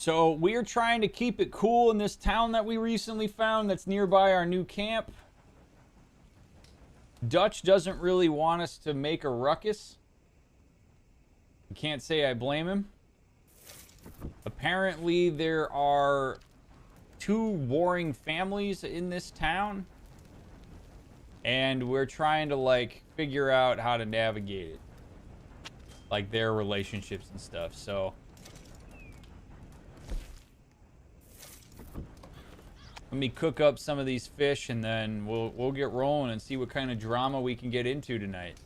So we're trying to keep it cool in this town that we recently found that's nearby our new camp. Dutch doesn't really want us to make a ruckus. I can't say I blame him. Apparently there are 2 warring families in this town. And we're trying to, like, figure out how to navigate it. Like, their relationships and stuff, so... Let me cook up some of these fish, and then we'll get rolling and see what kind of drama we can get into tonight.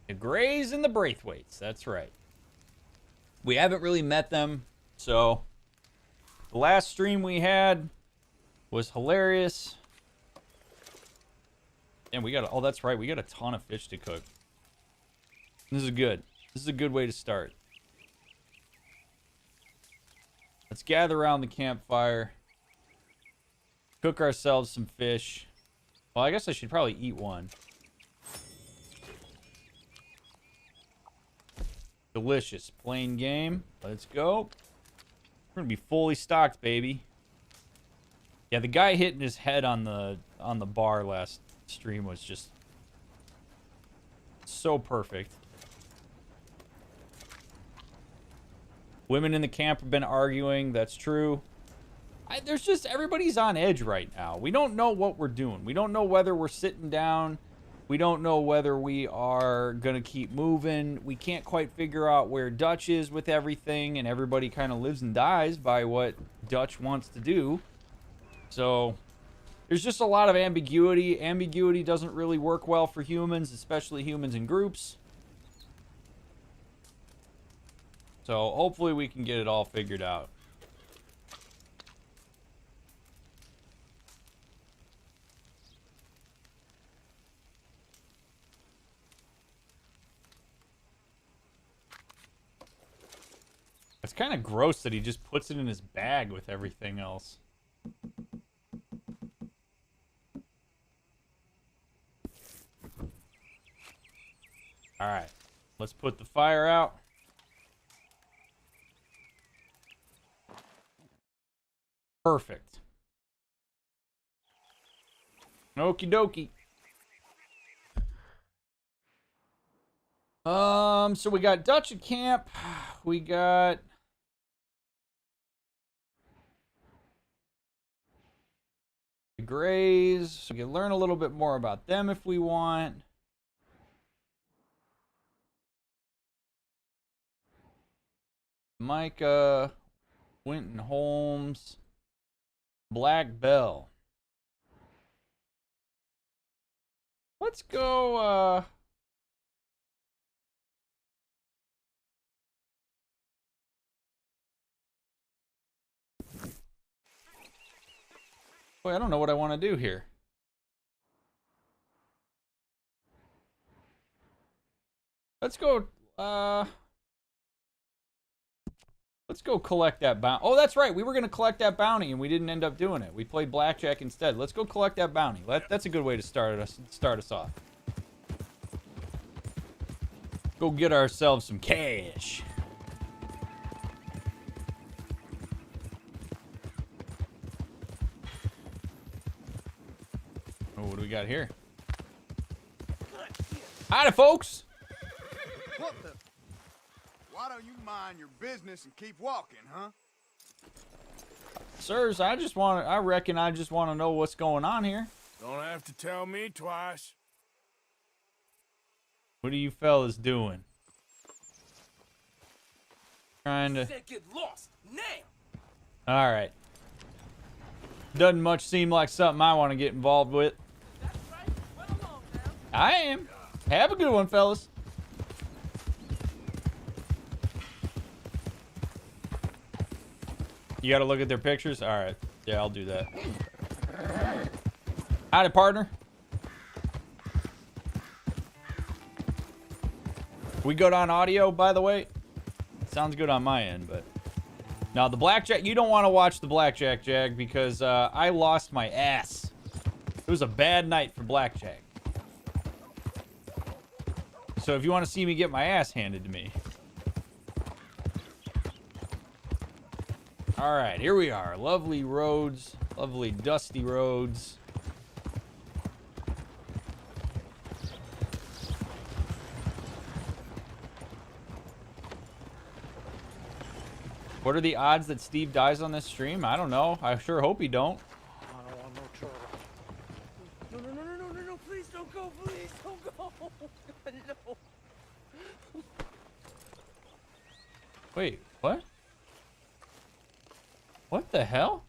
The Greys and the Braithwaites, that's right. We haven't really met them, so the last stream we had was hilarious. And we got, oh, that's right, we got a ton of fish to cook. This is good. This is a good way to start. Let's gather around the campfire. Cook ourselves some fish. Well, I guess I should probably eat one. Delicious. Plain game. Let's go. We're gonna be fully stocked, baby. Yeah, the guy hitting his head on the bar last stream was just so perfect. Women in the camp have been arguing. That's true. There's just, everybody's on edge right now. We don't know what we're doing. We don't know whether we're sitting down. We don't know whether we are going to keep moving. We can't quite figure out where Dutch is with everything, and everybody kind of lives and dies by what Dutch wants to do. So there's just a lot of ambiguity. Ambiguity doesn't really work well for humans, especially humans in groups. So hopefully we can get it all figured out. It's kind of gross that he just puts it in his bag with everything else. All right, let's put the fire out. Perfect. Okie dokie. So we got Dutch at camp. We got the Greys. We can learn a little bit more about them if we want. Micah, Winton Holmes, Black Bell. Let's go, Boy, I don't know what I want to do here. Let's go, let's go collect that bounty. Oh, that's right. We were going to collect that bounty, and we didn't end up doing it. We played blackjack instead. Let's go collect that bounty. That's a good way to start us off. Go get ourselves some cash. Oh, what do we got here? Howdy, folks. What the? Why don't you mind your business and keep walking, huh? Sirs, I reckon I just want to know what's going on here. Don't have to tell me twice. What are you fellas doing? Trying to... Get lost now. All right. Doesn't much seem like something I want to get involved with. That's right. Run along now. I am. Have a good one, fellas. You gotta look at their pictures? Alright. Yeah, I'll do that. Howdy, partner. We good on audio, by the way? Sounds good on my end, but... Now, the blackjack... You don't want to watch the blackjack, Jag, because I lost my ass. It It was a bad night for blackjack. So if you want to see me get my ass handed to me. All right, here we are. Lovely roads. Lovely dusty roads. What are the odds that Steve dies on this stream? I don't know. I sure hope he don't. I don't want no trouble. No, please don't go, please don't go. No. Wait, what? What the hell?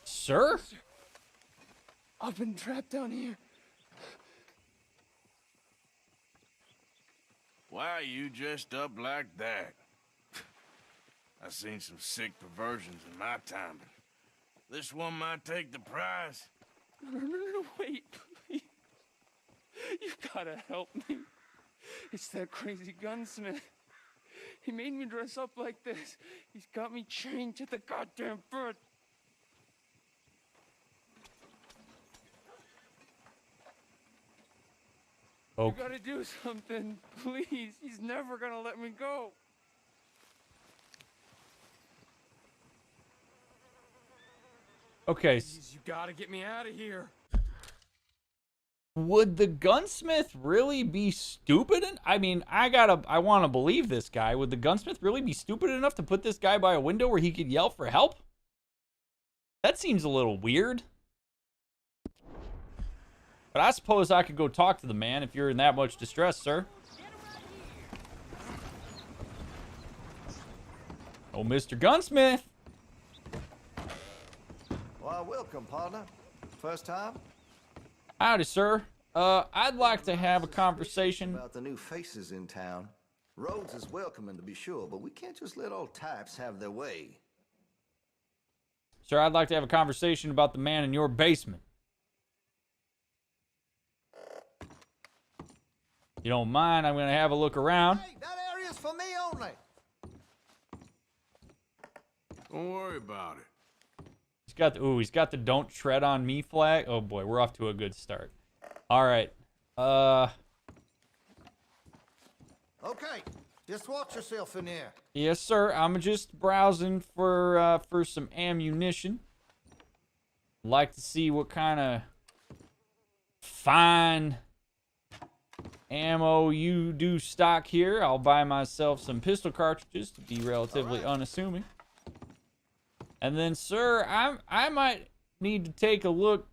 Sir? I've been trapped down here. Why are you dressed up like that? I've seen some sick perversions in my time, but this one might take the prize. No, wait, please. You've gotta help me. It's that crazy gunsmith. He made me dress up like this. He's got me chained to the goddamn bed. Oh, You gotta do something, please. He's never gonna let me go. okay. Please, you gotta get me out of here. Would the gunsmith really be stupid? I mean, I want to believe this guy. Would the gunsmith really be stupid enough to put this guy by a window where he could yell for help? That seems a little weird. But I suppose I could go talk to the man if you're in that much distress, sir. Oh, Mr. Gunsmith. Well, welcome, partner. First time? Howdy, sir. I'd like to have a conversation. About the new faces in town. Rhodes is welcoming, to be sure, but we can't just let old types have their way. Sir, I'd like to have a conversation about the man in your basement. You don't mind, I'm going to have a look around. Hey, that area's for me only. Don't worry about it. He's got the don't tread on me flag. Oh boy, we're off to a good start. All right. Okay, just watch yourself in here. Yes, sir. I'm just browsing for some ammunition. Like to see what kind of fine ammo you do stock here. I'll buy myself some pistol cartridges to be relatively unassuming. And then, sir, I might need to take a look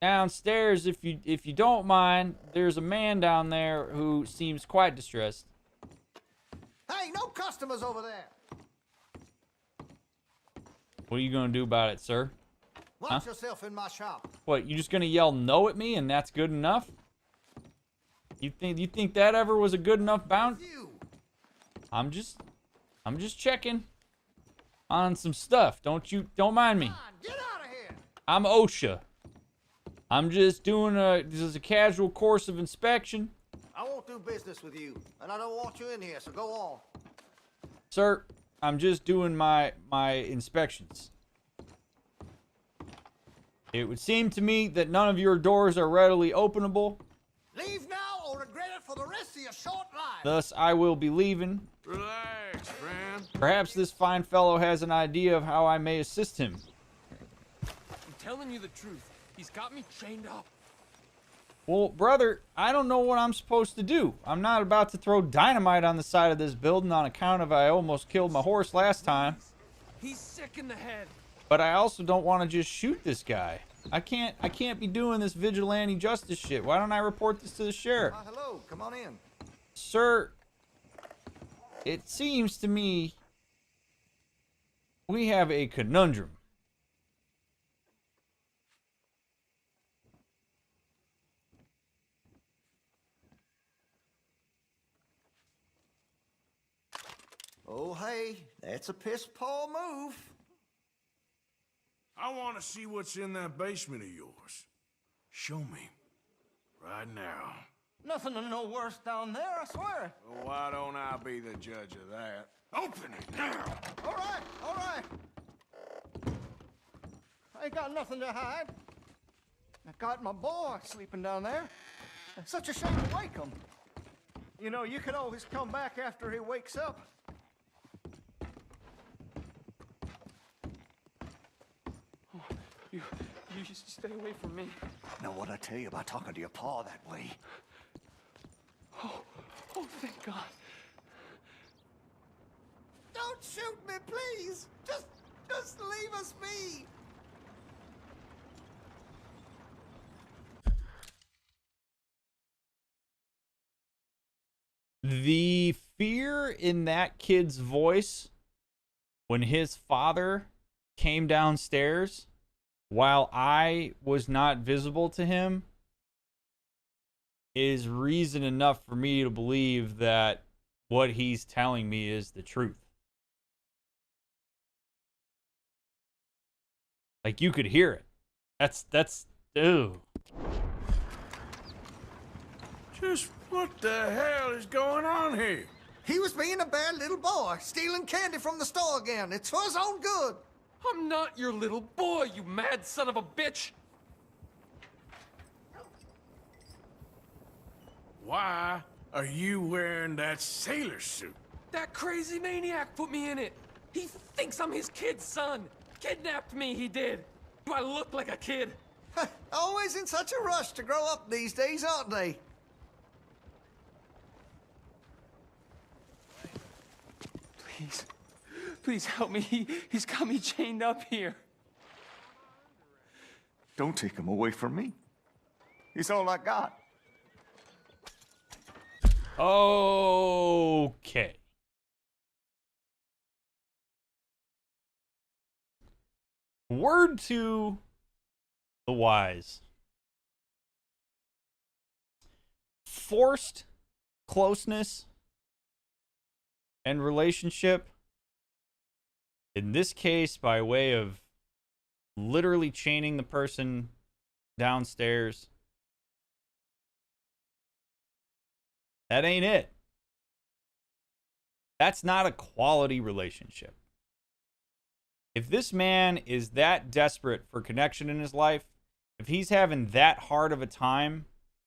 downstairs if you don't mind. There's a man down there who seems quite distressed. Hey, no customers over there. What are you gonna do about it, sir? Watch yourself in my shop. What, you just gonna yell no at me and that's good enough? You think that ever was a good enough bounce? You. I'm just checking on some stuff. Don't mind me. Come on, get out of here. I'm OSHA. I'm just doing this is a casual course of inspection. I won't do business with you, and I don't want you in here, so go on. Sir, I'm just doing my inspections. It would seem to me that none of your doors are readily openable. Leave now or regret it for the rest of your short life. Thus, I will be leaving. Relax, friend. Perhaps this fine fellow has an idea of how I may assist him. I'm telling you the truth. He's got me chained up. Well, brother, I don't know what I'm supposed to do. I'm not about to throw dynamite on the side of this building on account of I almost killed my horse last time. He's sick in the head. But I also don't want to just shoot this guy. I can't be doing this vigilante justice shit. Why don't I report this to the sheriff? Hello, come on in. Sir, it seems to me we have a conundrum. Oh, hey, that's a piss-poor move. I want to see what's in that basement of yours. Show me. Right now. Nothing to no worse down there, I swear. Well, why don't I be the judge of that? Open it now. All right, all right. I ain't got nothing to hide. I got my boy sleeping down there. It's such a shame to wake him. You know, you can always come back after he wakes up. You just stay away from me. Know what I tell you about talking to your pa that way? Oh, thank God. Don't shoot me, please. Just leave us be. The fear in that kid's voice when his father came downstairs while I was not visible to him is reason enough for me to believe that what he's telling me is the truth. Like, you could hear it. That's ew. Just what the hell is going on here? He was being a bad little boy, stealing candy from the store again. It's for his own good. I'm not your little boy, you mad son of a bitch! Why are you wearing that sailor suit? That crazy maniac put me in it! He thinks I'm his kid's son! Kidnapped me, he did! Do I look like a kid? Always in such a rush to grow up these days, aren't they? Please help me. He's got me chained up here. Don't take him away from me. He's all I got. Okay. Word to the wise. Forced closeness and relationship, in this case by way of literally chaining the person downstairs, that ain't it. That's not a quality relationship. If this man is that desperate for connection in his life, if he's having that hard of a time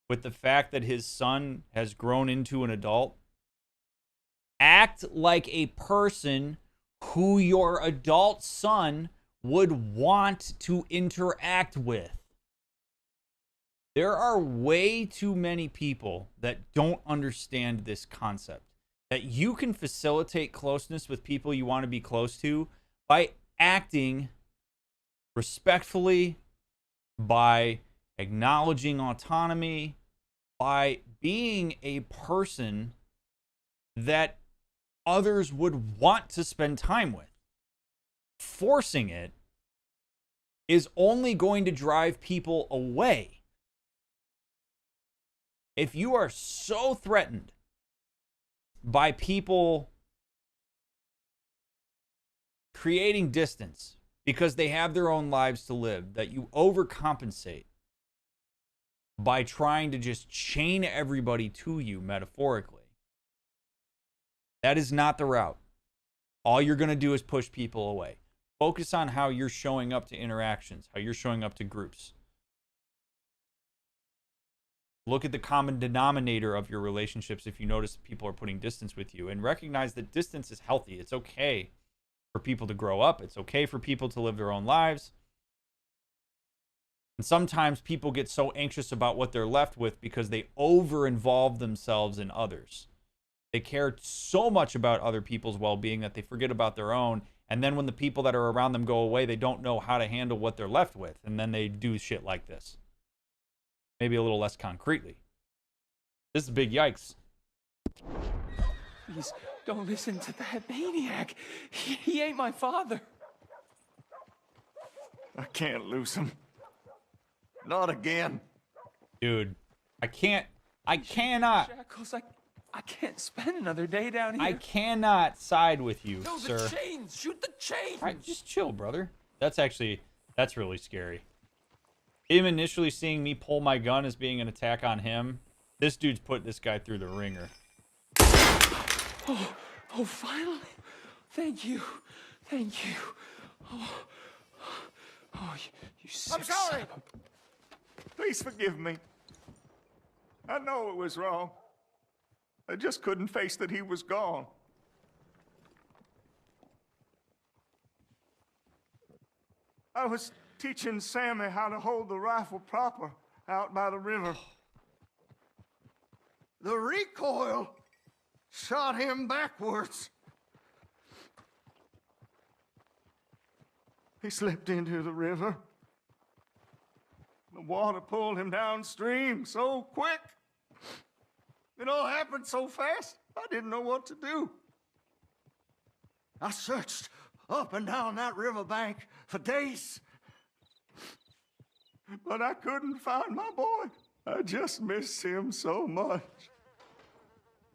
with the fact that his son has grown into an adult, act like a person who your adult son would want to interact with. There are way too many people that don't understand this concept. That you can facilitate closeness with people you want to be close to by acting respectfully, by acknowledging autonomy, by being a person that others would want to spend time with. Forcing it is only going to drive people away. If you are so threatened by people creating distance because they have their own lives to live, that you overcompensate by trying to just chain everybody to you metaphorically, that is not the route. All you're going to do is push people away. Focus on how you're showing up to interactions, how you're showing up to groups. Look at the common denominator of your relationships if you notice that people are putting distance with you, and recognize that distance is healthy. It's okay for people to grow up. It's okay for people to live their own lives. And sometimes people get so anxious about what they're left with because they over-involve themselves in others. They care so much about other people's well-being that they forget about their own. And then when the people that are around them go away, they don't know how to handle what they're left with. And then they do shit like this. Maybe a little less concretely. This is a big yikes. Please, don't listen to that maniac. He ain't my father. I can't lose him. Not again. Dude, I cannot. Shackles, I can't spend another day down here. I cannot side with you, No, sir. the chains! Shoot the chains! All right, just chill, brother. That's really scary. Him initially seeing me pull my gun as being an attack on him, this dude's put this guy through the ringer. Oh, finally. Thank you. Thank you. Oh, you sick I'm sorry. son of a- Please forgive me. I know it was wrong. I just couldn't face that he was gone. I was teaching Sammy how to hold the rifle proper out by the river. The recoil shot him backwards. He slipped into the river. The water pulled him downstream so quick. It all happened so fast, I didn't know what to do. I searched up and down that riverbank for days. But I couldn't find my boy. I just miss him so much.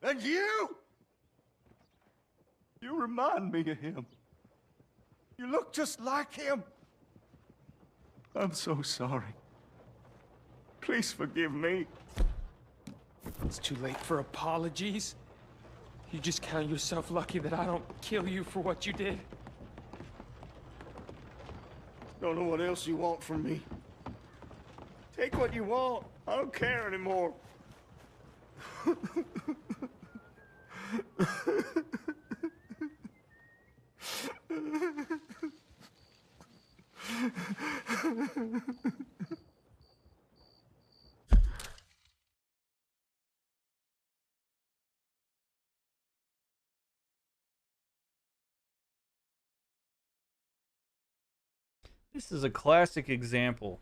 And you remind me of him. You look just like him. I'm so sorry. Please forgive me. It's too late for apologies. You just count yourself lucky that I don't kill you for what you did. Don't know what else you want from me. Take what you want. I don't care anymore. This is a classic example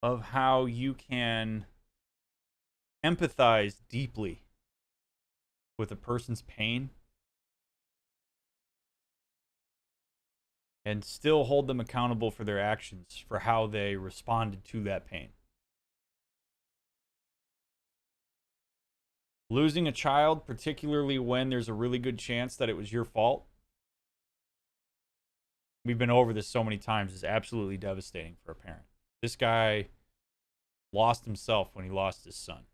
of how you can empathize deeply with a person's pain and still hold them accountable for their actions, for how they responded to that pain. Losing a child, particularly when there's a really good chance that it was your fault, we've been over this so many times, is absolutely devastating for a parent. This guy lost himself when he lost his son.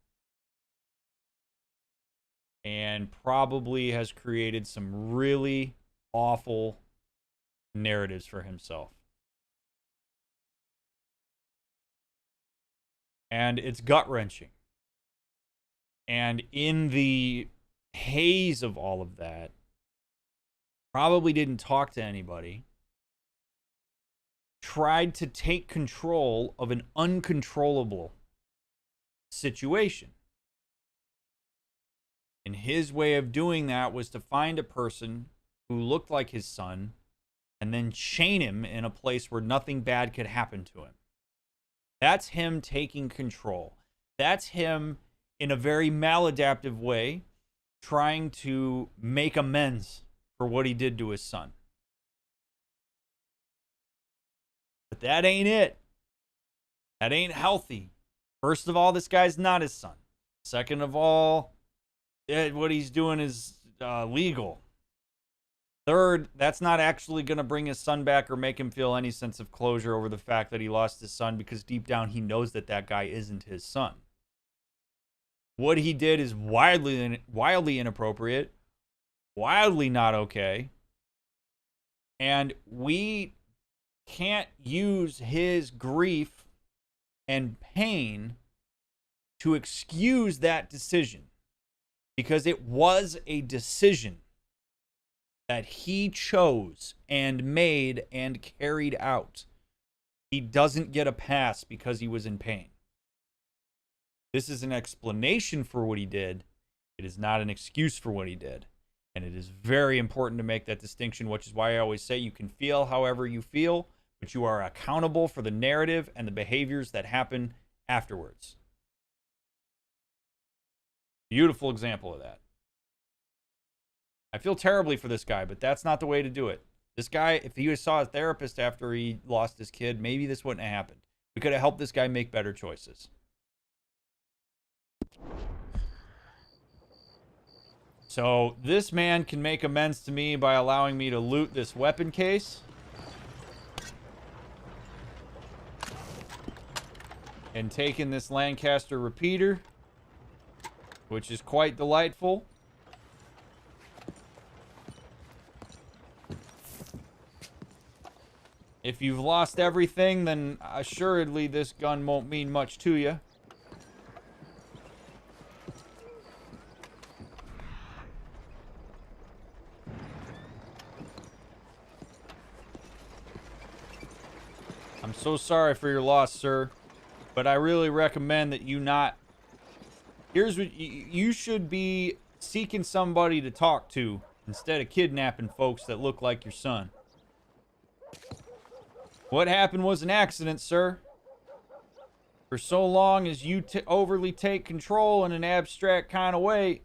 And probably has created some really awful narratives for himself. And it's gut-wrenching. And in the haze of all of that, probably didn't talk to anybody. Tried to take control of an uncontrollable situation. And his way of doing that was to find a person who looked like his son and then chain him in a place where nothing bad could happen to him. That's him taking control. That's him, in a very maladaptive way, trying to make amends for what he did to his son. But that ain't it. That ain't healthy. First of all, this guy's not his son. Second of all, what he's doing is legal. Third, that's not actually going to bring his son back or make him feel any sense of closure over the fact that he lost his son, because deep down he knows that that guy isn't his son. What he did is wildly inappropriate, wildly not okay. And we can't use his grief and pain to excuse that decision, because it was a decision that he chose and made and carried out. He doesn't get a pass because he was in pain. This is an explanation for what he did. It is not an excuse for what he did. And it is very important to make that distinction, which is why I always say you can feel however you feel, but you are accountable for the narrative and the behaviors that happen afterwards. Beautiful example of that. I feel terribly for this guy, but that's not the way to do it. This guy, if he saw a therapist after he lost his kid, maybe this wouldn't have happened. We could have helped this guy make better choices. So this man can make amends to me by allowing me to loot this weapon case. And taking this Lancaster repeater, which is quite delightful. If you've lost everything, then assuredly this gun won't mean much to you. I'm so sorry for your loss, sir, but I really recommend that you not... Here's what you should be seeking somebody to talk to instead of kidnapping folks that look like your son. What happened was an accident, sir. For so long as you overly take control in an abstract kind of way,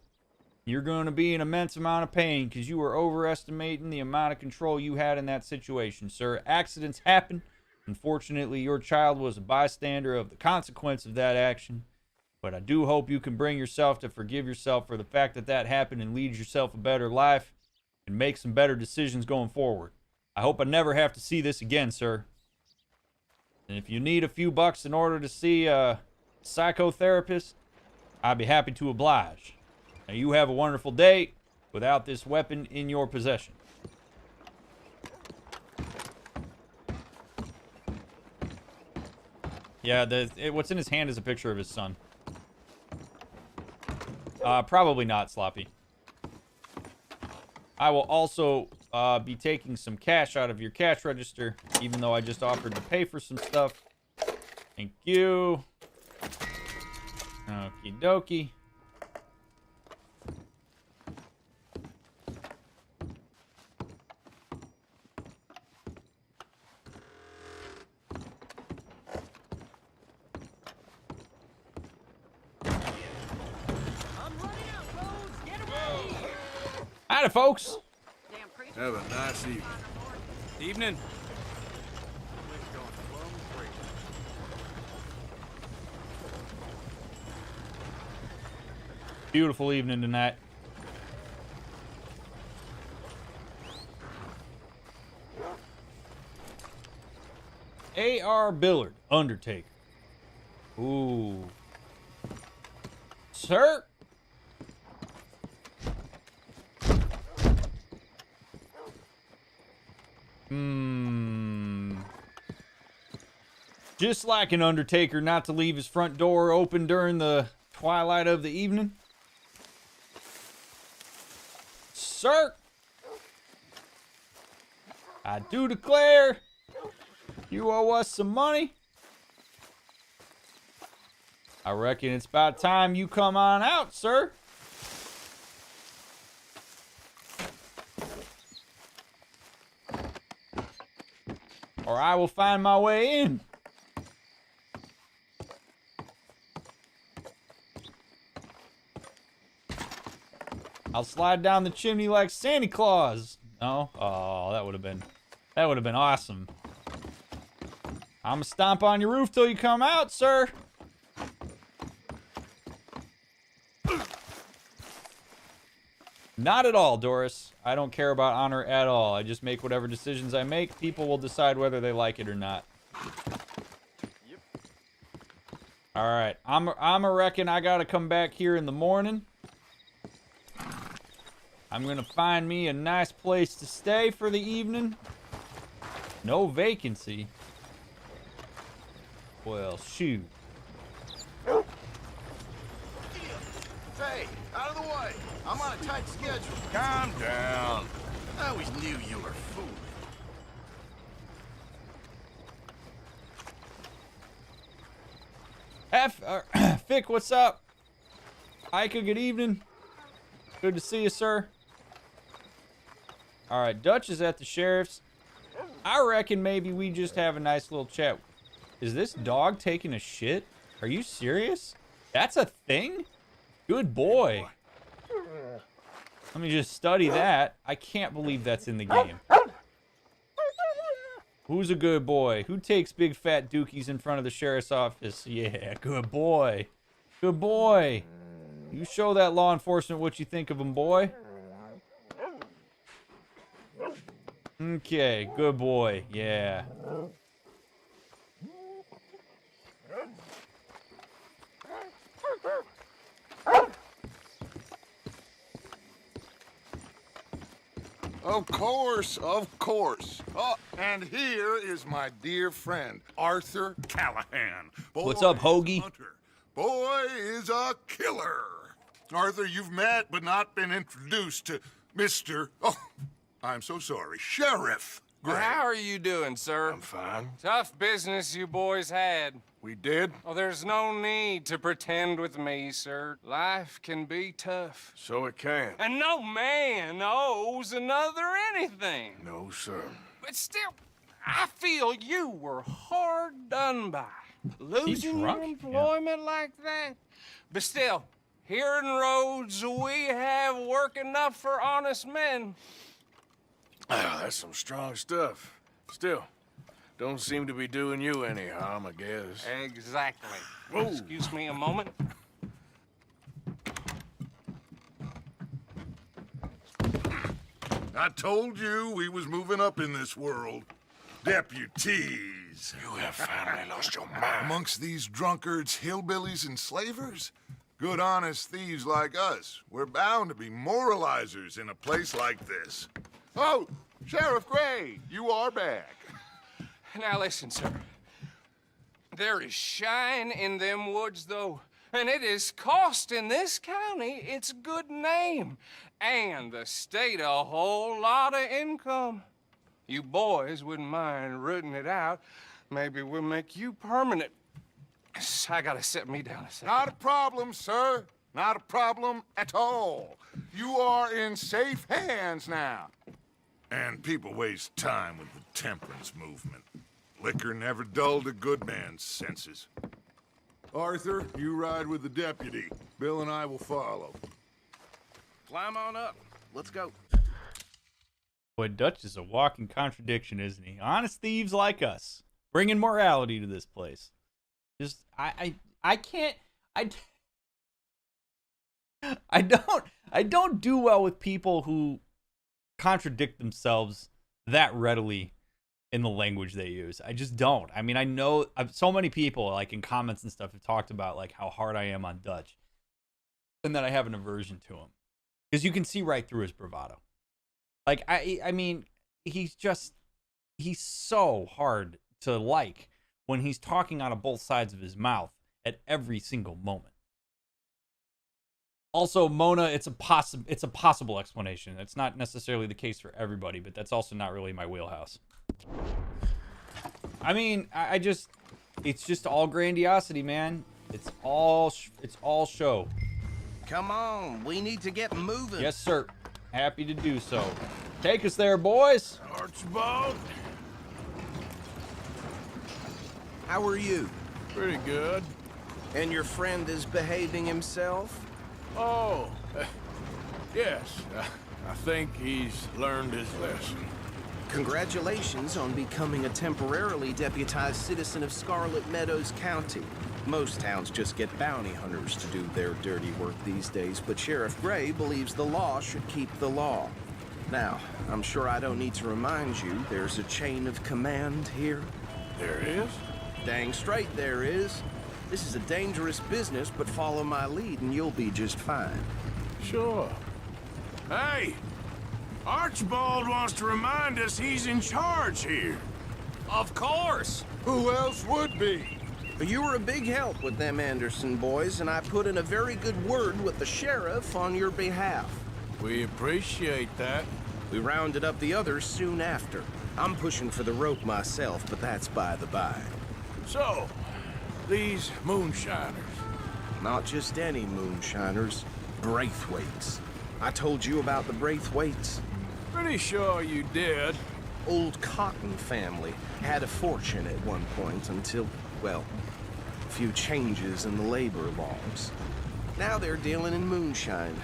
you're going to be in immense amount of pain because you were overestimating the amount of control you had in that situation, sir. Accidents happen. Unfortunately, your child was a bystander of the consequence of that action. But I do hope you can bring yourself to forgive yourself for the fact that that happened and lead yourself a better life and make some better decisions going forward. I hope I never have to see this again, sir. And if you need a few bucks in order to see a psychotherapist, I'd be happy to oblige. Now, you have a wonderful day without this weapon in your possession. Yeah, what's in his hand is a picture of his son. Probably not, Sloppy. I will also be taking some cash out of your cash register, even though I just offered to pay for some stuff. Thank you. Okie dokie. Howdy, folks. Have a nice evening. Evening. Beautiful evening tonight. A.R. Billard, Undertaker. Ooh. Sir? Just like an Undertaker not to leave his front door open during the twilight of the evening. Sir, I do declare you owe us some money. I reckon it's about time you come on out, sir. Or I will find my way in. I'll slide down the chimney like Santa Claus. No? Oh, that would have been awesome. I'm gonna stomp on your roof till you come out, sir. Not at all, Doris. I don't care about honor at all. I just make whatever decisions I make. People will decide whether they like it or not. Yep. All right. I'm a reckon I gotta come back here in the morning. I'm gonna find me a nice place to stay for the evening. No vacancy. Well, shoot. Hey, out of the way. I'm on a tight schedule. Calm down. I always knew you were fooling. Fick, what's up? Ika, good evening. Good to see you, sir. All right, Dutch is at the sheriff's. I reckon maybe we just have a nice little chat. Is this dog taking a shit? Are you serious? That's a thing? Good boy. Let me just study that. I can't believe that's in the game. Who's a good boy? Who takes big fat dookies in front of the sheriff's office? Yeah, good boy. Good boy. You show that law enforcement what you think of them, boy. Okay, good boy. Yeah. Of course, of course. Oh, and here is my dear friend, Arthur Callahan. Boy What's up, is Hoagie? a hunter. Boy is a killer. Arthur, you've met but not been introduced to Mr. Oh, I'm so sorry, Sheriff Gray. How are you doing, sir? I'm fine. Tough business you boys had. We did? Oh, there's no need to pretend with me, sir. Life can be tough. So it can. And no man owes another anything. No, sir. But still, I feel you were hard done by. Losing your drunk? employment like that. But still, here in Rhodes, we have work enough for honest men. Ah, that's some strong stuff. Still, don't seem to be doing you any harm, I guess. Exactly. Whoa. Excuse me a moment. I told you we was moving up in this world. Deputies. You have finally lost your mind. Amongst these drunkards, hillbillies, and slavers? Good, honest thieves like us. We're bound to be moralizers in a place like this. Oh, Sheriff Gray, you are back. Now listen, sir. There is shine in them woods, though, and it is costing this county its good name and the state a whole lot of income. You boys wouldn't mind rooting it out. Maybe we'll make you permanent. I gotta set me down a second. Not a problem, sir. Not a problem at all. You are in safe hands now. And people waste time with the temperance movement. Liquor never dulled a good man's senses. Arthur, you ride with the deputy. Bill and I will follow. Climb on up. Let's go. Boy, Dutch is a walking contradiction, isn't he? Honest thieves like us, bringing morality to this place. Just, I can't, I don't do well with people who contradict themselves that readily in the language they use. I just don't. I mean, I know so many people, like in comments and stuff, have talked about like how hard I am on Dutch, and that I have an aversion to him because you can see right through his bravado. Like I mean, he's so hard to like when he's talking out of both sides of his mouth at every single moment. Also, Mona, it's a possible explanation. It's not necessarily the case for everybody, but that's also not really my wheelhouse. I mean, it's just all grandiosity, man. It's all show. Come on, we need to get moving. Yes, sir. Happy to do so. Take us there, boys. Archibald? How are you? Pretty good. And your friend is behaving himself? Oh, yes. I think he's learned his lesson. Congratulations on becoming a temporarily deputized citizen of Scarlet Meadows County. Most towns just get bounty hunters to do their dirty work these days, but Sheriff Gray believes the law should keep the law. Now, I'm sure I don't need to remind you, there's a chain of command here. There is? Dang straight there is. This is a dangerous business, but follow my lead and you'll be just fine. Sure. Hey! Archibald wants to remind us he's in charge here. Of course. Who else would be? You were a big help with them Anderson boys, and I put in a very good word with the sheriff on your behalf. We appreciate that. We rounded up the others soon after. I'm pushing for the rope myself, but that's by the by. So, these moonshiners. Not just any moonshiners, Braithwaites. I told you about the Braithwaites. Pretty sure you did. Old Cotton family had a fortune at one point until, well, a few changes in the labor laws. Now they're dealing in moonshine.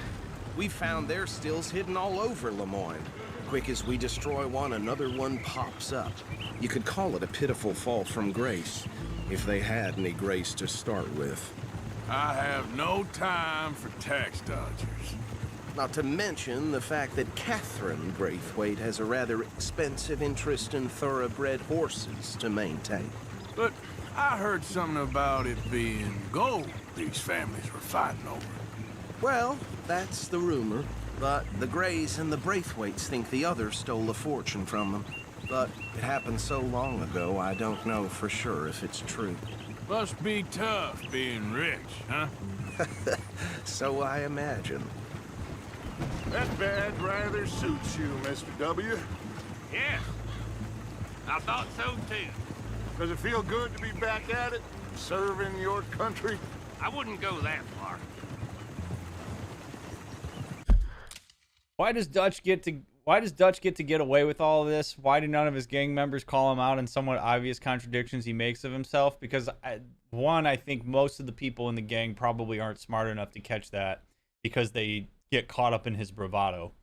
We found their stills hidden all over Lemoyne. Quick as we destroy one, another one pops up. You could call it a pitiful fall from grace, if they had any grace to start with. I have no time for tax dodgers. Not to mention the fact that Catherine Braithwaite has a rather expensive interest in thoroughbred horses to maintain. But I heard something about it being gold these families were fighting over. Well, that's the rumor. But the Greys and the Braithwaites think the others stole a fortune from them. But it happened so long ago, I don't know for sure if it's true. Must be tough being rich, huh? So I imagine. That badge rather suits you, Mr. W. Yeah. I thought so, too. Does it feel good to be back at it, serving your country? I wouldn't go that far. Why does Dutch get to get away with all of this? Why do none of his gang members call him out on somewhat obvious contradictions he makes of himself? Because I think most of the people in the gang probably aren't smart enough to catch that because they get caught up in his bravado.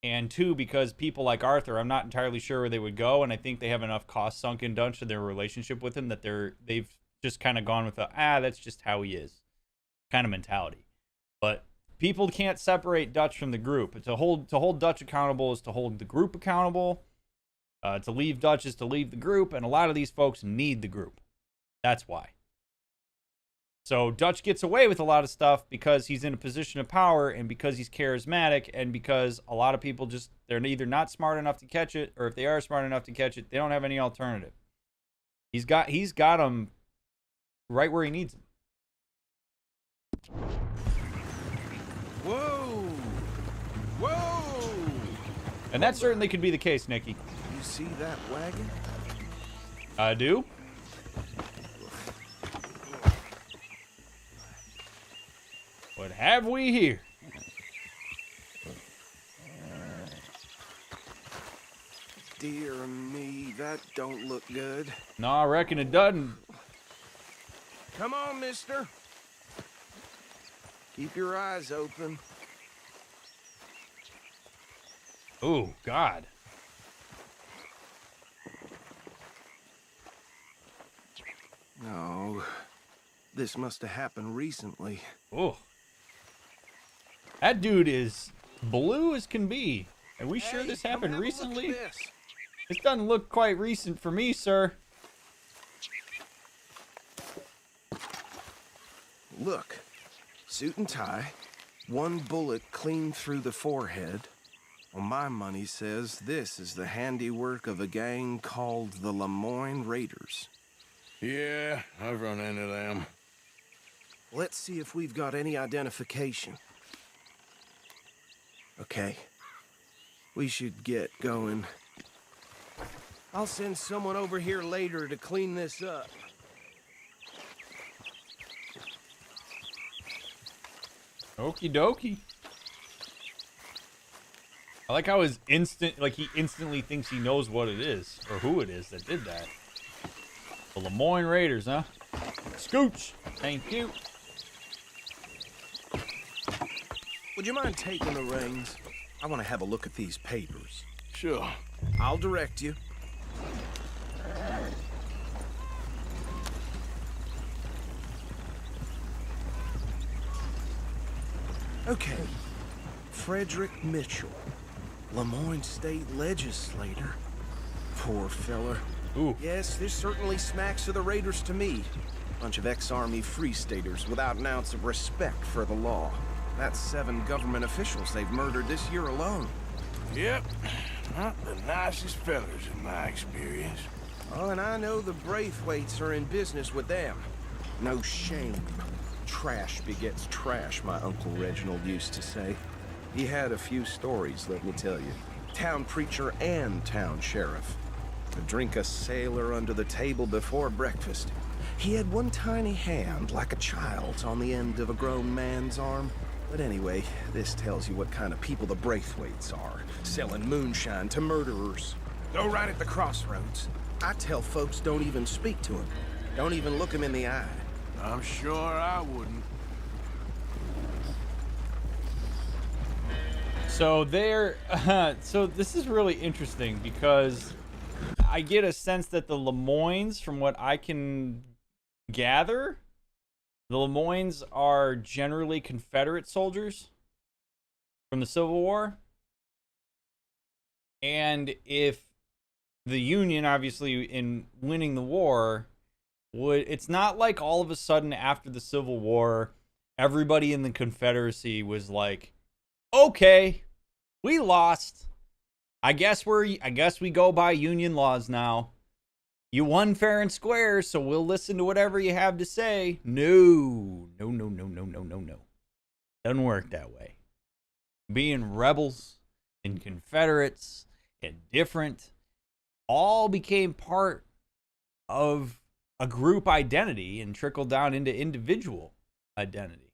And two, because people like Arthur, I'm not entirely sure where they would go, and I think they have enough cost sunk in Dutch to their relationship with him that they've just kind of gone with that's just how he is kind of mentality. But people can't separate Dutch from the group. To hold Dutch accountable is to hold the group accountable. To leave Dutch is to leave the group, and a lot of these folks need the group. That's why. So Dutch gets away with a lot of stuff because he's in a position of power and because he's charismatic and because a lot of people they're either not smart enough to catch it, or if they are smart enough to catch it, they don't have any alternative. He's got them right where he needs them. Whoa! Whoa! And that certainly could be the case, Nicky. You see that wagon? I do. What have we here? Dear me, that don't look good. No, I reckon it doesn't. Come on, mister. Keep your eyes open. Oh, God. No, this must have happened recently. Oh. That dude is blue as can be. Are we sure this happened recently? This doesn't look quite recent for me, sir. Look, suit and tie, one bullet clean through the forehead. Well, my money says this is the handiwork of a gang called the Lemoyne Raiders. Yeah, I've run into them. Let's see if we've got any identification. Okay. We should get going. I'll send someone over here later to clean this up. Okie dokie. I like how he instantly thinks he knows what it is, or who it is that did that. The Lemoyne Raiders, huh? Scooch! Thank you. Would you mind taking the reins? I want to have a look at these papers. Sure. I'll direct you. Okay. Frederick Mitchell, Lemoyne State Legislator. Poor fella. Ooh. Yes, this certainly smacks of the Raiders to me. Bunch of ex-Army Free Staters without an ounce of respect for the law. That's 7 government officials they've murdered this year alone. Yep. Not the nicest fellas in my experience. Oh, and I know the Braithwaites are in business with them. No shame. Trash begets trash, my Uncle Reginald used to say. He had a few stories, let me tell you. Town preacher and town sheriff. To drink a sailor under the table before breakfast. He had one tiny hand, like a child's, on the end of a grown man's arm. But anyway, this tells you what kind of people the Braithwaites are. Selling moonshine to murderers. Go right at the crossroads. I tell folks don't even speak to him. Don't even look him in the eye. I'm sure I wouldn't. So so this is really interesting because I get a sense that the Lemoynes, from what I can gather, the Lemoynes are generally Confederate soldiers from the Civil War. And if the Union, obviously, in winning the war, it's not like all of a sudden after the Civil War, everybody in the Confederacy was like, okay, We lost. I guess we go by union laws now. You won fair and square, so we'll listen to whatever you have to say. No. Doesn't work that way. Being rebels and Confederates and different all became part of a group identity and trickled down into individual identity.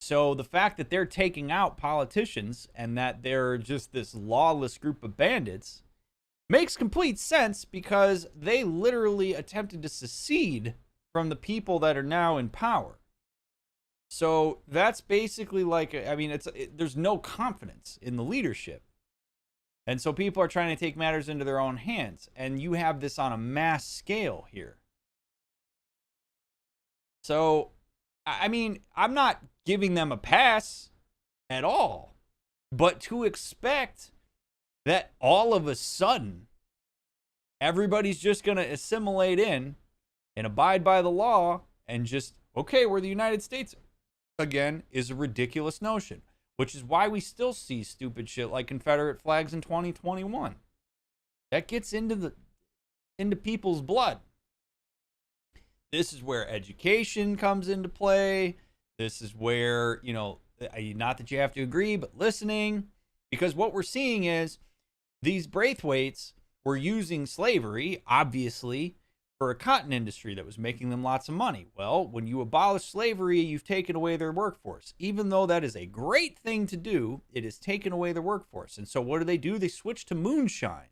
So the fact that they're taking out politicians and that they're just this lawless group of bandits makes complete sense, because they literally attempted to secede from the people that are now in power. So that's basically like, I mean, there's no confidence in the leadership. And so people are trying to take matters into their own hands. And you have this on a mass scale here. So, I mean, I'm not giving them a pass at all. But to expect that all of a sudden everybody's just going to assimilate in and abide by the law and just, okay, we're the United States again, is a ridiculous notion, which is why we still see stupid shit like Confederate flags in 2021. That gets into people's blood. This is where education comes into play. This is where, you know, not that you have to agree, but listening, because what we're seeing is these Braithwaites were using slavery, obviously, for a cotton industry that was making them lots of money. Well, when you abolish slavery, you've taken away their workforce. Even though that is a great thing to do, it has taken away their workforce. And so what do? They switch to moonshine.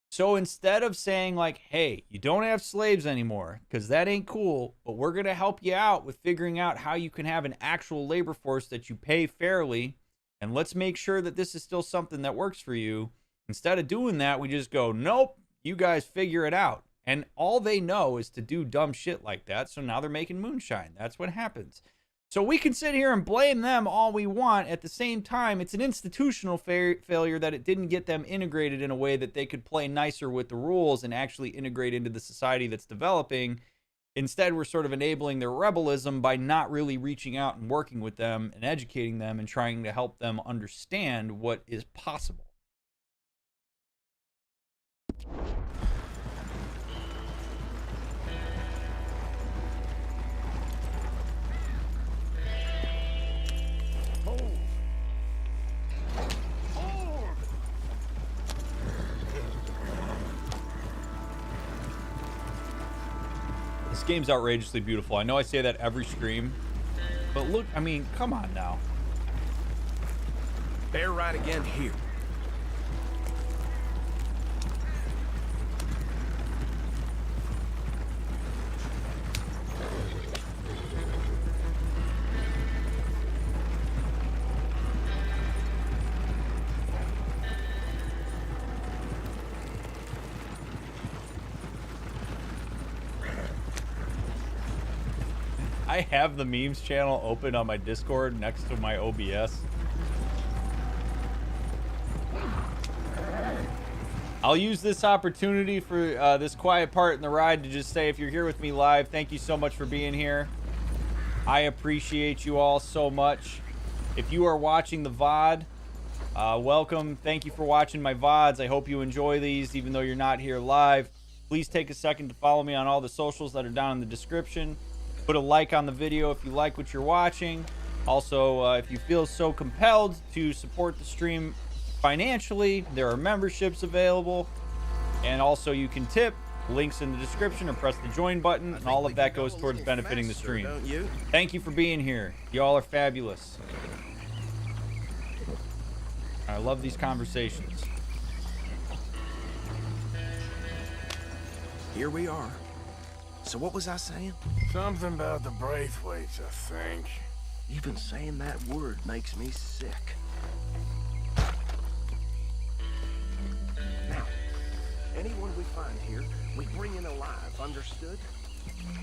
So instead of saying like, hey, you don't have slaves anymore because that ain't cool, but we're going to help you out with figuring out how you can have an actual labor force that you pay fairly, and let's make sure that this is still something that works for you. Instead of doing that, we just go, nope, you guys figure it out. And all they know is to do dumb shit like that. So now they're making moonshine. That's what happens. So we can sit here and blame them all we want. At the same time, it's an institutional failure that it didn't get them integrated in a way that they could play nicer with the rules and actually integrate into the society that's developing. Instead, we're sort of enabling their rebelism by not really reaching out and working with them and educating them and trying to help them understand what is possible. This game's outrageously beautiful. I know I say that every stream, but look, I mean, come on now. Bear right again here. I have the memes channel open on my Discord next to my OBS. I'll use this opportunity for this quiet part in the ride to just say, if you're here with me live, thank you so much for being here. I appreciate you all so much. If you are watching the VOD, welcome. Thank you for watching my VODs. I hope you enjoy these, even though you're not here live. Please take a second to follow me on all the socials that are down in the description. Put a like on the video if you like what you're watching. Also, if you feel so compelled to support the stream financially, there are memberships available. And also you can tip. Links in the description, or press the join button, and all of that goes towards benefiting the stream. Thank you for being here. Y'all are fabulous. I love these conversations. Here we are. So what was I saying? Something about the Braithwaites, I think. Even saying that word makes me sick. Now, anyone we find here, we bring in alive, understood?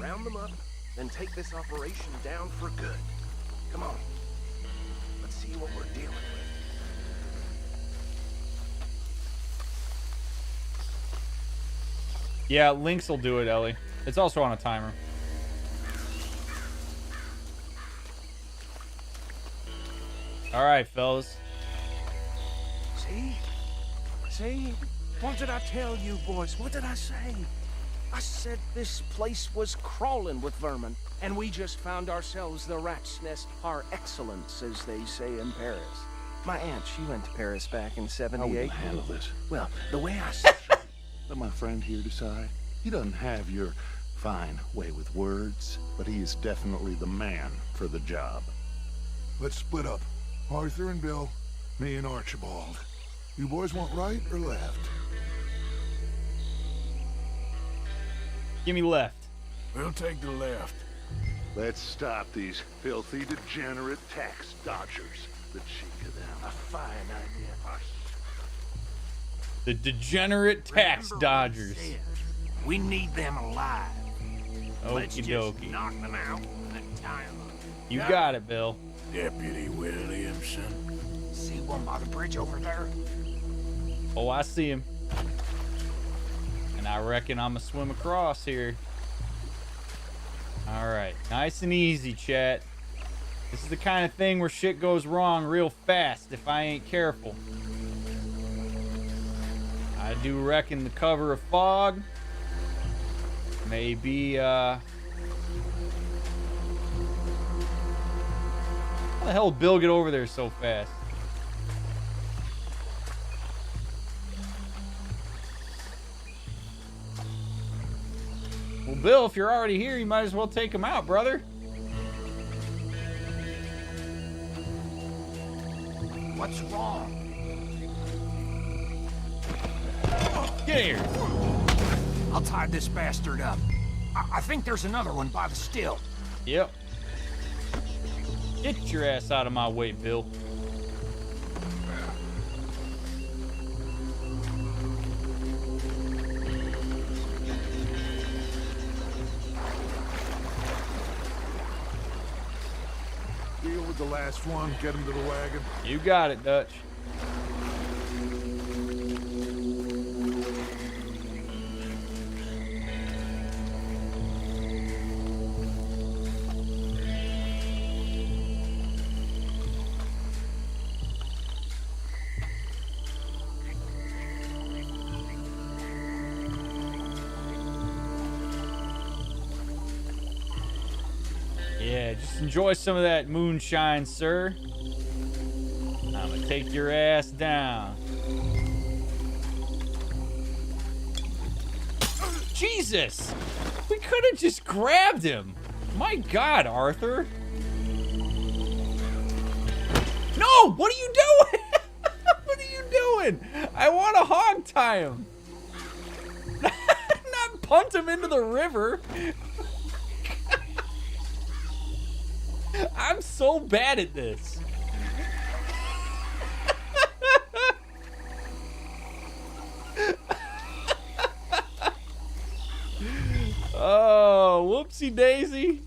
Round them up, then take this operation down for good. Come on. Let's see what we're dealing with. Yeah, links will do it, Ellie. It's also on a timer. All right, fellas. See? What did I tell you, boys? What did I say? I said this place was crawling with vermin, and we just found ourselves the rat's nest par excellence, as they say in Paris. My aunt, she went to Paris back in '78. How will you handle this? Well, the way I said... Let my friend here decide. He doesn't have your fine way with words, but he is definitely the man for the job. Let's split up. Arthur and Bill, me and Archibald. You boys want right or left? Give me left. We'll take the left. Let's stop these filthy, degenerate tax dodgers. The cheek of them. A fine idea. The degenerate tax dodgers. We need them alive. Okie dokie. Knock them out and tie them up. You got it, Bill. Deputy Williamson. See one by the bridge over there? Oh, I see him. And I reckon I'm gonna swim across here. All right, nice and easy, chat. This is the kind of thing where shit goes wrong real fast if I ain't careful. I do reckon the cover of fog may be, How the hell did Bill get over there so fast? Well, Bill, if you're already here, you might as well take him out, brother. What's wrong? Get here. I'll tie this bastard up. I think there's another one by the still. Yep. Get your ass out of my way, Bill. Deal with the last one, get him to the wagon. You got it, Dutch. Yeah, just enjoy some of that moonshine, sir. I'm gonna take your ass down. Jesus! We could have just grabbed him. My God, Arthur. No! What are you doing? What are you doing? I want to hog tie him. Not punt him into the river. I'm so bad at this. Oh, whoopsie daisy.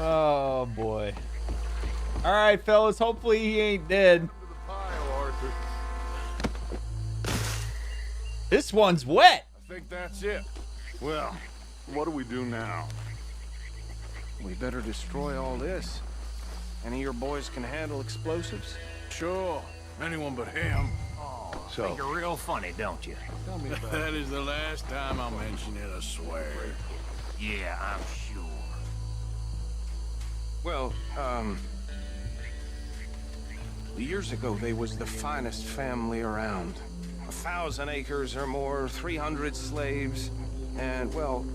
Oh boy. All right, fellas. Hopefully he ain't dead. This one's wet. I think that's it. Well, what do we do now? We better destroy all this. Any of your boys can handle explosives? Sure. Anyone but him. So, Think you're real funny, don't you? Tell me about That is the last time I'll mention it, I swear. Yeah, I'm sure. Well, years ago, they was the finest family around. 1,000 acres or more, 300 slaves, and, well,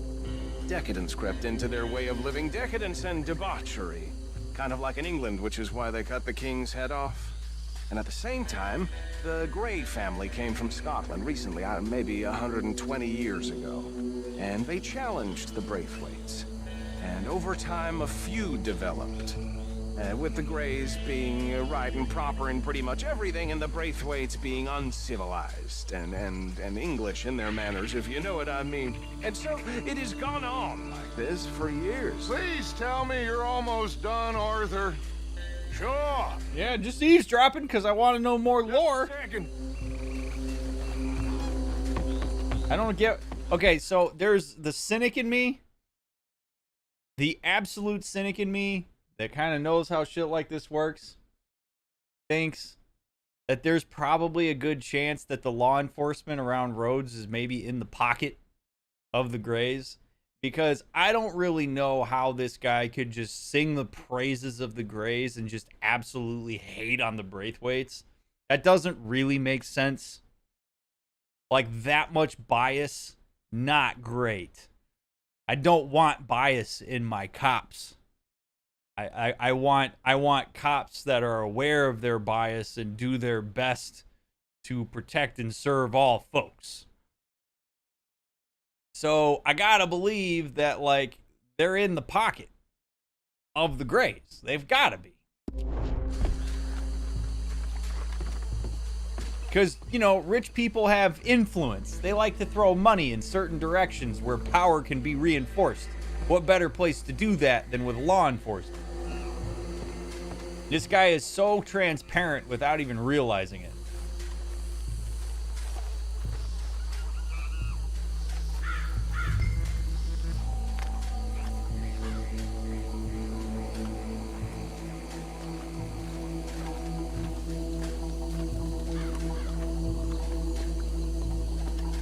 decadence crept into their way of living. Decadence and debauchery. Kind of like in England, which is why they cut the king's head off. And at the same time, the Grey family came from Scotland recently, maybe 120 years ago. And they challenged the Braithwaites. And over time, a feud developed. With the Greys being right and proper in pretty much everything, and the Braithwaites being uncivilized and English in their manners, if you know what I mean. And so it has gone on like this for years. Please tell me you're almost done, Arthur. Sure. Yeah, just eavesdropping because I want to know more lore. Second. I don't get... Okay, so there's the cynic in me. The absolute cynic in me that kind of knows how shit like this works. Thinks that there's probably a good chance that the law enforcement around Rhodes is maybe in the pocket of the Greys. Because I don't really know how this guy could just sing the praises of the Greys and just absolutely hate on the Braithwaites. That doesn't really make sense. Like, that much bias, not great. I don't want bias in my cops. I want cops that are aware of their bias and do their best to protect and serve all folks. So I gotta believe that, like, they're in the pocket of the Greys. They've gotta be. Because, you know, rich people have influence. They like to throw money in certain directions where power can be reinforced. What better place to do that than with law enforcement? This guy is so transparent without even realizing it.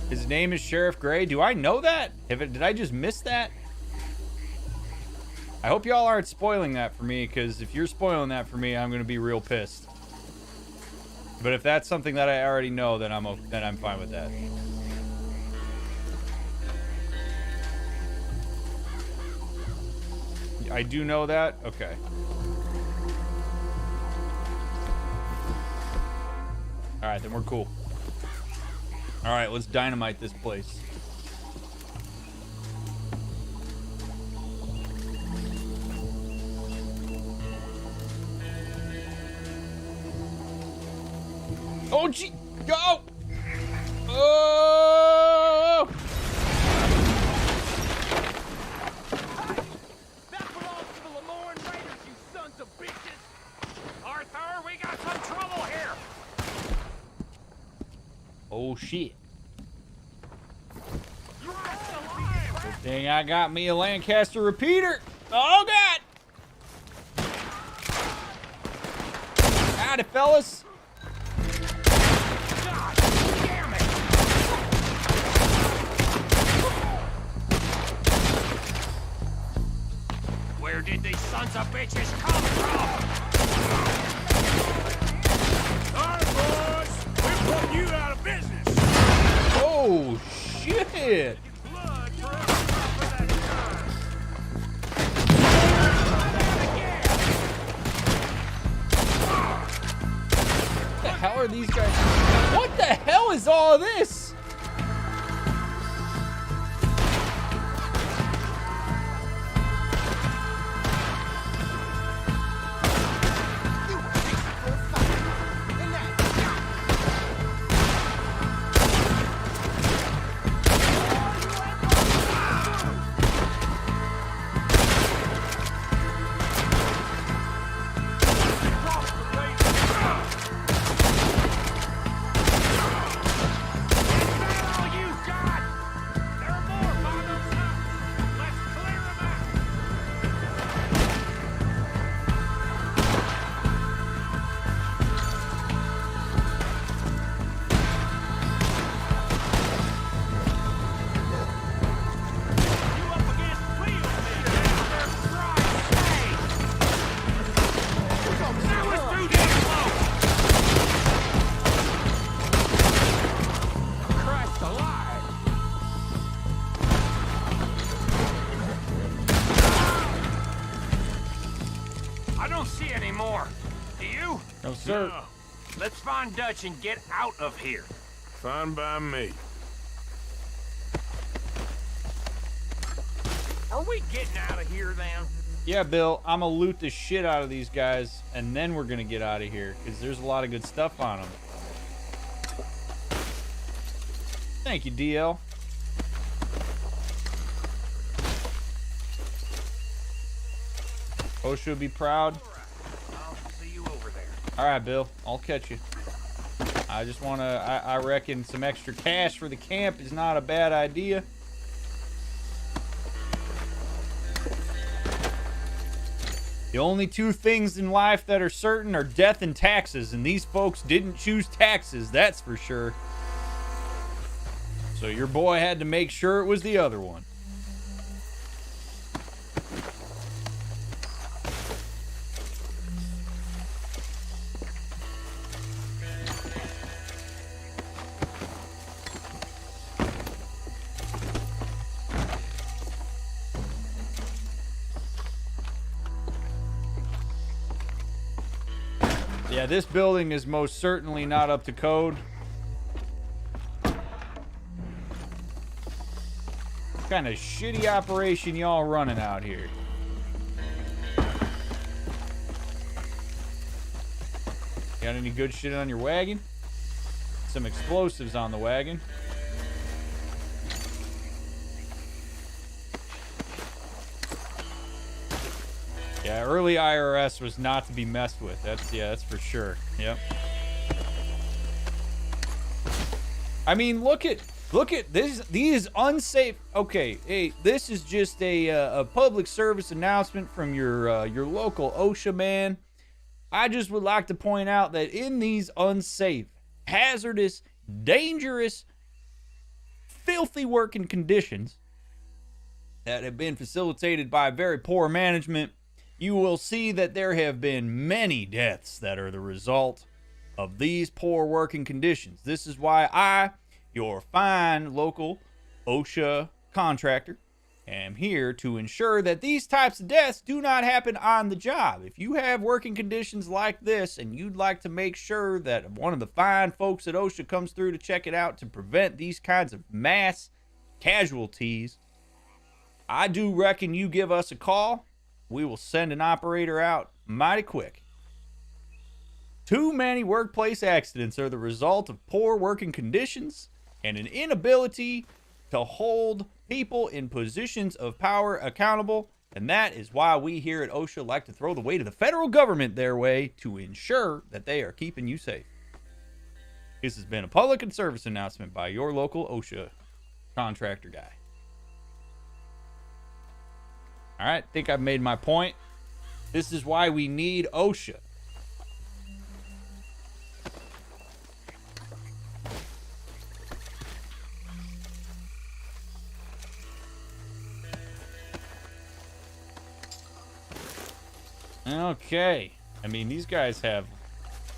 His name is Sheriff Gray. Do I know that? Did I just miss that? I hope y'all aren't spoiling that for me, because if you're spoiling that for me, I'm going to be real pissed. But if that's something that I already know, then I'm fine with that. I do know that? Okay. Alright, then we're cool. Alright, let's dynamite this place. Oh, gee! Go! Oh! That belongs to the Lemoyne Raiders, you sons of bitches! Arthur, we got some trouble here! Oh, shit. Good thing I got me a Lancaster repeater. Oh, God! Howdy, fellas. God damn it! Where did these sons of bitches come from? Alright, boys! We're putting you out of business! Oh, shit. Blood for every drop of that gun! What the hell are these guys? What the hell is all of this? No, sir. No. Let's find Dutch and get out of here. Fine by me. Are we getting out of here then? Yeah, Bill, I'm gonna loot the shit out of these guys, and then we're gonna get out of here, because there's a lot of good stuff on them. Thank you, DL. Osha would be proud. I'll see All right, Bill. I'll catch you. I just want to... I reckon some extra cash for the camp is not a bad idea. The only two things in life that are certain are death and taxes, and these folks didn't choose taxes, that's for sure. So your boy had to make sure it was the other one. Yeah, this building is most certainly not up to code. What kind of shitty operation y'all running out here? Got any good shit on your wagon? Some explosives on the wagon. Yeah, early IRS was not to be messed with. That's for sure. Yep. I mean, look at this. These unsafe. Okay, hey, this is just a public service announcement from your local OSHA man. I just would like to point out that in these unsafe, hazardous, dangerous, filthy working conditions that have been facilitated by very poor management, you will see that there have been many deaths that are the result of these poor working conditions. This is why I, your fine local OSHA contractor, am here to ensure that these types of deaths do not happen on the job. If you have working conditions like this and you'd like to make sure that one of the fine folks at OSHA comes through to check it out to prevent these kinds of mass casualties, I do reckon you give us a call. We will send an operator out mighty quick. Too many workplace accidents are the result of poor working conditions and an inability to hold people in positions of power accountable, and that is why we here at OSHA like to throw the weight of the federal government their way to ensure that they are keeping you safe. This has been a public and service announcement by your local OSHA contractor guy. All right, I think I've made my point. This is why we need OSHA. Okay. I mean, these guys have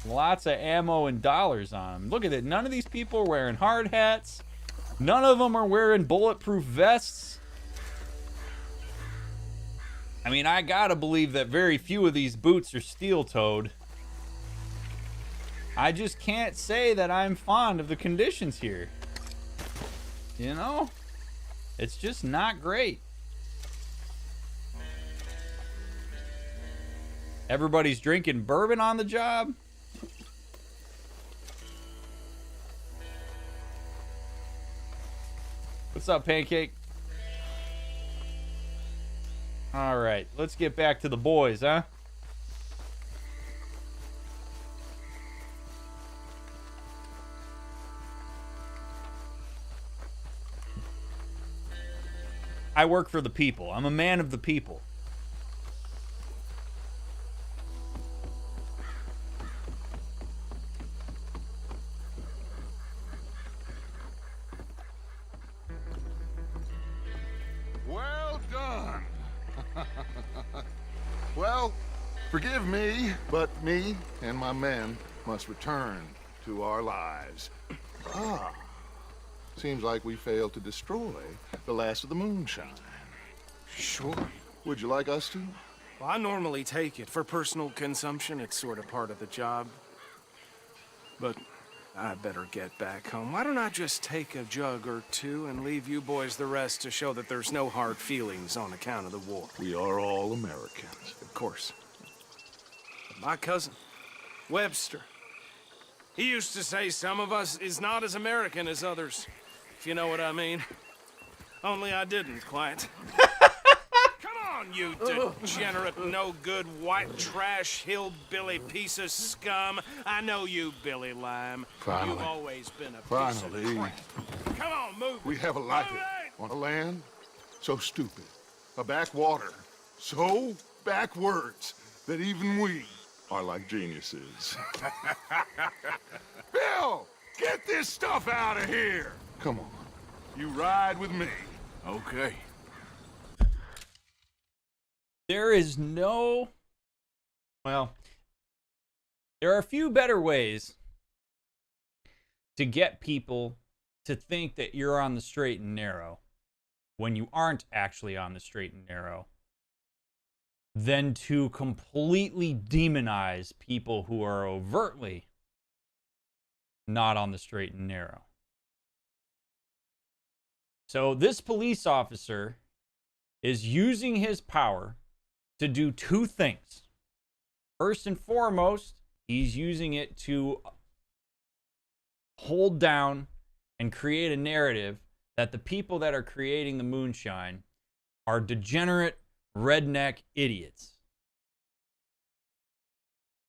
lots of ammo and dollars on them. Look at it. None of these people are wearing hard hats. None of them are wearing bulletproof vests. I mean, I gotta believe that very few of these boots are steel-toed. I just can't say that I'm fond of the conditions here. You know? It's just not great. Everybody's drinking bourbon on the job. What's up, Pancake? All right, let's get back to the boys, huh? I work for the people. I'm a man of the people. Well done. Well, forgive me, but me and my men must return to our lives. Seems like we failed to destroy the last of the moonshine. Sure. Would you like us to? Well, I normally take it for personal consumption. It's sort of part of the job. But I better get back home. Why don't I just take a jug or two and leave you boys the rest to show that there's no hard feelings on account of the war? We are all Americans. Of course. My cousin, Webster, he used to say some of us is not as American as others, if you know what I mean. Only I didn't quite. Come on, on, you degenerate, no-good, white trash, hillbilly piece of scum. I know you, Billy Lime. Finally. You've always been a piece Finally. of crap. Come on, move it. We have a life Move it! on a land so stupid, a backwater so backwards that even we are like geniuses. Bill, get this stuff out of here. Come on, you ride with me. Okay. There is no... Well, there are a few better ways to get people to think that you're on the straight and narrow when you aren't actually on the straight and narrow than to completely demonize people who are overtly not on the straight and narrow. So this police officer is using his power to do two things. First and foremost, he's using it to hold down and create a narrative that the people that are creating the moonshine are degenerate, redneck idiots.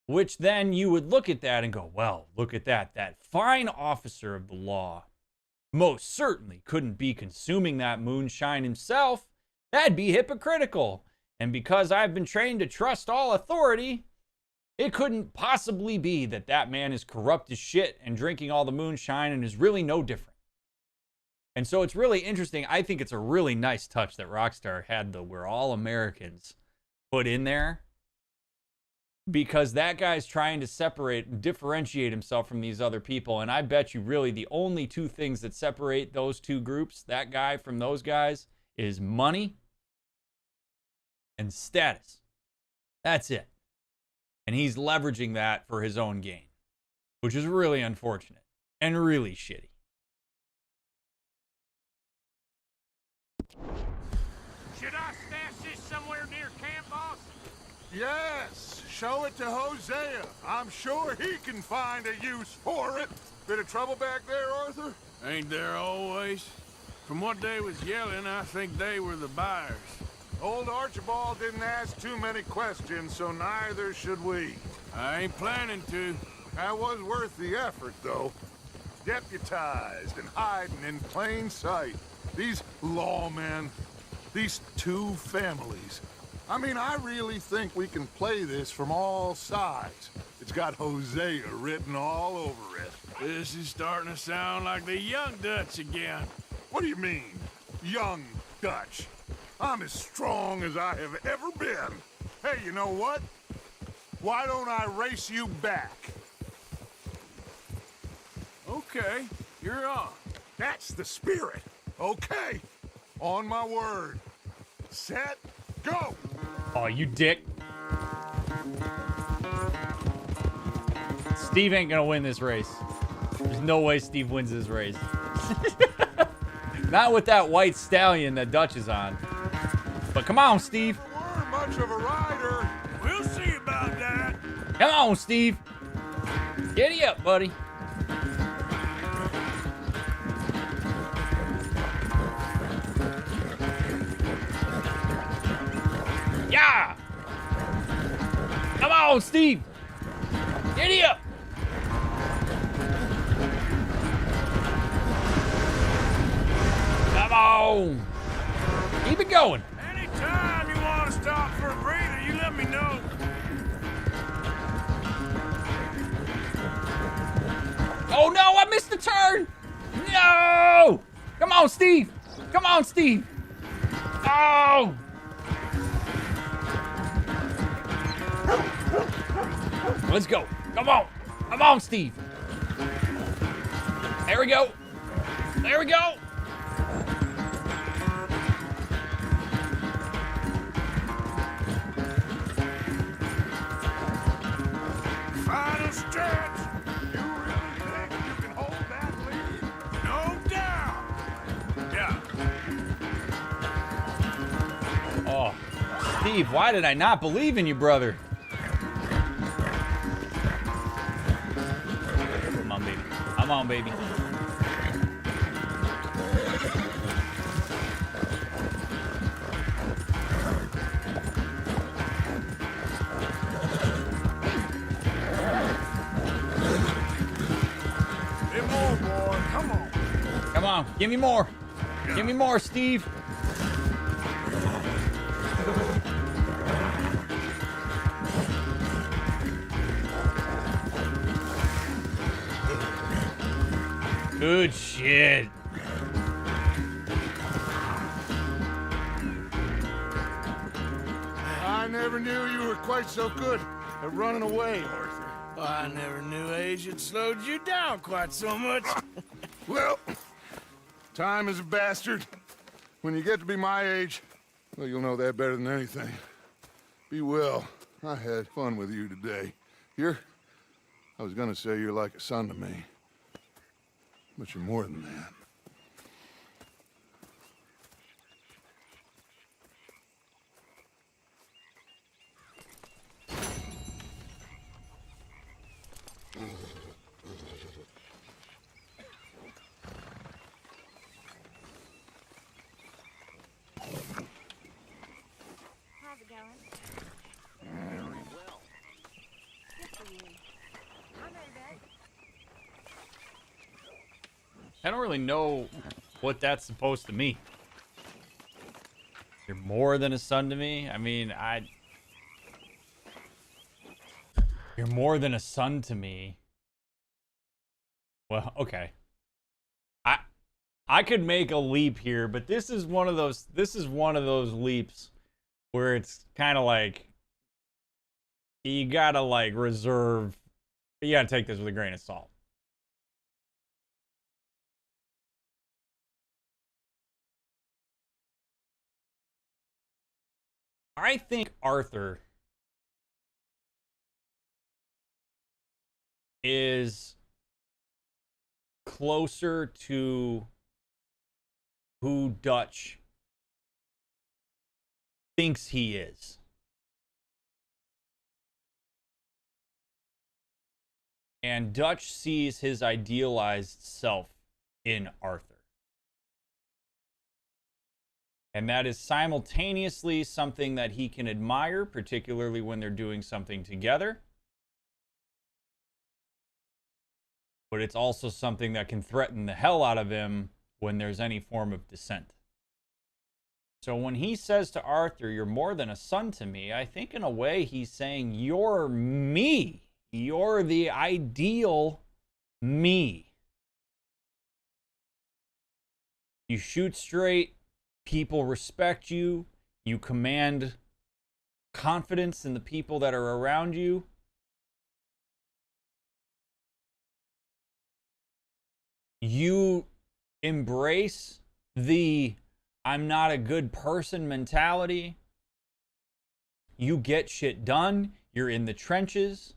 Which then you would look at that and go, well, look at that. That fine officer of the law most certainly couldn't be consuming that moonshine himself. That'd be hypocritical. And because I've been trained to trust all authority, it couldn't possibly be that that man is corrupt as shit and drinking all the moonshine and is really no different. And so it's really interesting. I think it's a really nice touch that Rockstar had the "we're all Americans" put in there, because that guy's trying to separate and differentiate himself from these other people. And I bet you really the only two things that separate those two groups, that guy from those guys, is money and status. That's it. And he's leveraging that for his own gain, which is really unfortunate and really shitty. Should I stash this somewhere near camp, boss? Yes, show it to Hosea. I'm sure he can find a use for it. Bit of trouble back there, Arthur? Ain't there always? From what they was yelling, I think they were the buyers. Old Archibald didn't ask too many questions, so neither should we. I ain't planning to. That was worth the effort, though. Deputized and hiding in plain sight. These lawmen, these two families. I mean, I really think we can play this from all sides. It's got Hosea written all over it. This is starting to sound like the Young Dutch again. What do you mean, young Dutch? I'm as strong as I have ever been. Hey, you know what? Why don't I race you back? Okay, you're on. That's the spirit. Okay, on my word. Set, go! Oh, you dick. Steve ain't gonna win this race. There's no way Steve wins this race. Not with that white stallion that Dutch is on. But come on, Steve. You weren't much of a rider. We'll see about that. Come on, Steve. Giddy up, buddy. Yeah! Come on, Steve. Giddy up. Come on. Keep it going. Anytime you want to stop for a breather, you let me know. Oh no, I missed the turn. No! Come on, Steve. Come on, Steve. Oh! Let's go. Come on. Come on, Steve. There we go. There we go. Final stretch. You really think you can hold that lead? No doubt. Yeah. Oh, Steve, why did I not believe in you, brother? Come on, baby. Come on, baby. on. Give me more. Give me more, Steve. Good shit. I never knew you were quite so good at running away, Arthur. I never knew age had slowed you down quite so much. Well, time is a bastard. When you get to be my age, well, you'll know that better than anything. Be well. I had fun with you today. I was gonna say you're like a son to me. But you're more than that. How's it going? Well. Good for you. I'm in bed. I don't really know what that's supposed to mean. You're more than a son to me? I mean, You're more than a son to me. Well, okay. I could make a leap here, but this is one of those leaps where it's kind of like you gotta like reserve. You gotta take this with a grain of salt. I think Arthur is closer to who Dutch thinks he is. And Dutch sees his idealized self in Arthur. And that is simultaneously something that he can admire, particularly when they're doing something together. But it's also something that can threaten the hell out of him when there's any form of dissent. So when he says to Arthur, "You're more than a son to me," I think in a way he's saying, "You're me. You're the ideal me. You shoot straight. People respect you. You command confidence in the people that are around you. You embrace the I'm not a good person mentality. You get shit done. You're in the trenches."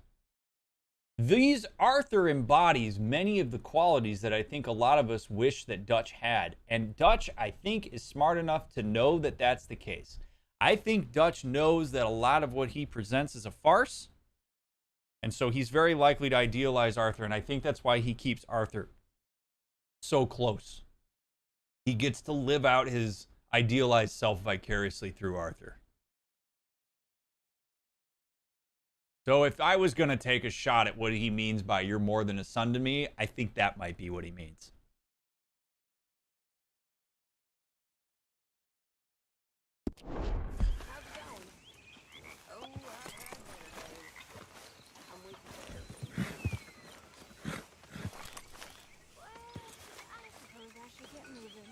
These Arthur embodies many of the qualities that I think a lot of us wish that Dutch had. And Dutch, I think, is smart enough to know that that's the case. I think Dutch knows that a lot of what he presents is a farce. And so he's very likely to idealize Arthur. And I think that's why he keeps Arthur so close. He gets to live out his idealized self vicariously through Arthur. So if I was going to take a shot at what he means by "you're more than a son to me," I think that might be what he means. How's it going? Oh, I've had better days. I'm weak and tired. Well, I suppose I should get moving.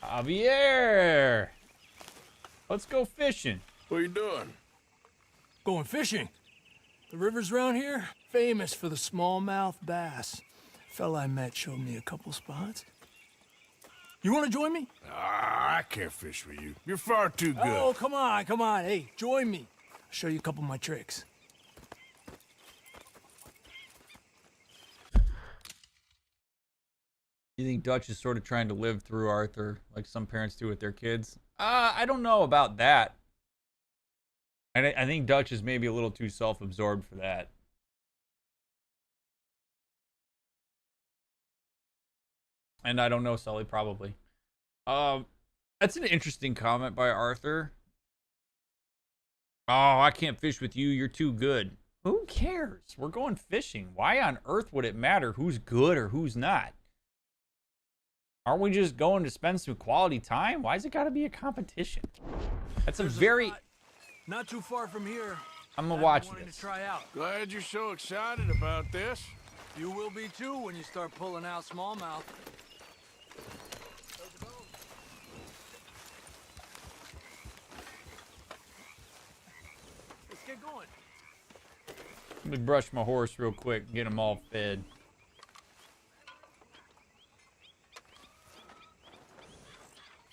Javier! Let's go fishing. What are you doing? Going fishing. The rivers around here, famous for the smallmouth bass. Fella I met showed me a couple spots. You want to join me? I can't fish with you. You're far too good. Oh, come on, come on. Hey, join me. I'll show you a couple of my tricks. You think Dutch is sort of trying to live through Arthur like some parents do with their kids? I don't know about that. I think Dutch is maybe a little too self-absorbed for that. And I don't know, Sully, probably. That's an interesting comment by Arthur. Oh, I can't fish with you. You're too good. Who cares? We're going fishing. Why on earth would it matter who's good or who's not? Aren't we just going to spend some quality time? Why's it got to be a competition? That's There's a very... spot not too far from here. I'm going to watch wanting this. to try out. Glad you're so excited about this. You will be too when you start pulling out smallmouth. Let's get going. Let me brush my horse real quick, get them all fed.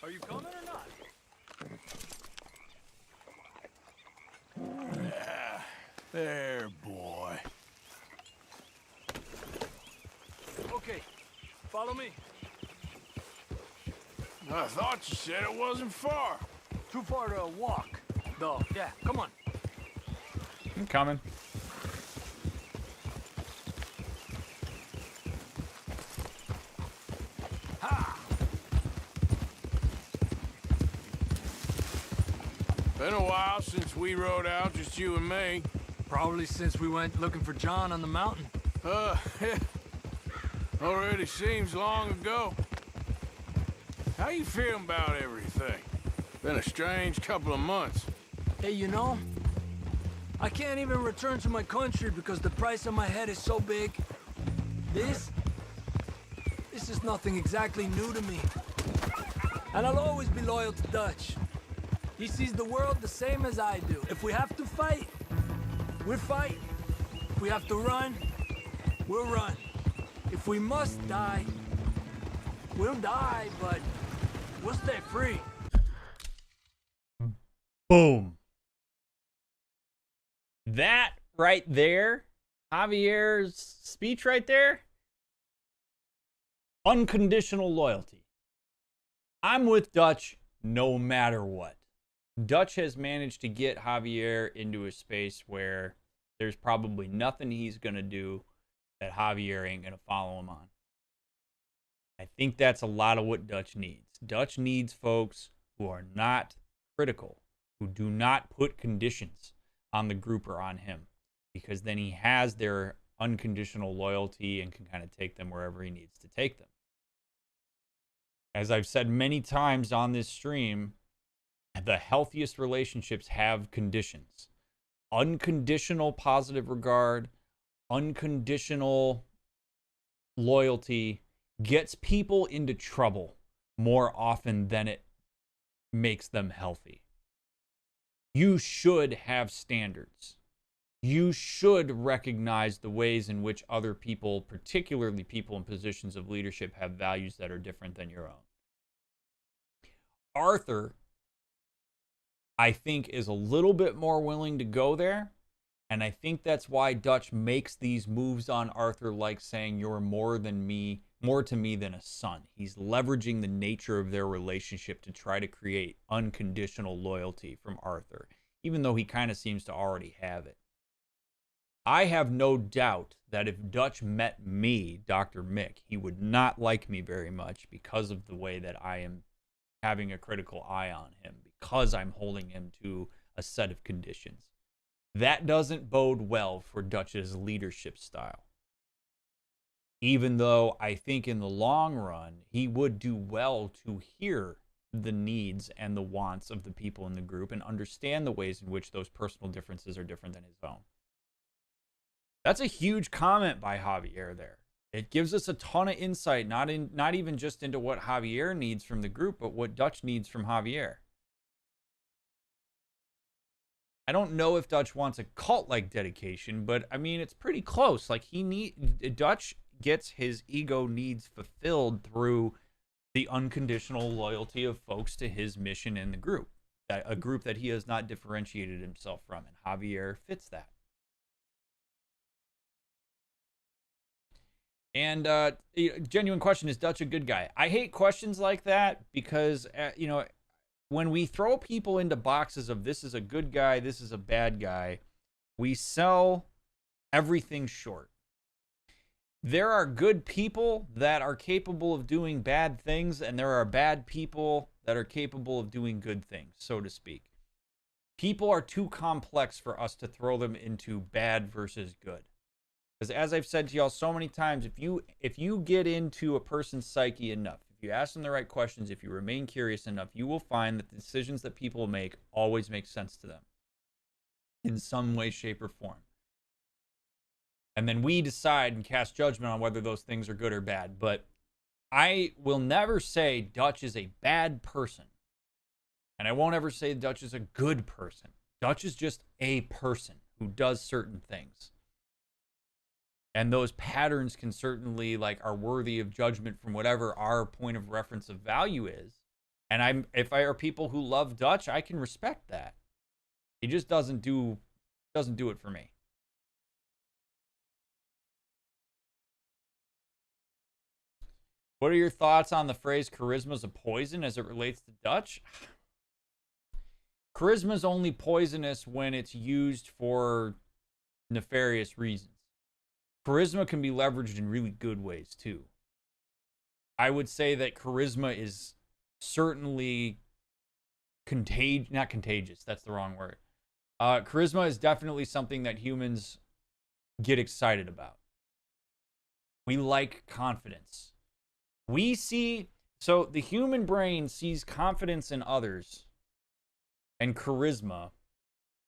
Are you coming or not? There, boy. Okay, follow me. I thought you said it wasn't far. Too far to walk, though. Yeah, come on. I'm coming. Ha! Been a while since we rode out, just you and me. Probably since we went looking for John on the mountain. Already seems long ago. How you feeling about everything? Been a strange couple of months. Hey, you know, I can't even return to my country because the price on my head is so big. This is nothing exactly new to me. And I'll always be loyal to Dutch. He sees the world the same as I do. If we have to fight, we'll fight. If we have to run, we'll run. If we must die, we'll die, but we'll stay free. Boom. That right there, Javier's speech right there, unconditional loyalty. I'm with Dutch no matter what. Dutch has managed to get Javier into a space where there's probably nothing he's going to do that Javier ain't going to follow him on. I think that's a lot of what Dutch needs. Dutch needs folks who are not critical, who do not put conditions on the group or on him, because then he has their unconditional loyalty and can kind of take them wherever he needs to take them. As I've said many times on this stream, the healthiest relationships have conditions. Unconditional positive regard, unconditional loyalty gets people into trouble more often than it makes them healthy. You should have standards. You should recognize the ways in which other people, particularly people in positions of leadership, have values that are different than your own. Arthur, I think, is a little bit more willing to go there. And I think that's why Dutch makes these moves on Arthur, like saying, you're more than me, more to me than a son. He's leveraging the nature of their relationship to try to create unconditional loyalty from Arthur, even though he kind of seems to already have it. I have no doubt that if Dutch met me, Dr. Mick, he would not like me very much because of the way that I am having a critical eye on him, because I'm holding him to a set of conditions. That doesn't bode well for Dutch's leadership style. Even though I think in the long run, he would do well to hear the needs and the wants of the people in the group and understand the ways in which those personal differences are different than his own. That's a huge comment by Javier there. It gives us a ton of insight, not even just into what Javier needs from the group, but what Dutch needs from Javier. I don't know if Dutch wants a cult-like dedication, but I mean, it's pretty close. Like, Dutch gets his ego needs fulfilled through the unconditional loyalty of folks to his mission in the group, a group that he has not differentiated himself from, and Javier fits that. And genuine question, is Dutch a good guy? I hate questions like that because, when we throw people into boxes of this is a good guy, this is a bad guy, we sell everything short. There are good people that are capable of doing bad things, and there are bad people that are capable of doing good things, so to speak. People are too complex for us to throw them into bad versus good. Because as I've said to y'all so many times, if you get into a person's psyche enough, if you ask them the right questions, if you remain curious enough, you will find that the decisions that people make always make sense to them in some way, shape, or form. And then we decide and cast judgment on whether those things are good or bad. But I will never say Dutch is a bad person. And I won't ever say Dutch is a good person. Dutch is just a person who does certain things. And those patterns can certainly, are worthy of judgment from whatever our point of reference of value is. And if I are people who love Dutch, I can respect that. He just doesn't do it for me. What are your thoughts on the phrase charisma's a poison as it relates to Dutch? Charisma is only poisonous when it's used for nefarious reasons. Charisma can be leveraged in really good ways too. I would say that charisma is certainly not contagious. That's the wrong word. Charisma is definitely something that humans get excited about. We like confidence. So the human brain sees confidence in others and charisma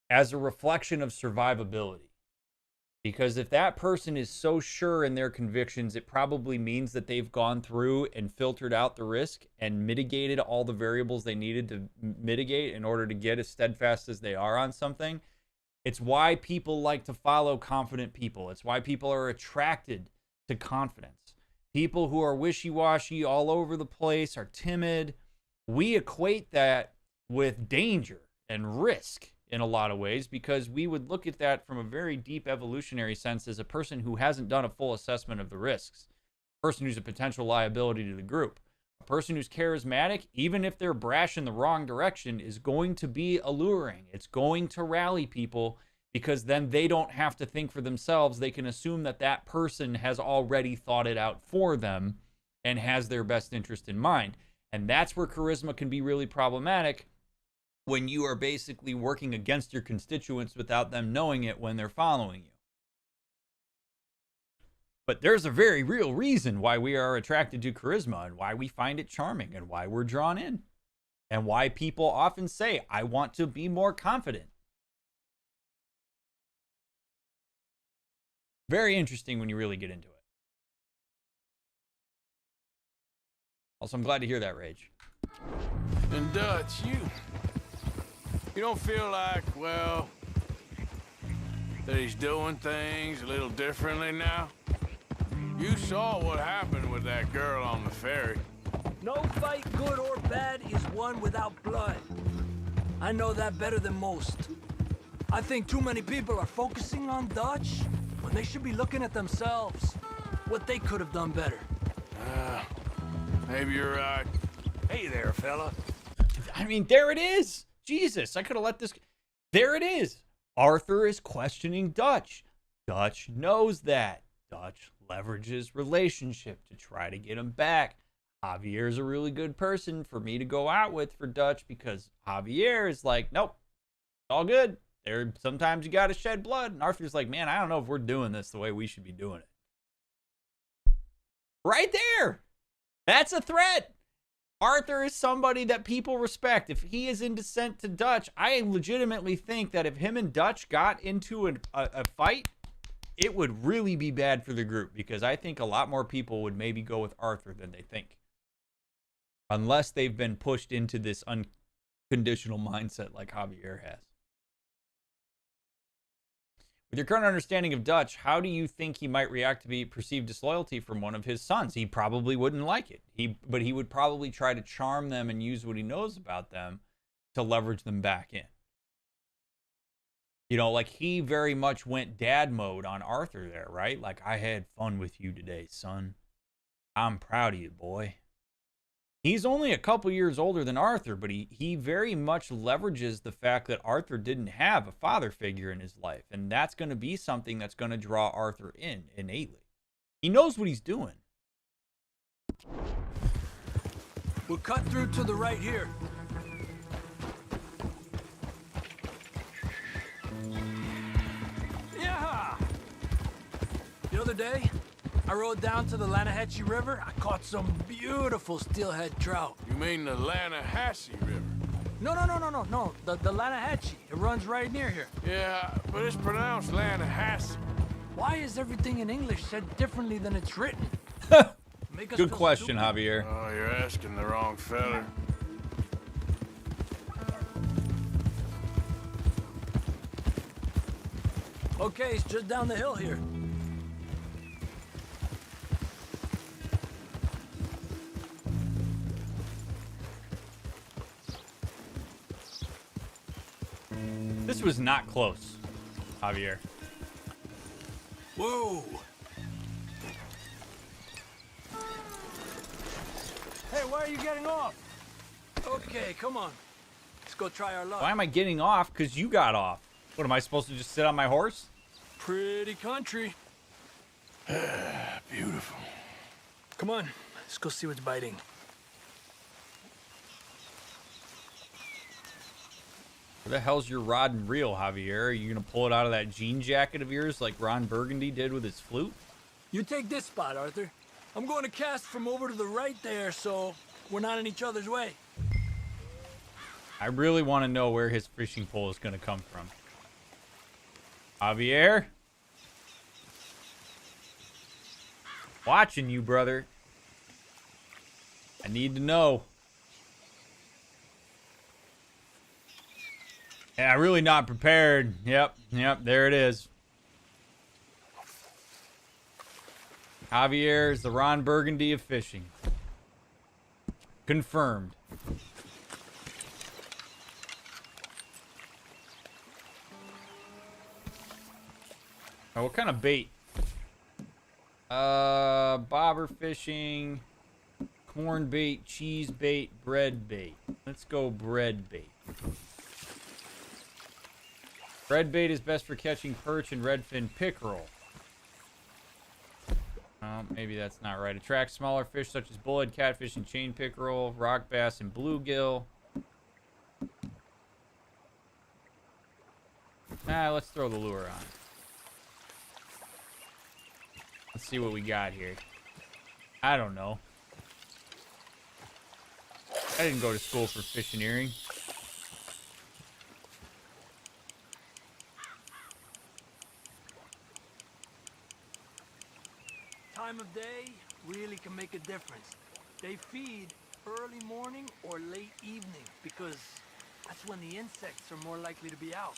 as a reflection of survivability. Because if that person is so sure in their convictions, it probably means that they've gone through and filtered out the risk and mitigated all the variables they needed to mitigate in order to get as steadfast as they are on something. It's why people like to follow confident people. It's why people are attracted to confidence. People who are wishy-washy all over the place are timid. We equate that with danger and risk in a lot of ways, because we would look at that from a very deep evolutionary sense as a person who hasn't done a full assessment of the risks, a person who's a potential liability to the group, a person who's charismatic, even if they're brash in the wrong direction, is going to be alluring. It's going to rally people, because then they don't have to think for themselves. They can assume that that person has already thought it out for them and has their best interest in mind. And that's where charisma can be really problematic, when you are basically working against your constituents without them knowing it when they're following you. But there's a very real reason why we are attracted to charisma and why we find it charming and why we're drawn in and why people often say, I want to be more confident. Very interesting when you really get into it. Also, I'm glad to hear that, Rage. And Dutch, you don't feel like, well, that he's doing things a little differently now? You saw what happened with that girl on the ferry. No fight, good or bad, is won without blood. I know that better than most. I think too many people are focusing on Dutch when they should be looking at themselves, what they could have done better. Maybe you're right. Hey there, fella. I mean, there it is. Jesus, I could have let this... There it is. Arthur is questioning Dutch. Dutch knows that. Dutch leverages relationship to try to get him back. Javier is a really good person for me to go out with for Dutch, because Javier is like, nope, all good. Sometimes you got to shed blood. And Arthur's like, man, I don't know if we're doing this the way we should be doing it. Right there. That's a threat. Arthur is somebody that people respect. If he is in dissent to Dutch, I legitimately think that if him and Dutch got into a fight, it would really be bad for the group, because I think a lot more people would maybe go with Arthur than they think. Unless they've been pushed into this unconditional mindset like Javier has. With your current understanding of Dutch, how do you think he might react to be perceived disloyalty from one of his sons? He probably wouldn't like it. But he would probably try to charm them and use what he knows about them to leverage them back in. You know, like he very much went dad mode on Arthur there, right? Like, I had fun with you today, son. I'm proud of you, boy. He's only a couple years older than Arthur, but he very much leverages the fact that Arthur didn't have a father figure in his life. And that's going to be something that's going to draw Arthur in innately. He knows what he's doing. We'll cut through to the right here. other day, I rode down to the Lanahatchee River. I caught some beautiful steelhead trout. You mean the Lanahatchee River? No. The Lanahatchee. It runs right near here. Yeah, but it's pronounced Lanahatchee. Why is everything in English said differently than it's written? Make us Good feel question, stupid. Javier. Oh, you're asking the wrong fella. Okay, it's just down the hill here. This was not close, Javier. Whoa! Hey, why are you getting off? Okay, come on. Let's go try our luck. Why am I getting off? Because you got off. What, am I supposed to just sit on my horse? Pretty country. Beautiful. Come on, let's go see what's biting. Where the hell's your rod and reel, Javier? Are you going to pull it out of that jean jacket of yours like Ron Burgundy did with his flute? You take this spot, Arthur. I'm going to cast from over to the right there, so we're not in each other's way. I really want to know where his fishing pole is going to come from. Javier? Watching you, brother. I need to know. Yeah, really not prepared. Yep, there it is. Javier is the Ron Burgundy of fishing. Confirmed. Oh, what kind of bait? Bobber fishing, corn bait, cheese bait, bread bait. Let's go bread bait. Bread bait is best for catching perch and redfin pickerel. Maybe that's not right. Attracts smaller fish such as bullhead catfish and chain pickerel, rock bass, and bluegill. Let's throw the lure on. Let's see what we got here. I don't know. I didn't go to school for fissioneering. Time of day really can make a difference. They feed early morning or late evening because that's when the insects are more likely to be out.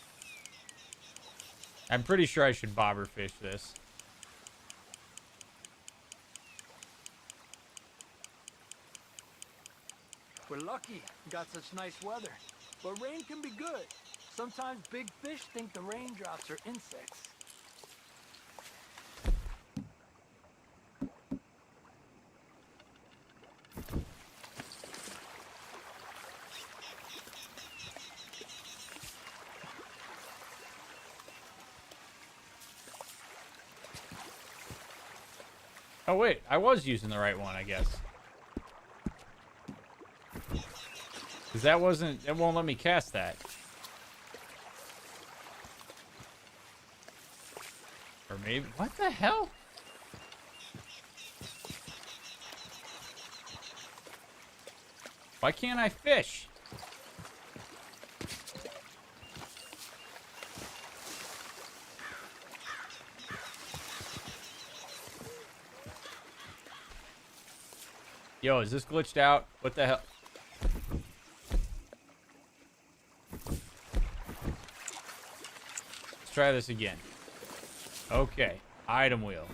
I'm pretty sure I should bobber fish this. We're lucky we got such nice weather, but rain can be good. Sometimes big fish think the raindrops are insects. Oh wait, I was using the right one, I guess. Because that wasn't, it won't let me cast that. Or maybe, what the hell? Why can't I fish? Yo, is this glitched out? What the hell? Let's try this again. Okay, item wheel.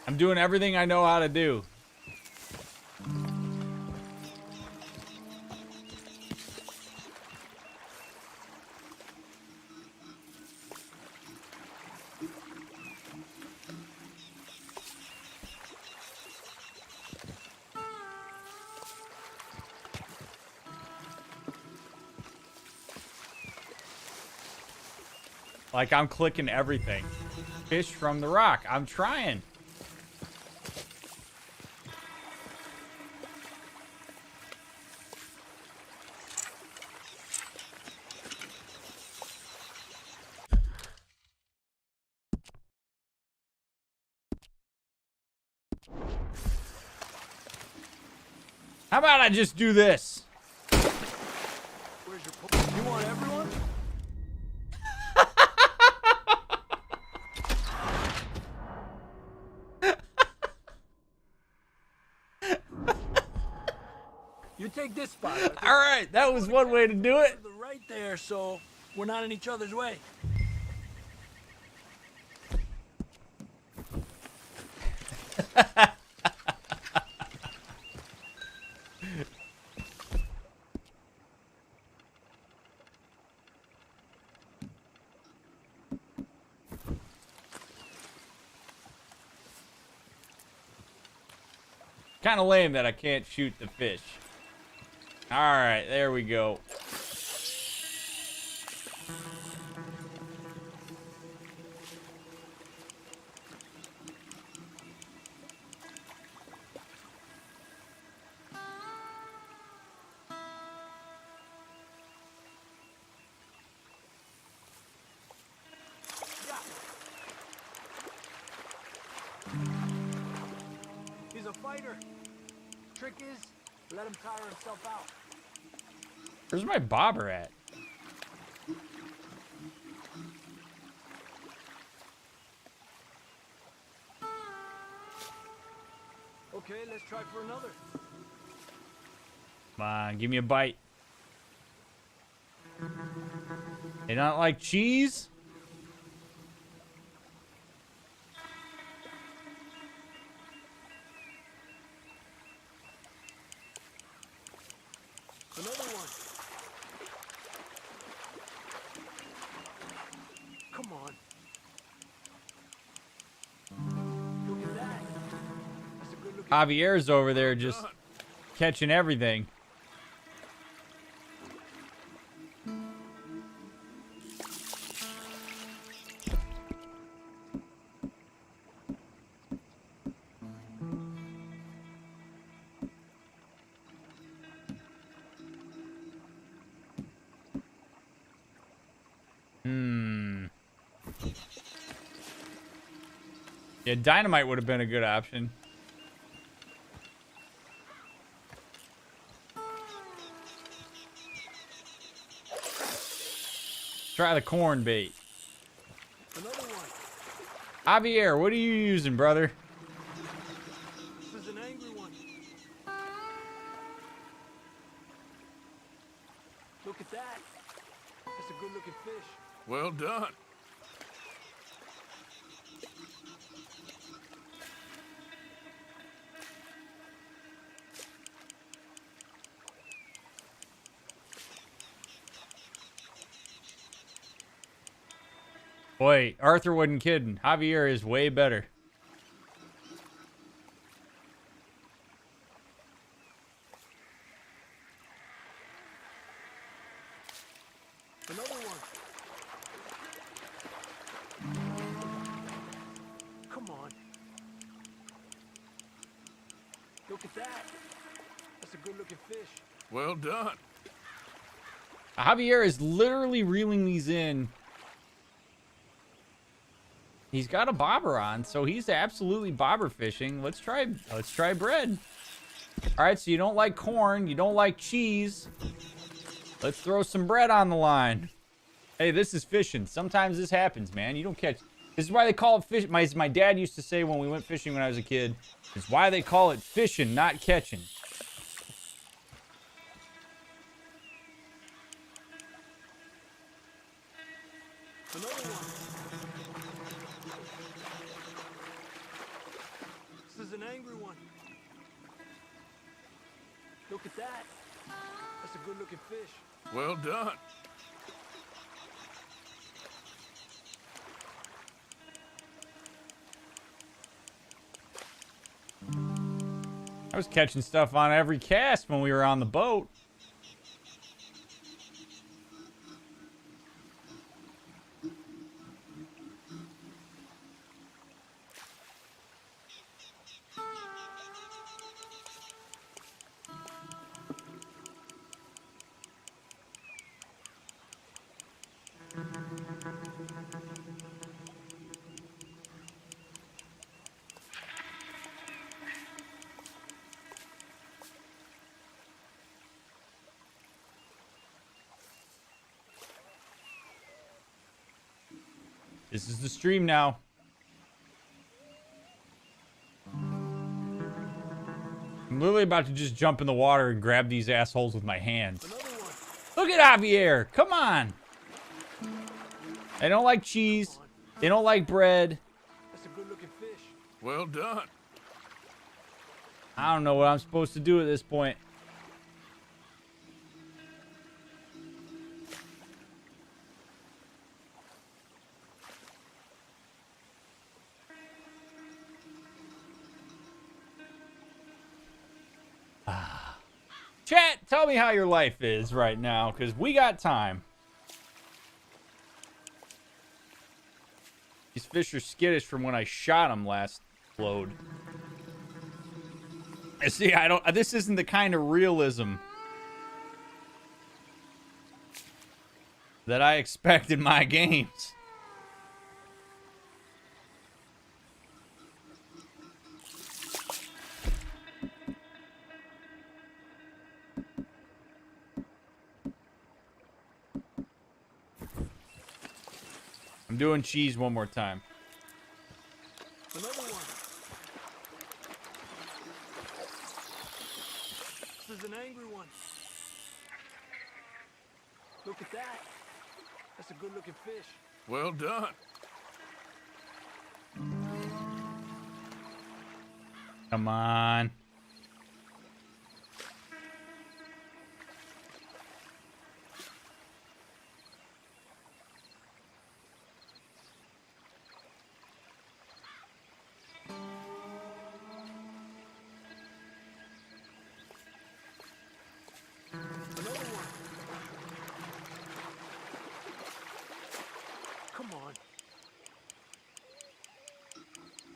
I'm doing everything I know how to do. Like I'm clicking everything. Fish from the rock. I'm trying. How about I just do this? Where's your pole? You want everyone? You take this spot. All right, that was one way to do it. Right there, so we're not in each other's way. Kind of lame that I can't shoot the fish. All right, there we go. He's a fighter. Trick is, let him tire himself out. Where's my bobber at? Okay, let's try for another. Come on, give me a bite. They not like cheese? Another one. Come on. Look at that. That's a good looking. Javier's over there just catching everything. Yeah, dynamite would have been a good option. Try the corn bait. Another one. Javier, what are you using, brother? This is an angry one. Look at that. That's a good looking fish. Well done. Boy, Arthur wasn't kidding. Javier is way better. Another one. Come on. Look at that. That's a good looking fish. Well done. Javier is literally reeling these in. He's got a bobber on, so he's absolutely bobber fishing. Let's try bread. All right, so you don't like corn, you don't like cheese. Let's throw some bread on the line. Hey, this is fishing. Sometimes this happens, man. You don't catch. This is why they call it fish. My dad used to say when we went fishing when I was a kid, it's why they call it fishing, not catching. Another one. This is an angry one. Look at that. That's a good looking fish. Well done. I was catching stuff on every cast when we were on the boat. This is the stream now. I'm literally about to just jump in the water and grab these assholes with my hands. Look at Javier. Come on. They don't like cheese. They don't like bread. That's a good-looking fish. Well done. I don't know what I'm supposed to do at this point. Chat, tell me how your life is right now, because we got time. These fish are skittish from when I shot them last load. See, this isn't the kind of realism that I expect in my games. I'm doing cheese one more time. Another one. This is an angry one. Look at that. That's a good-looking fish. Well done. Come on.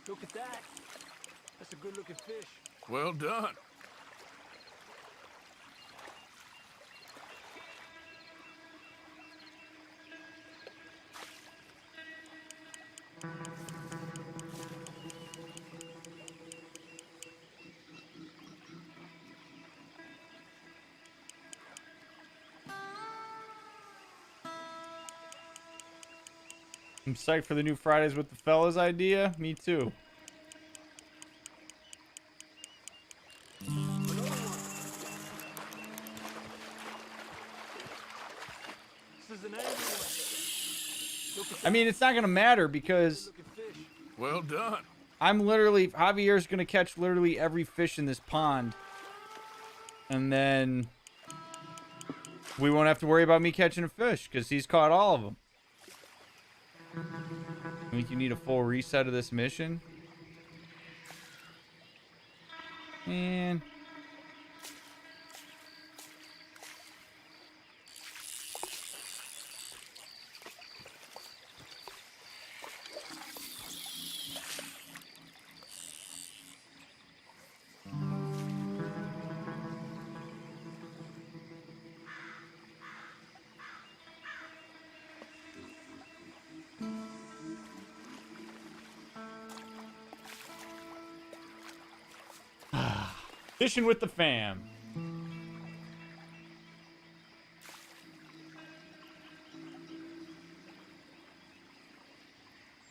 Look at that. That's a good-looking fish. Well done. I'm psyched for the new Fridays with the Fellas idea. Me too. I mean, it's not going to matter because well done. Javier's going to catch literally every fish in this pond. And then we won't have to worry about me catching a fish because he's caught all of them. I think you need a full reset of this mission. Man. Fishing with the fam.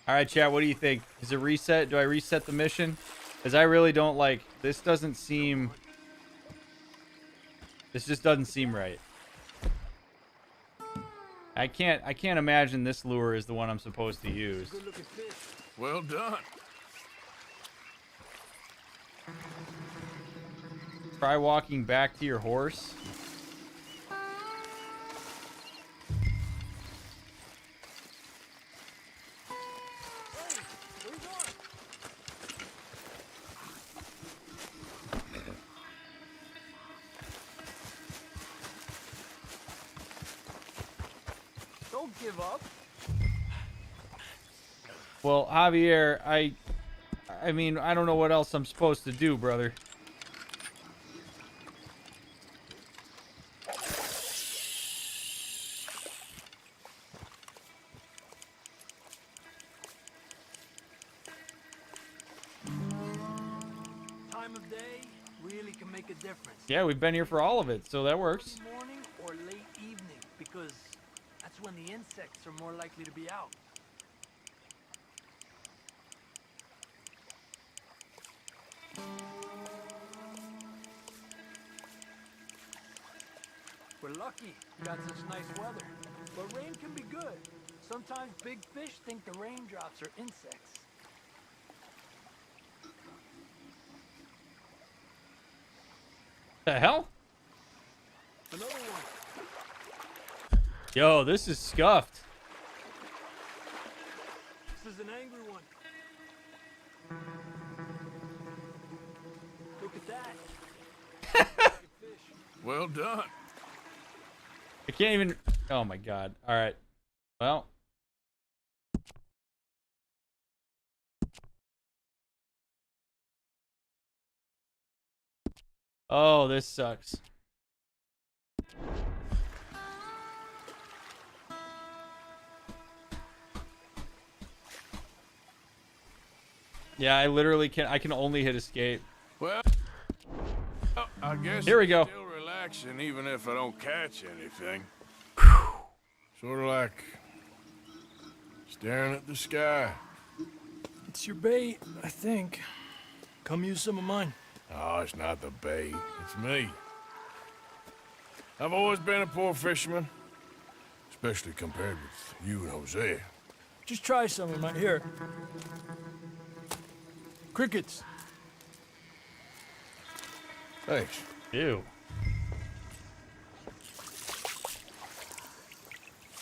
All right, chat, what do you think? Is it reset? Do I reset the mission? Because I really don't like... This doesn't seem... This just doesn't seem right. I can't imagine this lure is the one I'm supposed to use. Well done. Try walking back to your horse. Don't give up. Well, Javier, I mean, I don't know what else I'm supposed to do, brother. Yeah, we've been here for all of it, so that works. Morning or late evening, because that's when the insects are more likely to be out. We're lucky we got such nice weather. But rain can be good. Sometimes big fish think the raindrops are insects. The hell? Another one. Yo, this is scuffed. This is an angry one. Look at that. Well done. I can't even. Oh my god. All right. Well. Oh, this sucks. Yeah, I literally can't. I can only hit escape. Well, I guess Here we go. it's still relaxing even if I don't catch anything. Sort of like staring at the sky. It's your bait, I think. Come use some of mine. Oh, it's not the bait. It's me. I've always been a poor fisherman, especially compared with you and Jose. Just try some of mine. Here. Crickets. Thanks. Ew.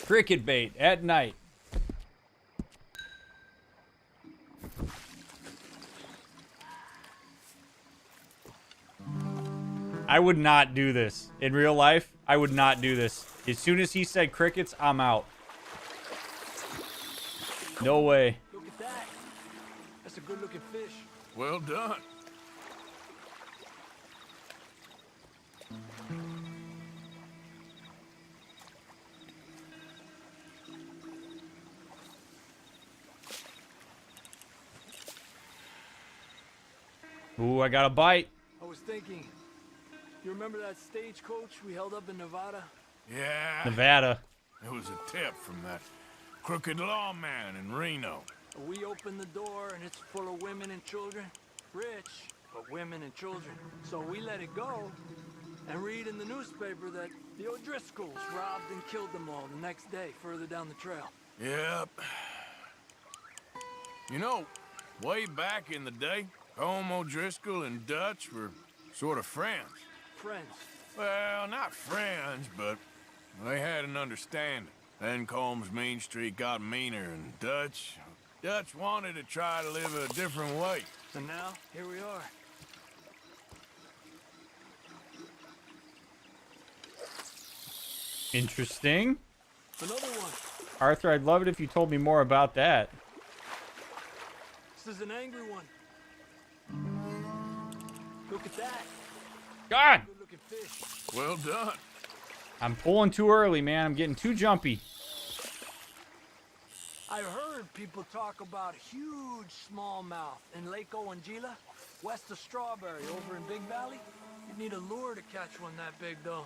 Cricket bait at night. I would not do this. In real life, I would not do this. As soon as he said crickets, I'm out. No way. Look at that. That's a good looking fish. Well done. Ooh, I got a bite. I was thinking, you remember that stagecoach we held up in Nevada? Yeah. Nevada. It was a tip from that crooked lawman in Reno. We opened the door and it's full of women and children. Rich, but women and children. So we let it go and read in the newspaper that the O'Driscolls robbed and killed them all the next day further down the trail. Yep. You know, way back in the day, Home O'Driscoll and Dutch were sort of friends. Friends. Well, not friends, but they had an understanding. Then Combs Mean Street got meaner, and Dutch wanted to try to live a different way. And now, here we are. Interesting. Another one. Arthur, I'd love it if you told me more about that. This is an angry one. Look at that. God! Good looking fish. Well done. I'm pulling too early, man. I'm getting too jumpy. I've heard people talk about huge smallmouth in Lake Owanjila, west of Strawberry, over in Big Valley. You'd need a lure to catch one that big, though.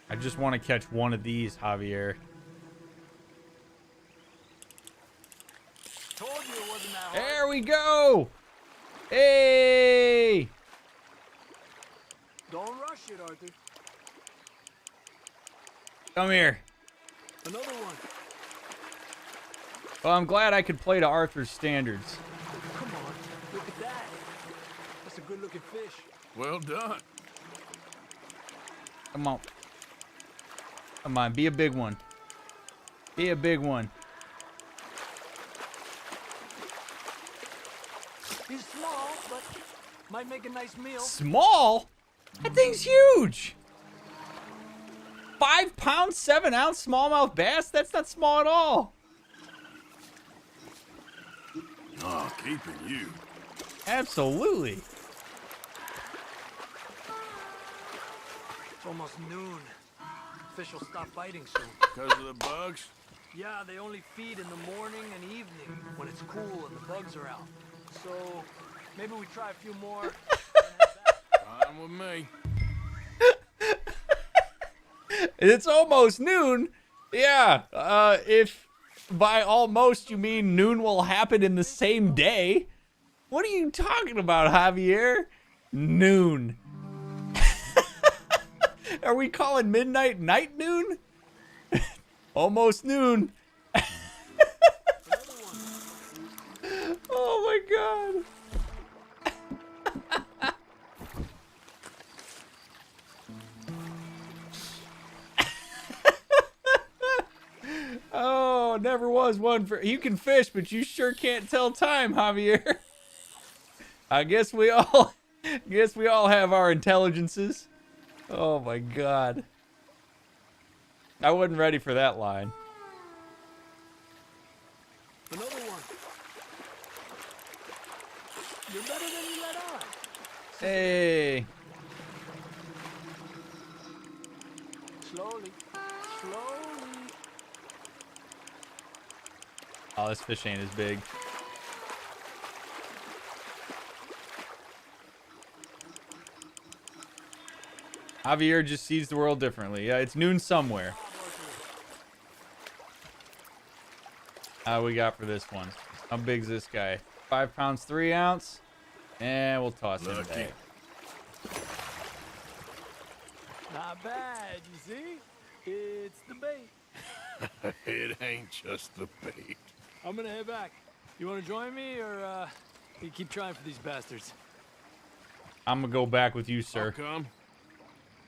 I just want to catch one of these, Javier. Told you it wasn't that hard. There we go! Hey! Don't rush it, Arthur. Come here. Another one. Well, I'm glad I could play to Arthur's standards. Come on, look at that. That's a good looking fish. Well done. Come on. Come on, be a big one. Be a big one. He's small, but might make a nice meal. Small? That thing's huge! 5 pound, 7 ounce smallmouth bass? That's not small at all. Oh, keeping you. Absolutely. It's almost noon. Fish will stop biting soon. Because of the bugs? Yeah, they only feed in the morning and evening when it's cool and the bugs are out. So maybe we try a few more. Fine with me. It's almost noon. Yeah, if by almost you mean noon will happen in the same day. What are you talking about, Javier? Noon. Are we calling midnight night noon? Almost noon. Oh my god. Oh, never was one for you can fish, but you sure can't tell time, Javier. I guess we all have our intelligences. Oh my god. I wasn't ready for that line. Another one. You're better than you let on. Hey. Slowly. Oh, this fish ain't as big. Javier just sees the world differently. Yeah, it's noon somewhere. How we got for this one? How big's this guy? 5 pounds, 3 ounce. And we'll toss him back. Not bad, you see? It's the bait. It ain't just the bait. I'm gonna head back. You wanna join me, or you keep trying for these bastards? I'm gonna go back with you, I'll sir. come.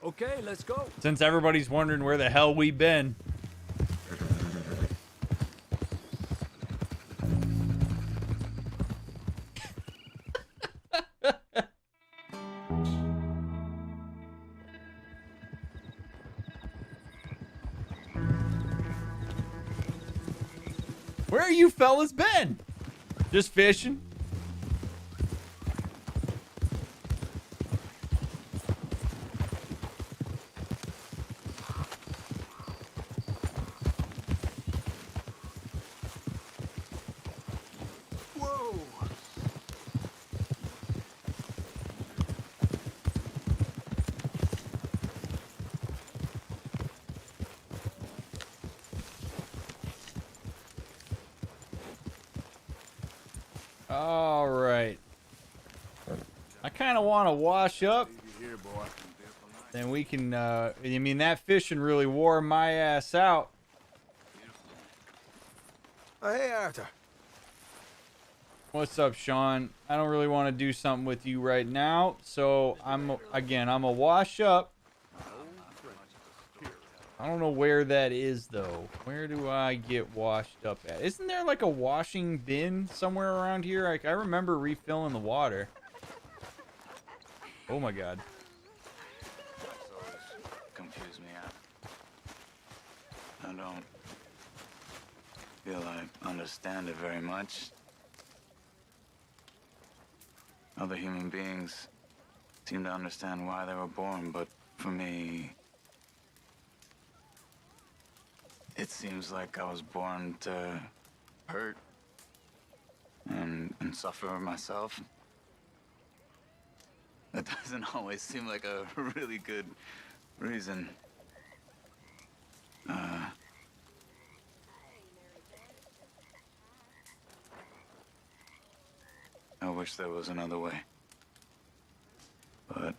Okay, let's go. Since everybody's wondering where the hell we've been. Where you fellas been? Just fishing? Whoa! All right. I kind of want to wash up. Then we can, I mean, that fishing really wore my ass out. Oh, hey, Arthur. What's up, Sean? I don't really want to do something with you right now. So I'm a wash up. I don't know where that is, though. Where do I get washed up at? Isn't there like a washing bin somewhere around here? I remember refilling the water. Oh my god. That's always confused me. I don't feel I understand it very much. Other human beings seem to understand why they were born, but for me, it seems like I was born to hurt and suffer myself. That doesn't always seem like a really good reason. I wish there was another way. But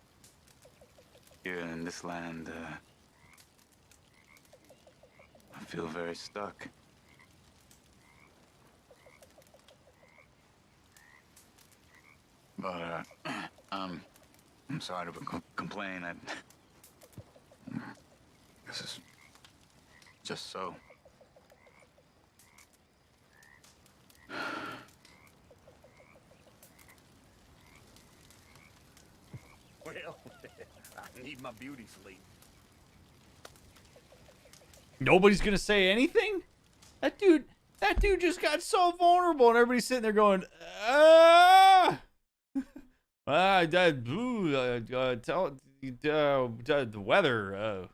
here in this land, I feel very stuck. But, I'm sorry to complain. This is just so. Well, I need my beauty sleep. Nobody's gonna say anything? That dude just got so vulnerable, and everybody's sitting there going, ah! Tell the weather.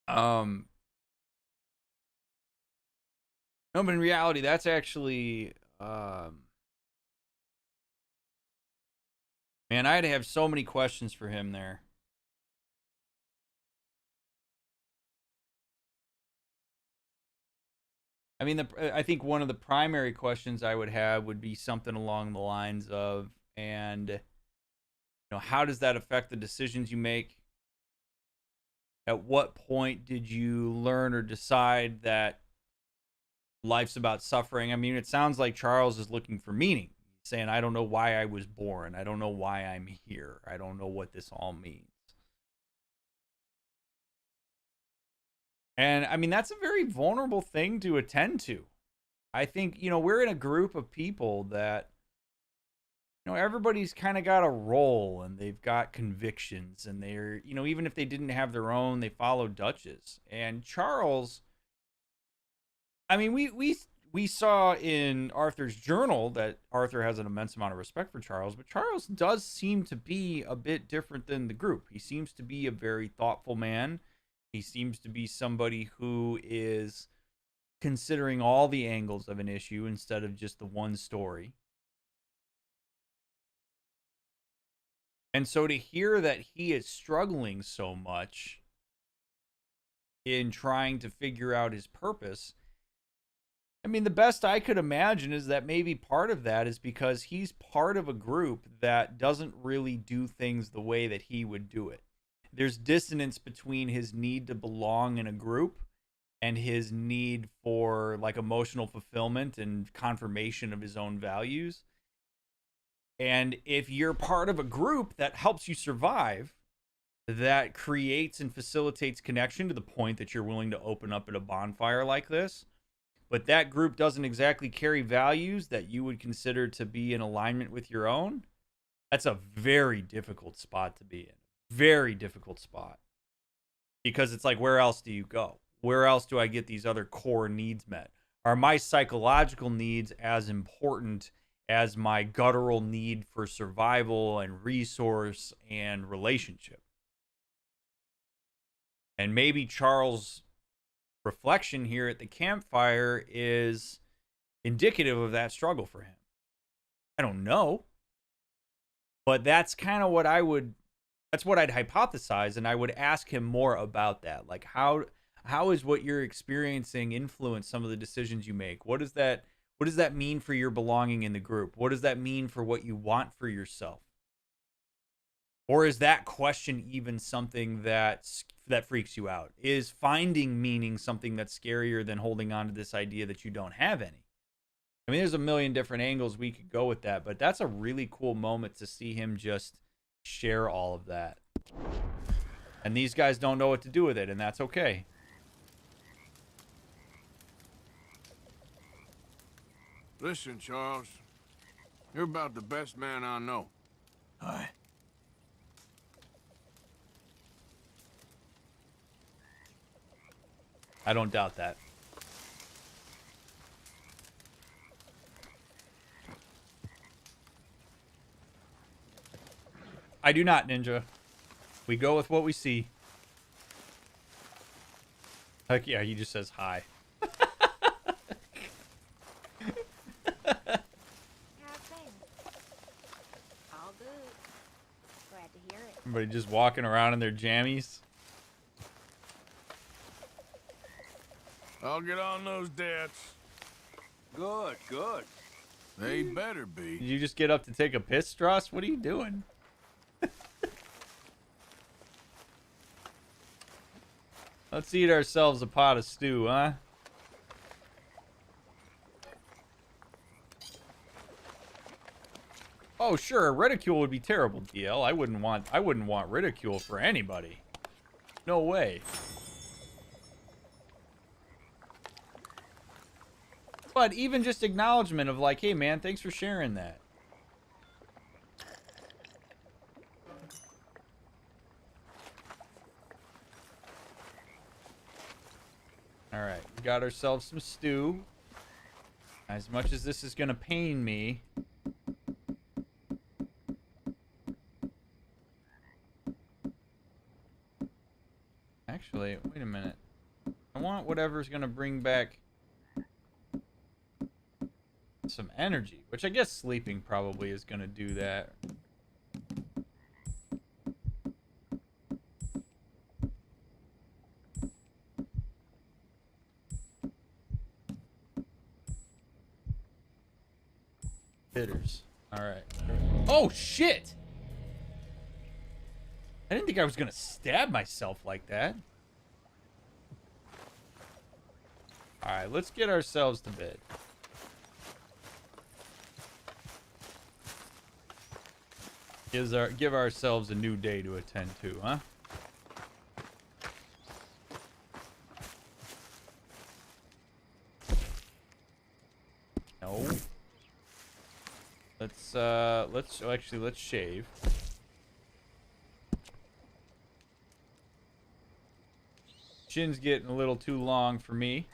No, but in reality, that's actually, man, I'd have so many questions for him there. I mean, I think one of the primary questions I would have would be something along the lines of, and, you know, how does that affect the decisions you make? At what point did you learn or decide that life's about suffering? I mean, it sounds like Charles is looking for meaning. He's saying, I don't know why I was born. I don't know why I'm here. I don't know what this all means. And I mean, that's a very vulnerable thing to attend to. I think, you know, we're in a group of people that, you know, everybody's kind of got a role and they've got convictions and they're, you know, even if they didn't have their own, they follow Dutch's. And Charles, I mean, we saw in Arthur's journal that Arthur has an immense amount of respect for Charles, but Charles does seem to be a bit different than the group. He seems to be a very thoughtful man. He seems to be somebody who is considering all the angles of an issue instead of just the one story. And so to hear that he is struggling so much in trying to figure out his purpose, I mean, the best I could imagine is that maybe part of that is because he's part of a group that doesn't really do things the way that he would do it. There's dissonance between his need to belong in a group and his need for like emotional fulfillment and confirmation of his own values. And if you're part of a group that helps you survive, that creates and facilitates connection to the point that you're willing to open up at a bonfire like this, but that group doesn't exactly carry values that you would consider to be in alignment with your own, that's a very difficult spot to be in. Very difficult spot. Because it's like, where else do you go? Where else do I get these other core needs met? Are my psychological needs as important as my guttural need for survival and resource and relationship? And maybe Charles' reflection here at the campfire is indicative of that struggle for him. I don't know. But that's kind of what that's what I'd hypothesize, and I would ask him more about that. Like, how is what you're experiencing influence some of the decisions you make? What does that mean for your belonging in the group? What does that mean for what you want for yourself? Or is that question even something that freaks you out? Is finding meaning something that's scarier than holding on to this idea that you don't have any? I mean, there's a million different angles we could go with that, but that's a really cool moment to see him just share all of that. And these guys don't know what to do with it, and that's okay. Listen, Charles. You're about the best man I know. Aye. I don't doubt that. I do not, Ninja. We go with what we see. Heck yeah, he just says hi. All good. Glad to hear it. Everybody just walking around in their jammies. I'll get on those debts. Good, good. They better be. Did you just get up to take a piss, Strauss? What are you doing? Let's eat ourselves a pot of stew, huh? Oh, sure, ridicule would be terrible, DL. I wouldn't want ridicule for anybody. No way. But even just acknowledgement of like, hey man, thanks for sharing that. Alright, we got ourselves some stew. As much as this is gonna pain me. Actually, wait a minute. I want whatever's gonna bring back some energy, which I guess sleeping probably is gonna do that. Bitters. Alright. Oh, shit! I didn't think I was gonna stab myself like that. Alright, let's get ourselves to bed. Give ourselves a new day to attend to, huh? No. Let's shave. Chin's getting a little too long for me.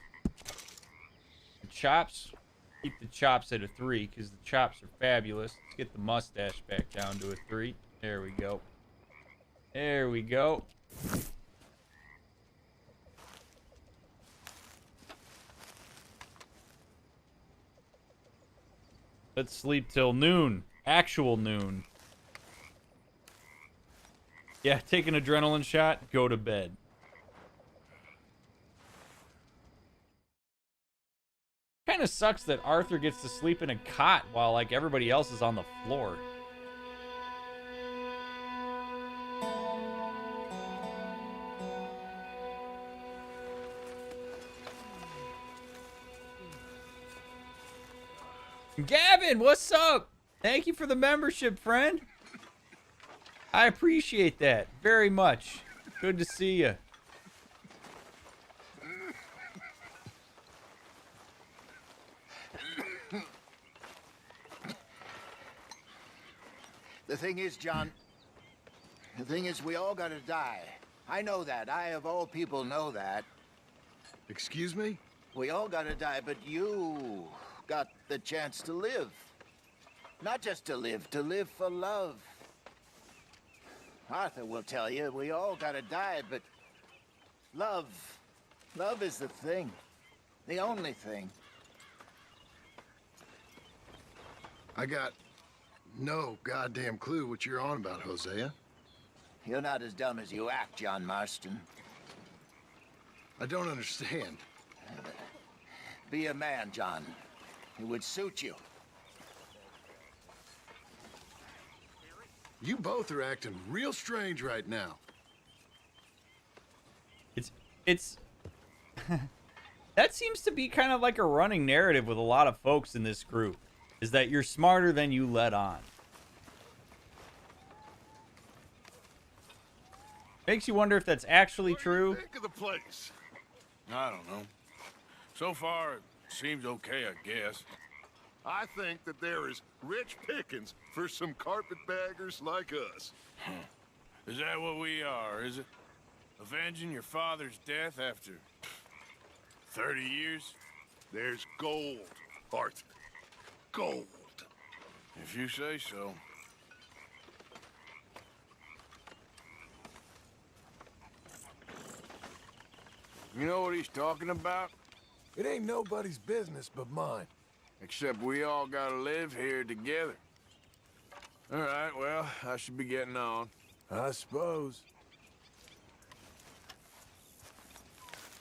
The chops, keep the chops at a 3 because the chops are fabulous. Let's get the mustache back down to a 3. There we go. There we go. Let's sleep till noon. Actual noon. Yeah, take an adrenaline shot, go to bed. Kind of sucks that Arthur gets to sleep in a cot while like everybody else is on the floor. Gavin, what's up? Thank you for the membership, friend. I appreciate that very much. Good to see you. The thing is, John, the thing is we all gotta die. I know that. I, of all people, know that. Excuse me? We all gotta die, but you got the chance to live. Not just to live for love. Arthur will tell you, we all gotta die, but love is the thing. The only thing. I got no goddamn clue what you're on about, Hosea. You're not as dumb as you act, John Marston. I don't understand. Be a man, John. It would suit you. You both are acting real strange right now. It's that seems to be kind of like a running narrative with a lot of folks in this group, is that you're smarter than you let on. Makes you wonder if that's actually true. What do you think of the place? I don't know. So far, it seems okay, I guess. I think that there is rich pickings for some carpetbaggers like us. Is that what we are, is it? Avenging your father's death after 30 years? There's gold, Arthur. Gold. If you say so. You know what he's talking about? It ain't nobody's business but mine. Except we all gotta live here together. All right, well, I should be getting on. I suppose.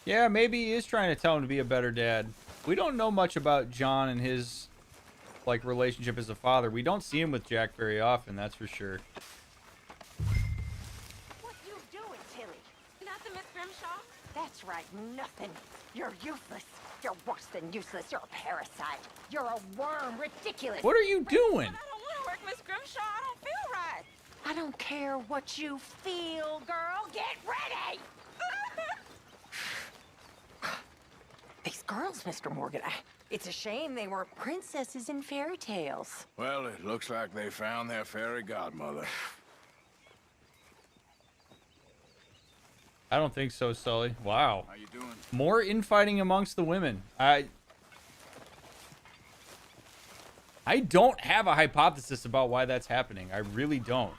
Yeah, maybe he is trying to tell him to be a better dad. We don't know much about John and his like relationship as a father. We don't see him with Jack very often, that's for sure. What you doing, Tilly? Nothing, Miss Grimshaw. That's right, nothing. You're useless. You're worse than useless. You're a parasite. You're a worm. Ridiculous. What are you doing? I don't want to work, Miss Grimshaw. I don't feel right. I don't care what you feel, girl. Get ready. These girls, Mr. Morgan, it's a shame they weren't princesses in fairy tales. Well, it looks like they found their fairy godmother. I don't think so, Sully. Wow. How you doing? More infighting amongst the women. I don't have a hypothesis about why that's happening. I really don't.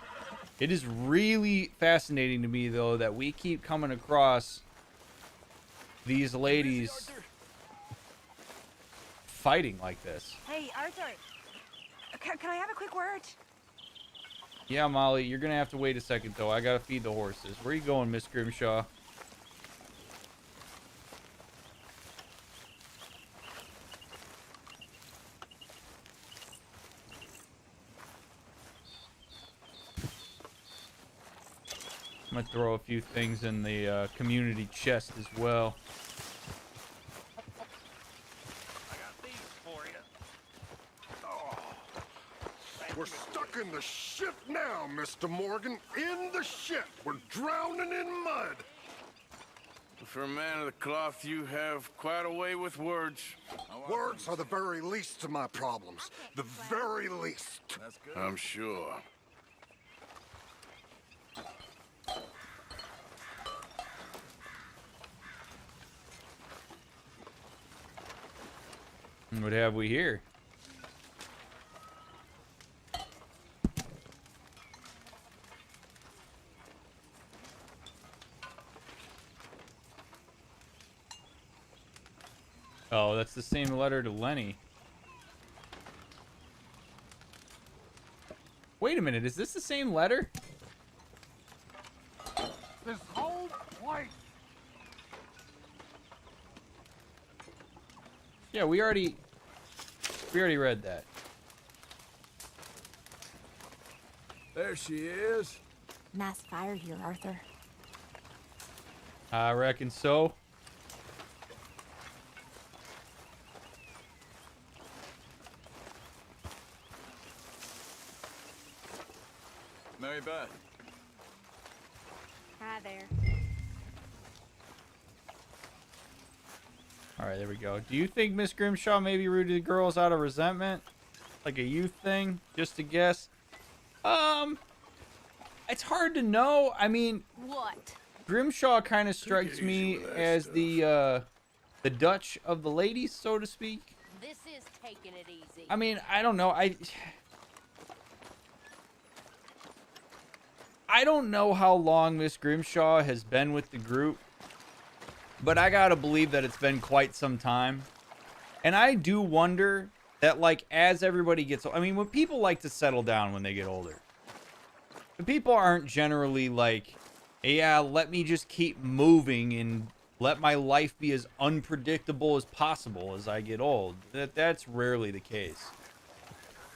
It is really fascinating to me, though, that we keep coming across these ladies fighting like this. Hey, Arthur. Can I have a quick word? Yeah, Molly, you're gonna have to wait a second, though. I gotta feed the horses. Where are you going, Miss Grimshaw? I'm gonna throw a few things in the community chest as well. Docking the ship now, Mr. Morgan. In the ship. We're drowning in mud. For a man of the cloth, you have quite a way with words. Words are the very least of my problems. The very least. That's good. I'm sure. What have we here? Oh, that's the same letter to Lenny. Wait a minute, is this the same letter? This whole place. Yeah, we already read that. There she is. Nice fire here, Arthur. I reckon so. Mary Beth. Hi there. All right, there we go. Do you think Miss Grimshaw maybe rooted the girls out of resentment? Like a youth thing? Just to guess. It's hard to know. I mean, What? Grimshaw kind of strikes me as the Dutch of the ladies, so to speak. This is taking it easy. I mean, I don't know. I don't know how long Miss Grimshaw has been with the group, but I gotta believe that it's been quite some time. And I do wonder that, like, as everybody gets, I mean, when people like to settle down when they get older, the people aren't generally like, yeah, let me just keep moving and let my life be as unpredictable as possible as I get old. That's rarely the case.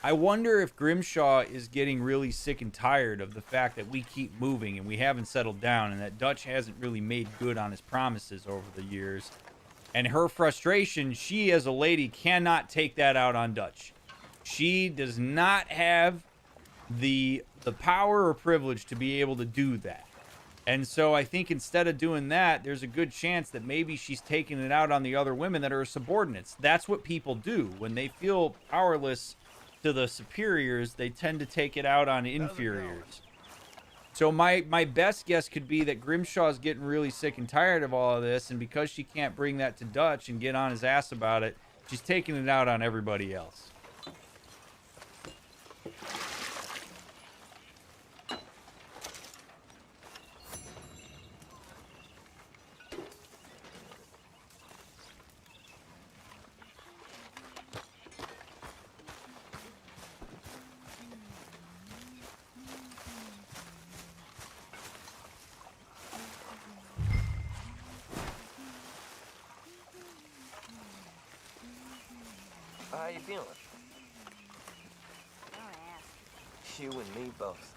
I wonder if Grimshaw is getting really sick and tired of the fact that we keep moving and we haven't settled down, and that Dutch hasn't really made good on his promises over the years. And her frustration, she as a lady cannot take that out on Dutch. She does not have the power or privilege to be able to do that. And so I think instead of doing that, there's a good chance that maybe she's taking it out on the other women that are subordinates. That's what people do when they feel powerless to the superiors. They tend to take it out on inferiors. So my best guess could be that Grimshaw's getting really sick and tired of all of this, and because she can't bring that to Dutch and get on his ass about it, she's taking it out on everybody else. How you feeling? You and me both.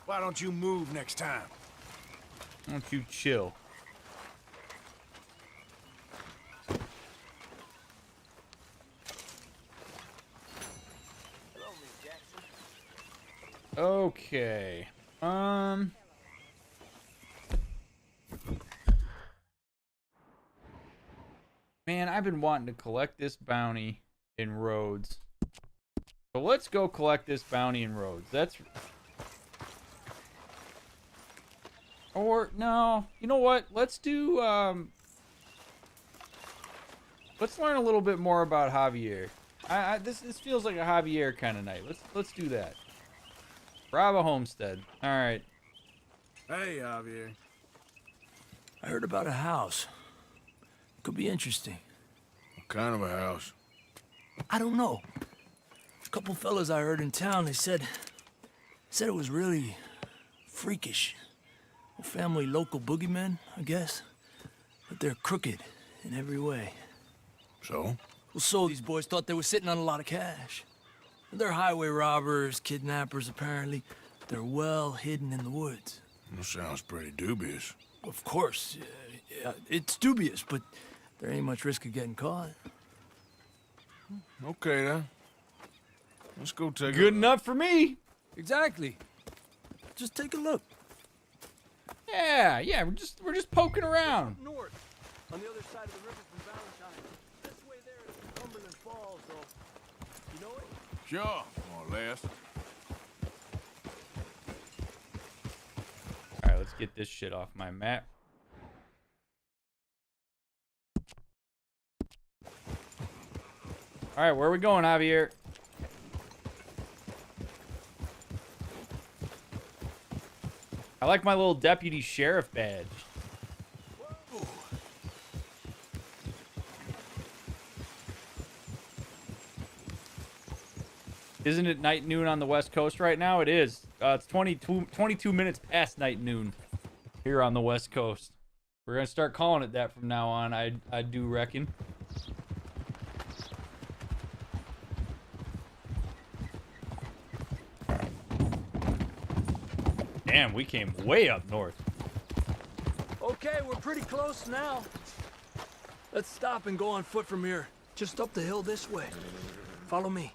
Why don't you move next time? Why don't you chill? Okay. Man, I've been wanting to collect this bounty in Rhodes. So let's go collect this bounty in Rhodes. That's... Or, no. You know what? Let's do, let's learn a little bit more about Javier. This feels like a Javier kind of night. Let's do that. Rob a homestead. All right. Hey, Javier. I heard about a house. Could be interesting. What kind of a house? I don't know. A couple fellas I heard in town, they said it was really freakish. A family local boogeymen, I guess. But they're crooked in every way. So? Well, so these boys thought they were sitting on a lot of cash. They're highway robbers, kidnappers, apparently. They're well hidden in the woods. That sounds pretty dubious. Of course. Yeah, it's dubious, but There ain't much risk of getting caught. Okay, then. Let's go take a Good enough for me. Exactly. Just take a look. Yeah, we're just poking around. North, on the other side of the river from Valentine. This way there is Cumberland Falls, though. You know it? Sure, more or less. All right, let's get this shit off my map. All right, where are we going, Javier? I like my little deputy sheriff badge. Isn't it night noon on the West Coast right now? It is. It's 22 minutes past night noon here on the West Coast. We're going to start calling it that from now on, I do reckon. Damn, we came way up north. Okay, we're pretty close now. Let's stop and go on foot from here. Just up the hill this way. Follow me.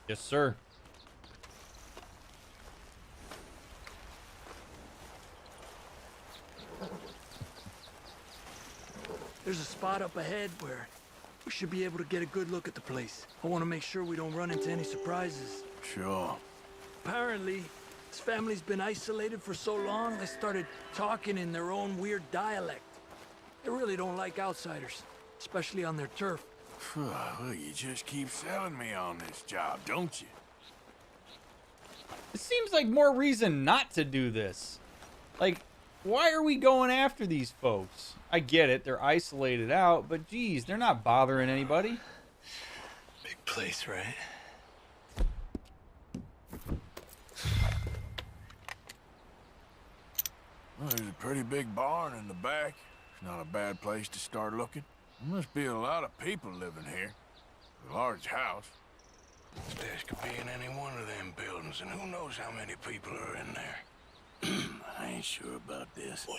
Yes, sir. There's a spot up ahead where we should be able to get a good look at the place. I want to make sure we don't run into any surprises. Sure. Apparently, this family's been isolated for so long, they started talking in their own weird dialect. They really don't like outsiders, especially on their turf. Well, you just keep selling me on this job, don't you? It seems like more reason not to do this. Like, why are we going after these folks? I get it, they're isolated out, but geez, they're not bothering anybody. Big place, right? Well, there's a pretty big barn in the back. It's not a bad place to start looking. There must be a lot of people living here. A large house. This place could be in any one of them buildings, and who knows how many people are in there. I ain't sure about this. Boy,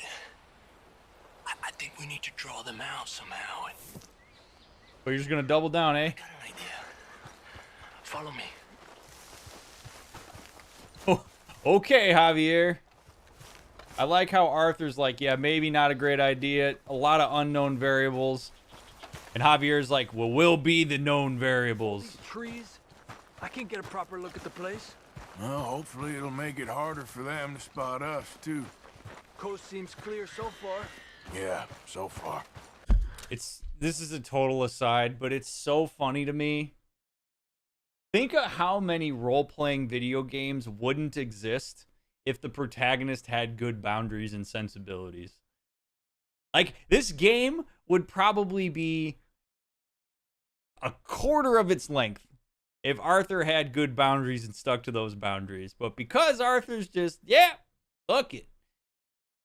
I think we need to draw them out somehow. But you're just gonna double down, eh? I got an idea. Follow me. Oh, okay, Javier. I like how Arthur's like, yeah, maybe not a great idea. A lot of unknown variables. And Javier's like, well, we'll be the known variables. These trees, I can't get a proper look at the place. Well, hopefully it'll make it harder for them to spot us, too. Coast seems clear so far. Yeah, so far. This is a total aside, but it's so funny to me. Think of how many role-playing video games wouldn't exist if the protagonist had good boundaries and sensibilities. Like, this game would probably be a quarter of its length if Arthur had good boundaries and stuck to those boundaries. But because Arthur's just, yeah, fuck it,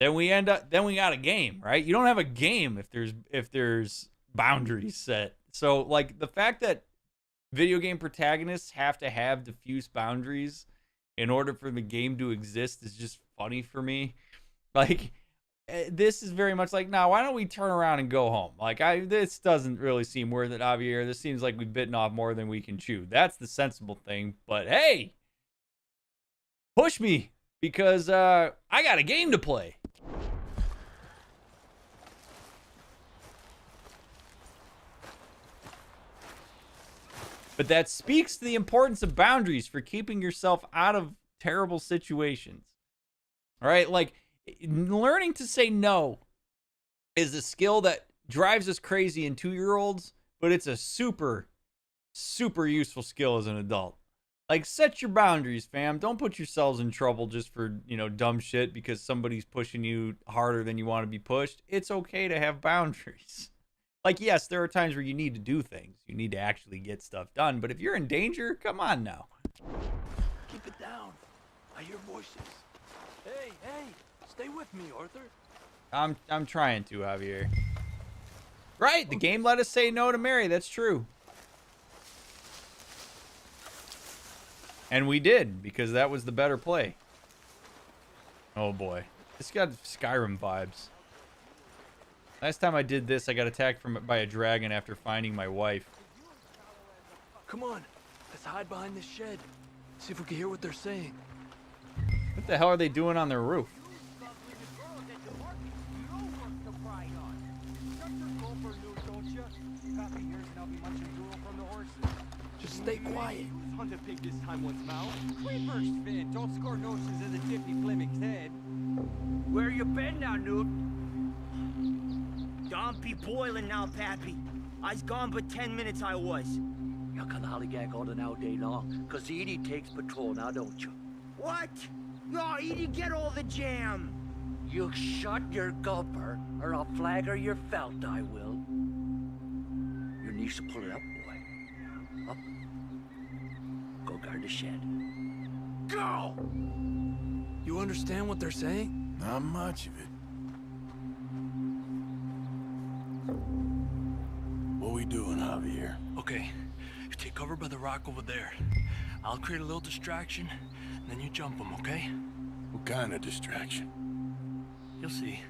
then we got a game, right? You don't have a game if there's boundaries set. So, like, the fact that video game protagonists have to have diffuse boundaries in order for the game to exist is just funny for me. Like, this is very much like, now, why don't we turn around and go home? Like, this doesn't really seem worth it, Javier. This seems like we've bitten off more than we can chew. That's the sensible thing. But hey, push me, because I got a game to play. But that speaks to the importance of boundaries for keeping yourself out of terrible situations. All right, like, learning to say no is a skill that drives us crazy in 2-year-olds, but it's a super, super useful skill as an adult. Like, set your boundaries, fam. Don't put yourselves in trouble just for, dumb shit because somebody's pushing you harder than you want to be pushed. It's okay to have boundaries. Like, yes, there are times where you need to do things. You need to actually get stuff done. But if you're in danger, come on now. Keep it down. I hear voices. Hey, stay with me, Arthur. I'm trying to, Javier. Right, the game let us say no to Mary. That's true. And we did, because that was the better play. Oh boy. This got Skyrim vibes. Last time I did this, I got attacked by a dragon after finding my wife. Come on, let's hide behind this shed. See if we can hear what they're saying. What the hell are they doing on their roof? Just stay quiet. Hunt a pig this time once mouth. Creepers, Finn. Don't score notions in the tippy Fleming's head. Where you been now, Newt? Don't be boiling now, Pappy. I's gone but 10 minutes I was. You can hollygag all the now day long, cause Edie takes patrol now, don't you? What? No, Edie, get all the jam. You shut your gulper, or I'll flagger your felt, I will. Your niece will pull it up, boy. Up. Go guard the shed. Go! You understand what they're saying? Not much of it. What we doing, Javier? Okay, you take cover by the rock over there. I'll create a little distraction, and then you jump them, okay? What kind of distraction? You'll see.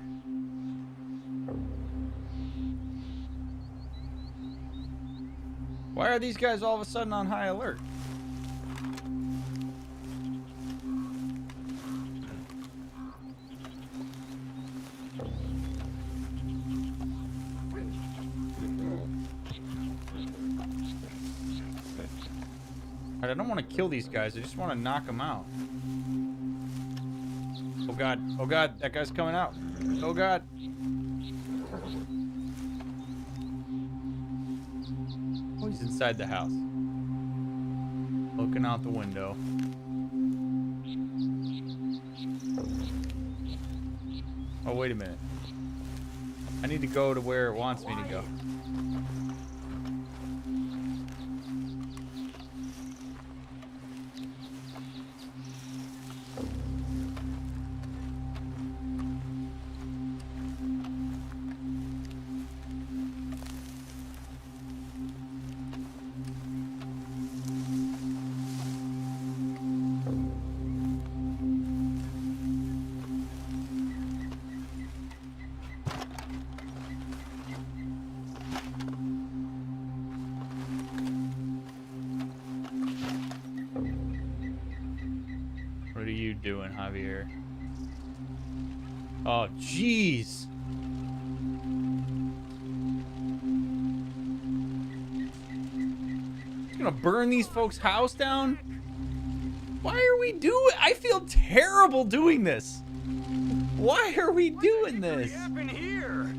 Why are these guys all of a sudden on high alert? I don't want to kill these guys. I just want to knock them out. Oh god. Oh god. That guy's coming out. Oh god. Oh, he's inside the house. Looking out the window. Oh, wait a minute. I need to go to where it wants me to go. What are you doing, Javier? Oh, jeez. You gonna burn these folks' house down? Why are we doing? I feel terrible doing this. Why are we doing this? What happened here?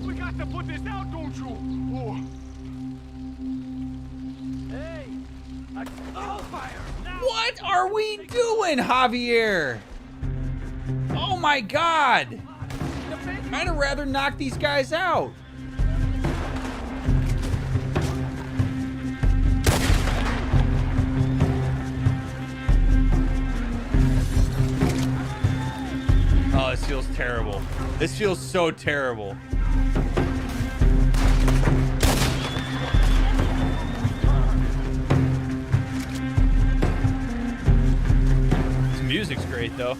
We got to put this out, don't you? Oh. Hey! Hellfire! What are we doing, Javier? Oh my god! I'd have rather knock these guys out. Oh, this feels terrible. This feels so terrible. This music's great, though.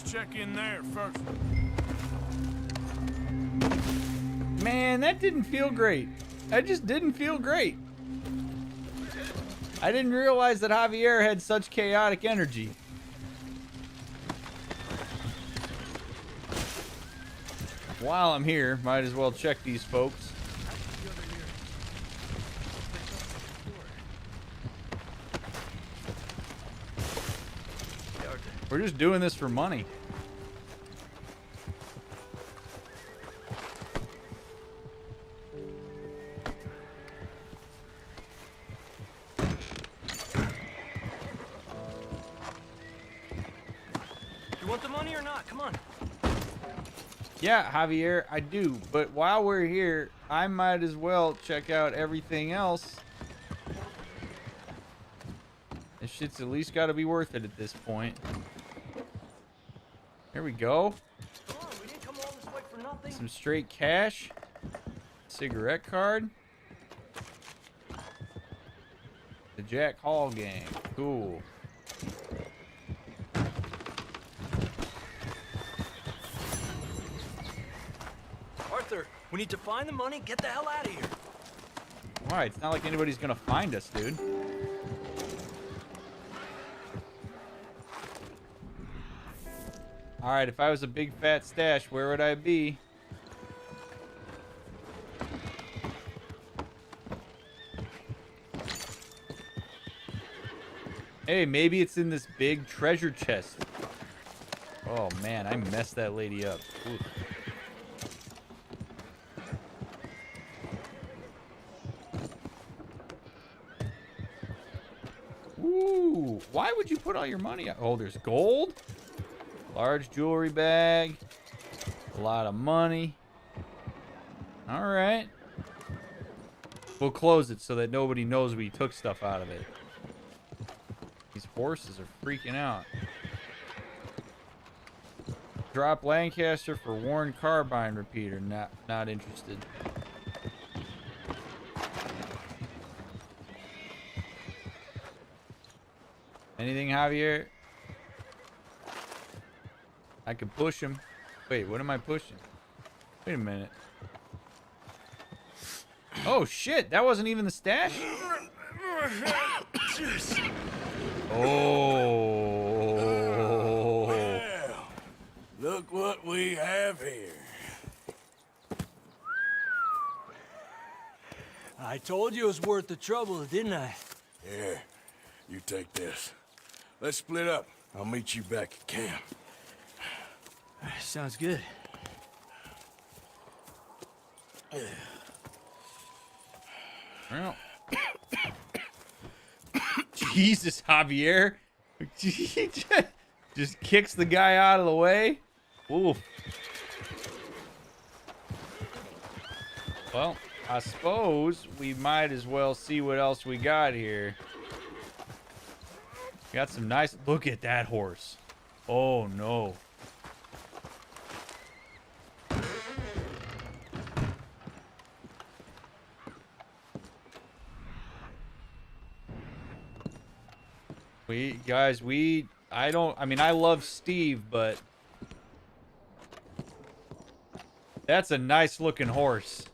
Check in there first. Man, that didn't feel great. That just didn't feel great. I didn't realize that Javier had such chaotic energy. While I'm here, might as well check these folks. We're just doing this for money. You want the money or not? Come on. Yeah, Javier, I do. But while we're here, I might as well check out everything else. This shit's at least got to be worth it at this point. There we go. Come on, we didn't come all this way for nothing. Some straight cash. Cigarette card. The Jack Hall gang. Cool. Arthur, we need to find the money, get the hell out of here. Why? It's not like anybody's gonna find us, dude. Alright, if I was a big fat stash, where would I be? Hey, maybe it's in this big treasure chest. Oh man, I messed that lady up. Ooh. Ooh, why would you put all your money out? Oh, there's gold? Large jewelry bag. A lot of money. All right. We'll close it so that nobody knows we took stuff out of it. These horses are freaking out. Drop Lancaster for worn carbine repeater. Not interested. Anything, Javier? I can push him. Wait, what am I pushing? Wait a minute. Oh shit, that wasn't even the stash? Oh. Well, look what we have here. I told you it was worth the trouble, didn't I? Here, you take this. Let's split up. I'll meet you back at camp. Sounds good. Well. Jesus, Javier. Just kicks the guy out of the way. Ooh. Well, I suppose we might as well see what else we got here. Got some nice... Look at that horse. Oh, no. I mean, I love Steve, but that's a nice looking horse.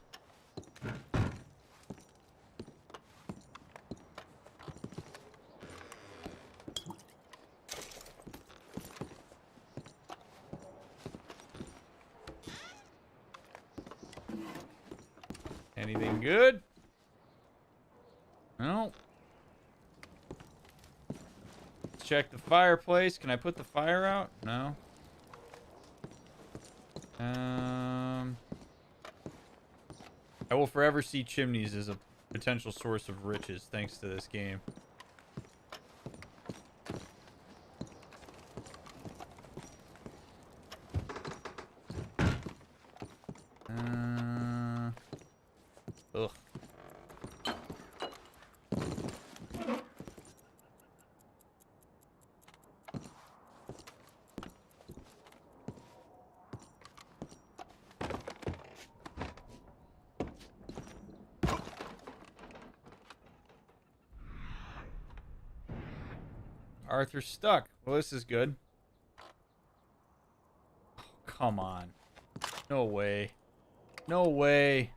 Anything good? No. Check the fireplace. Can I put the fire out? No. I will forever see chimneys as a potential source of riches thanks to this game. Ugh. Arthur's stuck. Well, this is good. Oh, come on. No way. No way.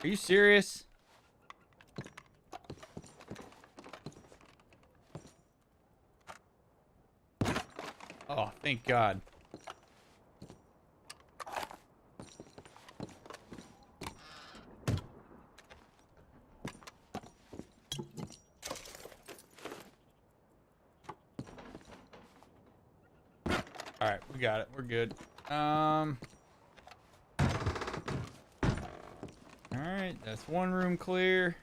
Are you serious? Oh, thank God. We got it. We're good. Alright, that's one room clear.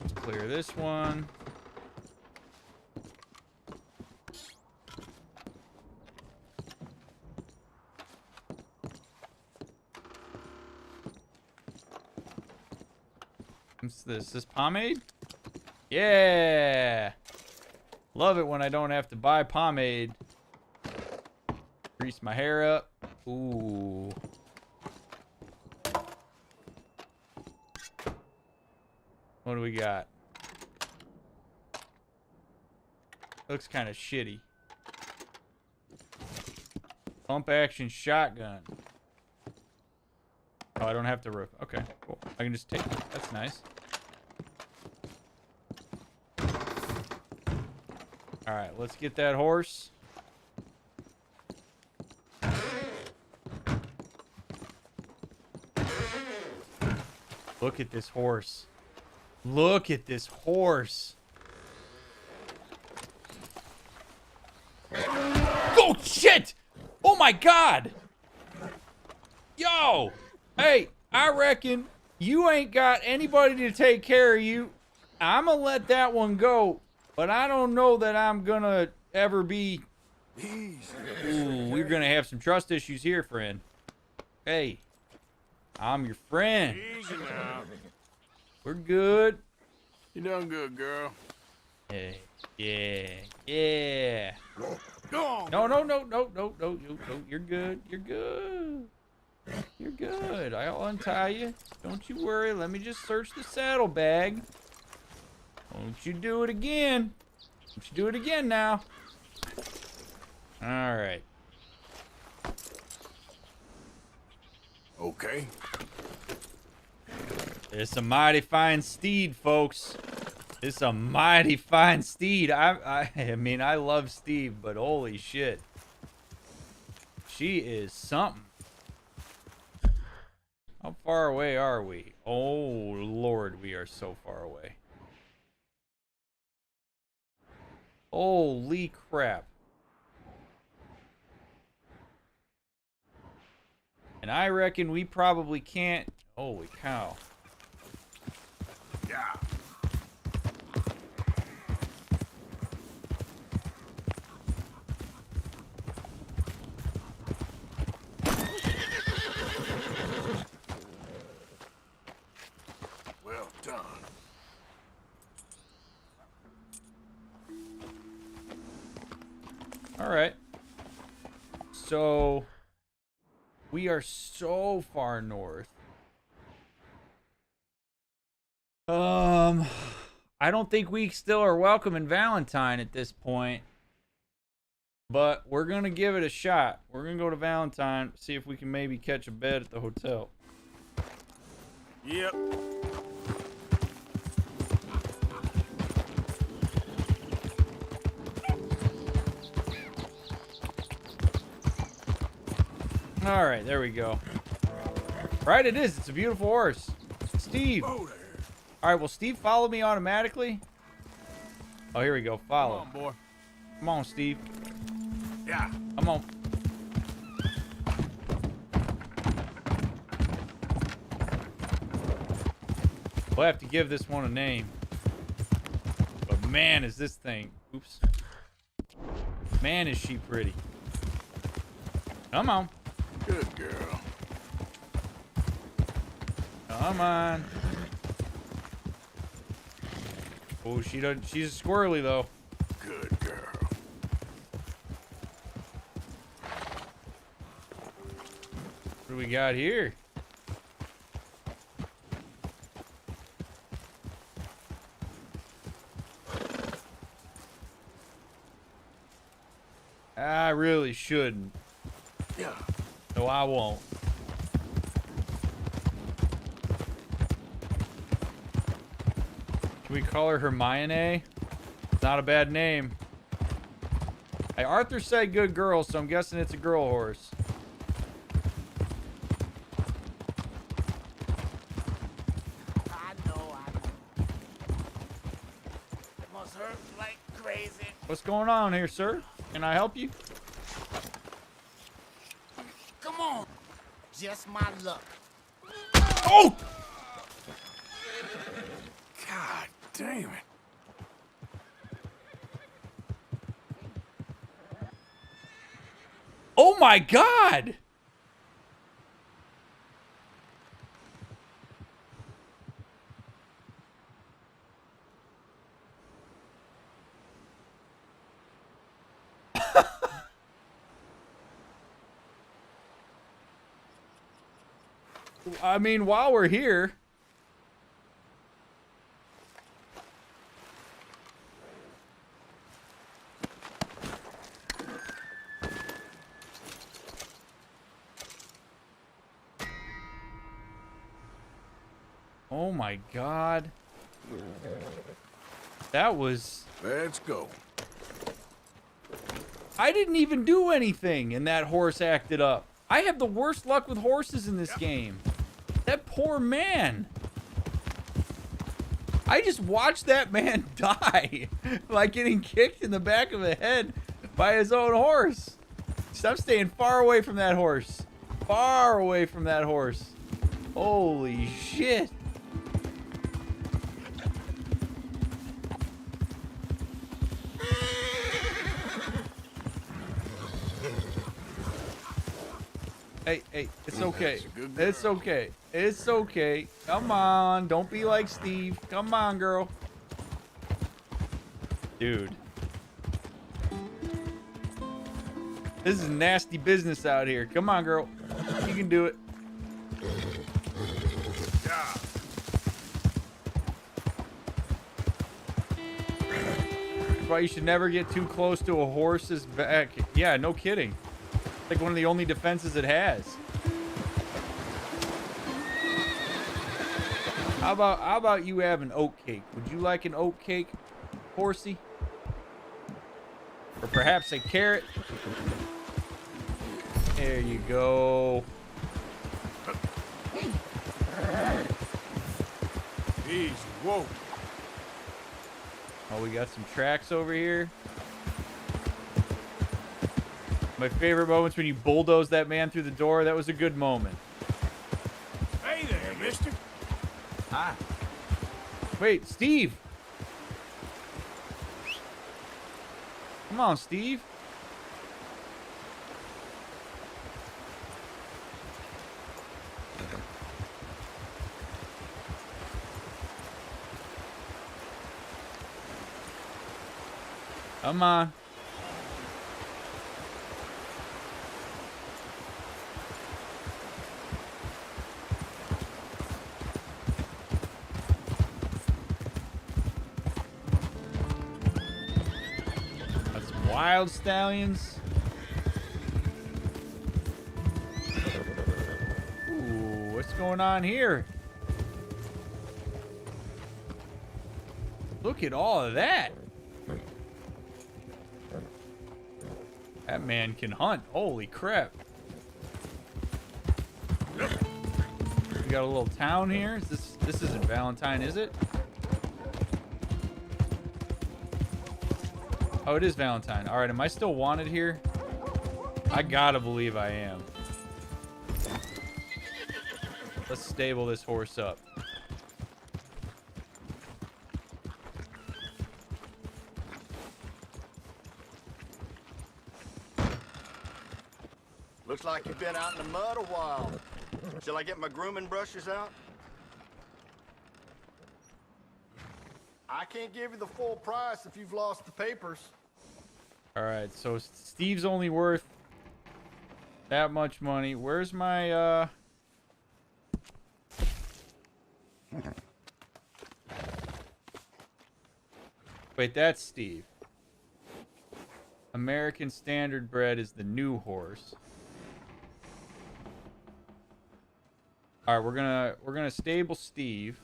Let's clear this one. What's this? This pomade? Yeah! Love it when I don't have to buy pomade. Grease my hair up. Ooh. What do we got? Looks kind of shitty. Pump action shotgun. Oh, I don't have to okay, cool. I can just take it. That's nice. Alright, let's get that horse. Look at this horse. Look at this horse. Oh, shit! Oh, my God! Yo! Hey, I reckon you ain't got anybody to take care of you. I'm gonna let that one go, but I don't know that I'm gonna ever be... Ooh, we're gonna have some trust issues here, friend. Hey, I'm your friend. Easy now. We're good. You done good, girl. Hey, yeah. No, you're good. You're good. You're good. I'll untie you. Don't you worry. Let me just search the saddlebag. Don't you do it again. Don't you do it again now. All right. Okay. It's a mighty fine steed, folks. It's a mighty fine steed. I mean, I love Steve, but holy shit. She is something. How far away are we? Oh, Lord, we are so far away. Holy crap. And I reckon we probably can't... Holy cow. Yeah. Well done. All right. So we are so far north. I don't think we still are welcome in Valentine at this point. But we're going to give it a shot. We're going to go to Valentine, see if we can maybe catch a bed at the hotel. Yep. All right, there we go. Right, it is. It's a beautiful horse. Steve. All right, will Steve follow me automatically? Oh, here we go. Follow. Come on, boy. Come on, Steve. Yeah. Come on. We'll have to give this one a name. But man, is this thing... Oops. Man, is she pretty. Come on. Good girl. Come on. Oh, she doesn't... She's squirrely, though. Good girl. What do we got here? I really shouldn't. Yeah. No, I won't. Can we call her Hermione? It's not a bad name. Hey, Arthur said good girl, so I'm guessing it's a girl horse. I know. It must hurt like crazy. What's going on here, sir? Can I help you? just my luck. Oh! God damn it. Oh my God! I mean, while we're here. Oh my God. That was... Let's go. I didn't even do anything and that horse acted up. I have the worst luck with horses in this game. That poor man. I just watched that man die by getting kicked in the back of the head by his own horse. I'm staying far away from that horse. Far away from that horse. Holy shit. Hey, it's okay. It's okay. It's okay. Come on. Don't be like Steve. Come on, girl. Dude. This is nasty business out here. Come on, girl. You can do it. That's why you should never get too close to a horse's back. Yeah, no kidding. Like one of the only defenses it has. How about you have an oat cake? Would you like an oat cake, horsey? Or perhaps a carrot? There you go. Easy, whoa. Oh, we got some tracks over here. My favorite moments when you bulldoze that man through the door. That was a good moment. Hey there, mister. Hi. Wait, Steve. Come on, Steve. Come on. Wild stallions. Ooh, what's going on here? Look at all of that. That man can hunt. Holy crap. We got a little town here. This isn't Valentine, is it? Oh, it is Valentine. All right, am I still wanted here? I gotta believe I am. Let's stable this horse up. Looks like you've been out in the mud a while. Shall I get my grooming brushes out? I can't give you the full price if you've lost the papers. All right, so Steve's only worth that much money. Where's my Wait, that's Steve. American Standard Bred is the new horse. All right, we're gonna stable Steve.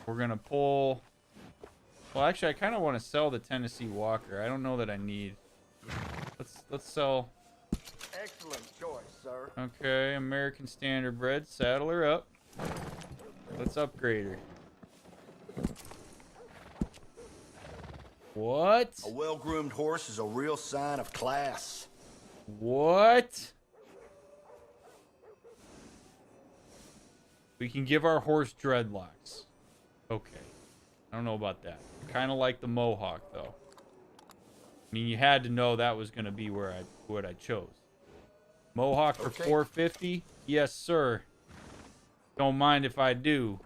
We're gonna pull. Well, actually, I kind of want to sell the Tennessee Walker. I don't know that I need. Let's sell. Excellent choice, sir. Okay, American Standard Bred. Saddle her up. Let's upgrade her. What? A well-groomed horse is a real sign of class. What? We can give our horse dreadlocks. Okay. I don't know about that. I kind of like the mohawk, though. I mean, you had to know that was going to be what I chose. Mohawk for $450? Yes, sir. Don't mind if I do.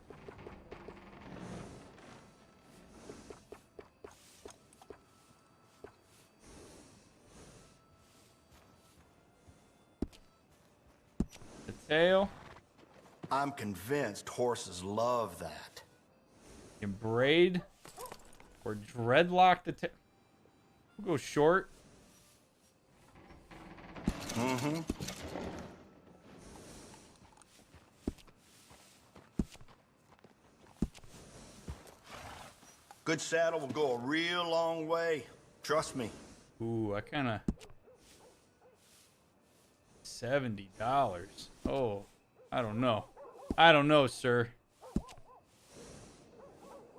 The tail. I'm convinced horses love that. You can braid or dreadlock the tail. We'll go short. Mm-hmm. Good saddle will go a real long way. Trust me. Ooh, I kind of... $70. Oh, I don't know. I don't know, sir.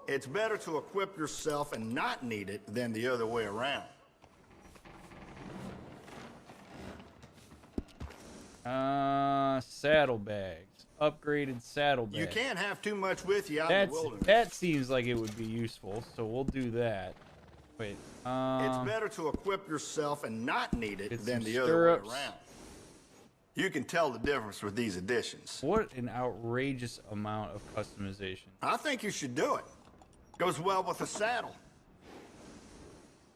It's better to equip yourself and not need it than the other way around. Saddlebags. Upgraded saddlebags. You can't have too much with you out in the wilderness. That seems like it would be useful, so we'll do that. Wait, It's better to equip yourself and not need it than the stirrups. other way around. You can tell the difference with these additions. What an outrageous amount of customization. I think you should do it. Goes well with the saddle.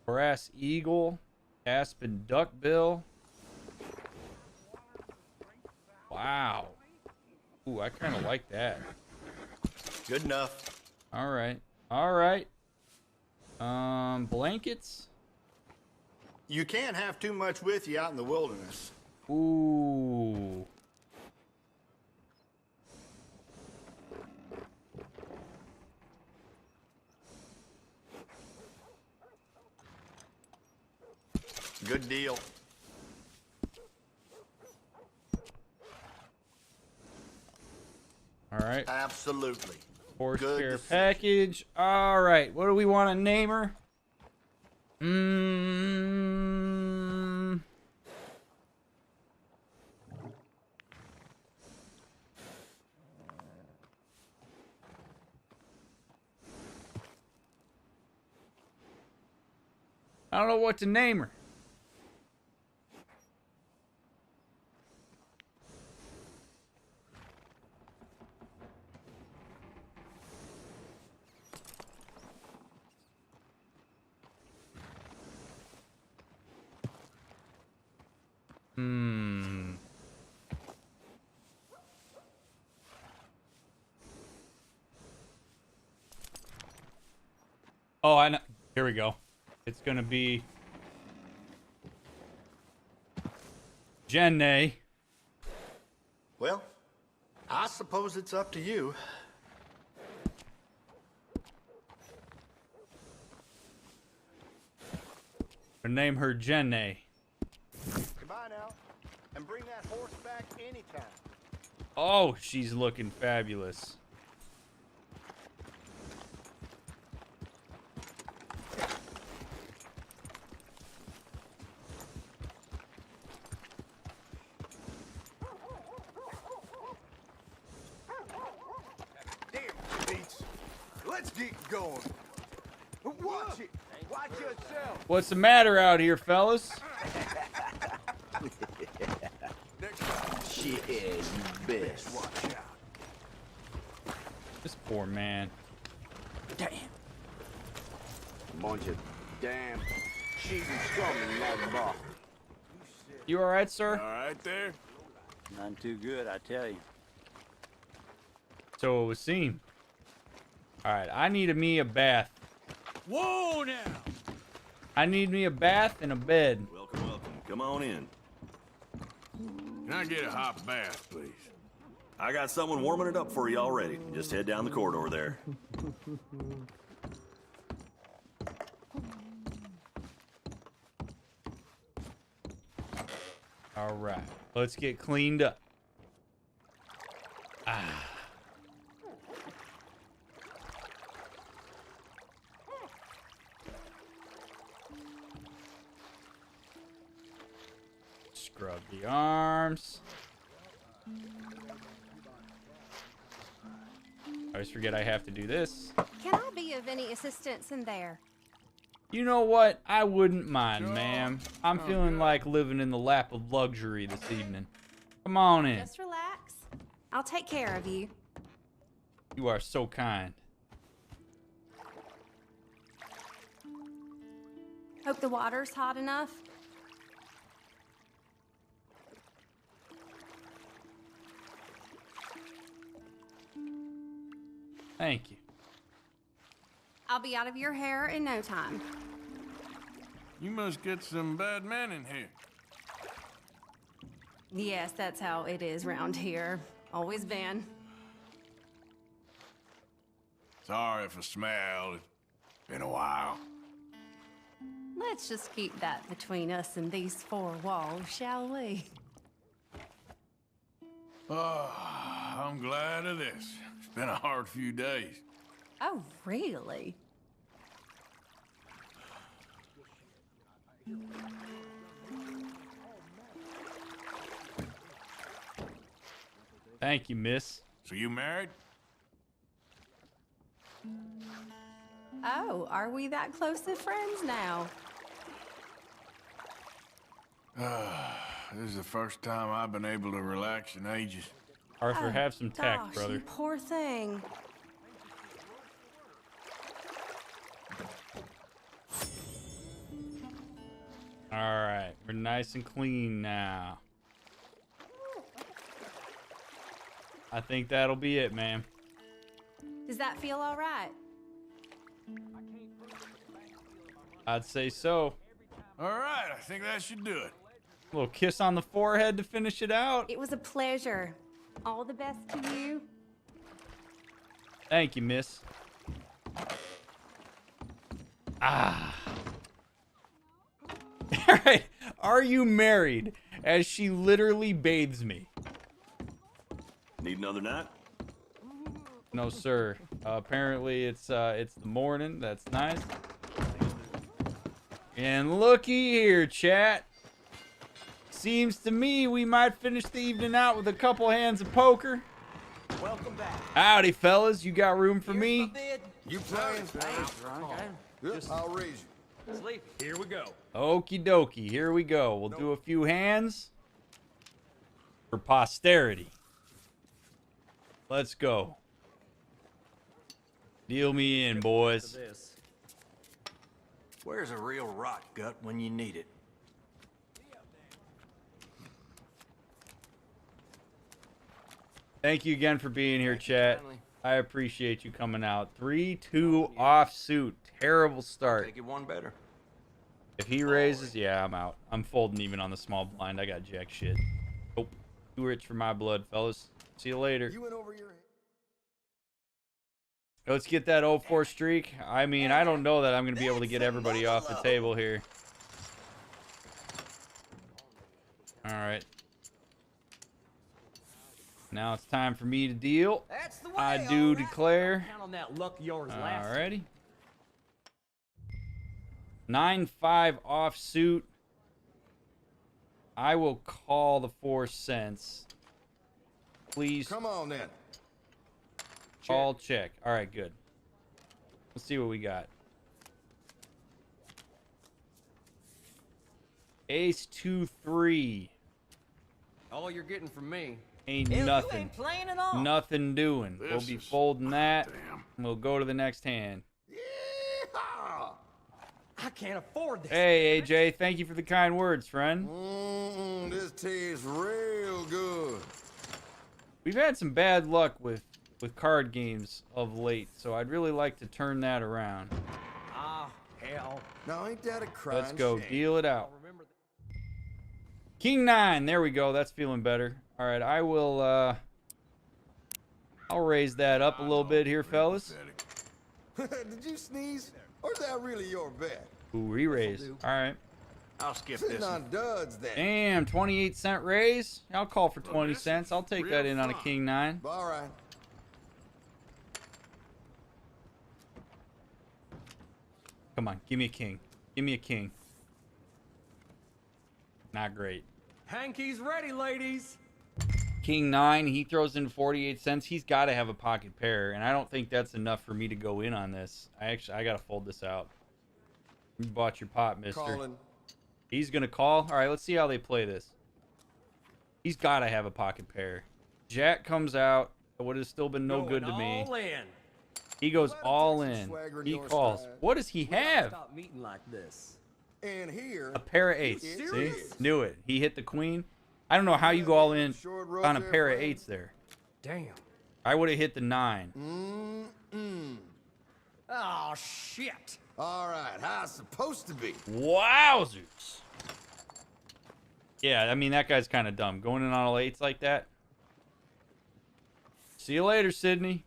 Brass eagle. Aspen duckbill. Wow. Ooh, I kind of like that. Good enough. All right. All right. Blankets. You can't have too much with you out in the wilderness. Ooh. Good deal. All right. Absolutely. Horse Good care decision. package. All right. What do we want to name her? I don't know what to name her. Oh, I know. Here we go. It's gonna be Jenny. Well, I suppose it's up to you. Or name her Jenny. Goodbye now, and bring that horse back anytime. Oh, she's looking fabulous. Damn, Beats. Let's get going. Watch it. Watch yourself. What's the matter out here, fellas? Shit, you best. Watch out. This poor man. Damn. Bunch of damn cheating scum in that bar. You all right, sir? All right there? None too good, I tell you. So it would seem. All right, I need me a bath. Whoa now! I need me a bath and a bed. Welcome, welcome. Come on in. Can I get a hot bath, please? I got someone warming it up for you already. Just head down the corridor there. All right, let's get cleaned up. Ah. Scrub the arms. always forget I have to do this. Can I be of any assistance in there? You know what? I wouldn't mind, ma'am. I'm feeling like living in the lap of luxury this evening. Come on in. Just relax. I'll take care of you. You are so kind. Hope the water's hot enough. Thank you. I'll be out of your hair in no time. You must get some bad men in here. Yes, that's how it is round here. Always been. Sorry for smell. It's been a while. Let's just keep that between us and these four walls, shall we? Oh, I'm glad of this. It's been a hard few days. Oh, really? Thank you, miss. So you married? Oh, are we that close of friends now? This is the first time I've been able to relax in ages. Arthur, have some tact, Gosh, brother. you poor thing. All right, we're nice and clean now. I think that'll be it, ma'am. Does that feel all right? I'd say so. All right, I think that should do it. A little kiss on the forehead to finish it out. It was a pleasure. All the best to you. Thank you, miss. Ah. All right. Are you married? As she literally bathes me. Need another nap? No, sir. Apparently, it's the morning. That's nice. And looky here, chat. Seems to me we might finish the evening out with a couple hands of poker. Welcome back. Howdy, fellas. You got room for me? You playing? Yep, I'll raise you. Sleepy. Here we go. Okie dokie. Here we go. We'll do a few hands for posterity. Let's go. Deal me in, boys. Where's a real rot gut when you need it? Thank you again for being here, chat. I appreciate you coming out. 3-2 offsuit. Terrible start. Make it one better. If he raises, yeah, I'm out. I'm folding even on the small blind. I got jack shit. Nope. Too rich for my blood, fellas. See you later. You went over your head. Let's get that 0-4 streak. I mean, I don't know that I'm going to be able to get everybody off the table here. All right. Now it's time for me to deal. That's the way, I do declare. Count on that luck of yours last. Alrighty. 9-5 offsuit. I will call the 4 cents. Please. Come on then. Call check. All right, good. Let's see what we got. Ace 2-3. All you're getting from me. Ain't Hell, nothing. You ain't playing at all. Nothing doing. We'll be folding that. And we'll go to the next hand. I can't afford this. Hey, AJ. Thank you for the kind words, friend. This tastes real good. We've had some bad luck with card games of late, so I'd really like to turn that around. Ah, hell. Now ain't that a crying Let's go. shame? Deal it out. King 9. There we go. That's feeling better. All right, I will, I'll raise that up a little bit here, fellas. Did you sneeze? Or is that really your bet? Ooh, re-raise. All right. I'll skip Sitting this. on duds then. Damn, 28-cent raise. I'll call for 20 cents. I'll take that in on a King 9. All right. Come on, give me a king. Give me a king. Not great. Hanky's ready, ladies. King 9, he throws in 48 cents. He's got to have a pocket pair, and I don't think that's enough for me to go in on this. I got to fold this out. You bought your pot, mister. Calling. He's going to call. All right, let's see how they play this. He's got to have a pocket pair. Jack comes out. What has still been no good to me. All in. He goes all in. He calls. What does he have? Stop meeting like this. And here. A pair of 8s. See? Knew it. He hit the queen. I don't know how you go all in on a pair of 8s there. Damn. I would have hit the 9. Oh, shit. All right, how it's supposed to be. Wowzers. Yeah, I mean, that guy's kind of dumb. Going in on all 8s like that. See you later, Sydney.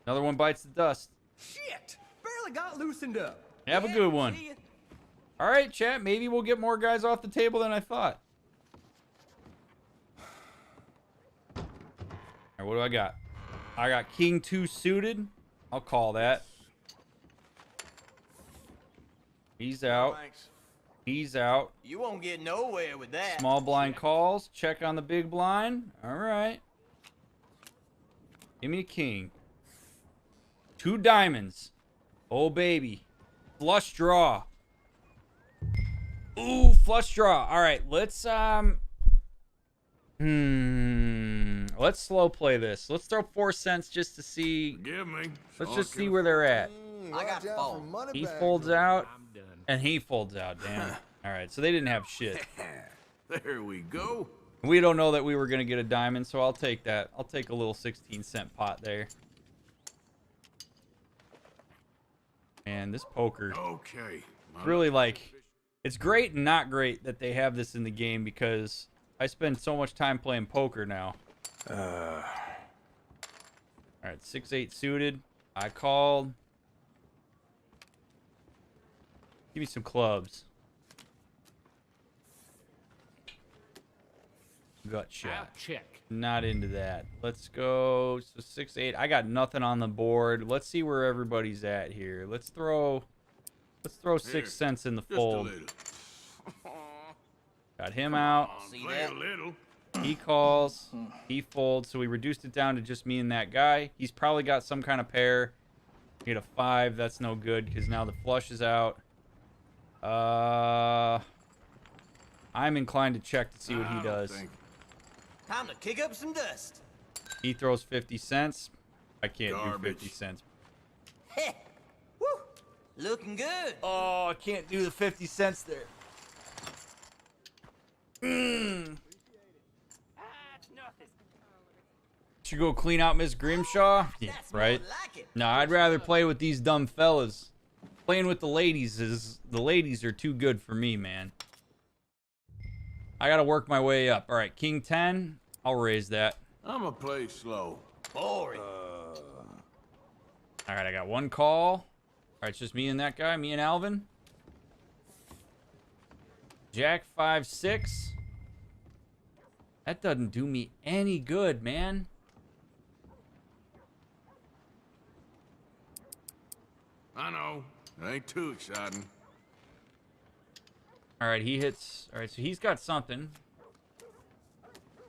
Another one bites the dust. Shit! Barely got loosened up. Have a good one. All right, chat. Maybe we'll get more guys off the table than I thought. All right, what do I got? I got King 2 suited. I'll call that. He's out. Thanks. He's out. You won't get nowhere with that. Small blind calls. Check on the big blind. All right. Give me a king. 2 diamonds. Oh, baby. Flush draw. Ooh, flush draw. All right, let's let's slow play this. Let's throw 4 cents just to see. Give me. Let's just see where they're at. I got fold. He folds out, and he folds out. Damn. All right, so they didn't have shit. There we go. We don't know that we were gonna get a diamond, so I'll take that. I'll take a little 16-cent pot there. And this poker. Okay. Really, like, it's great and not great that they have this in the game because I spend so much time playing poker now. All right, 6-8 suited. I called. Give me some clubs. Gut shot. Check. Not into that. Let's go. So 6-8. I got nothing on the board. Let's see where everybody's at here. Let's throw 6 cents in the fold. Got him out. Play a little. He calls. He folds. So we reduced it down to just me and that guy. He's probably got some kind of pair. Get a 5. That's no good because now the flush is out. I'm inclined to check to see what he does. Time to kick up some dust. He throws 50 cents. I can't Garbage. do 50 cents. Heh. Woo. Looking good. Oh, I can't do the 50 cents there. Should go clean out Miss Grimshaw? Yeah, right? No, I'd rather play with these dumb fellas. Playing with the ladies are too good for me, man. I gotta work my way up. All right, King 10. I'll raise that. I'm gonna play slow. Boring. All right, I got 1 call. All right, it's just me and that guy, me and Alvin. Jack 5-6. That doesn't do me any good, man. I know. It ain't too exciting. All right, he hits. All right, so he's got something.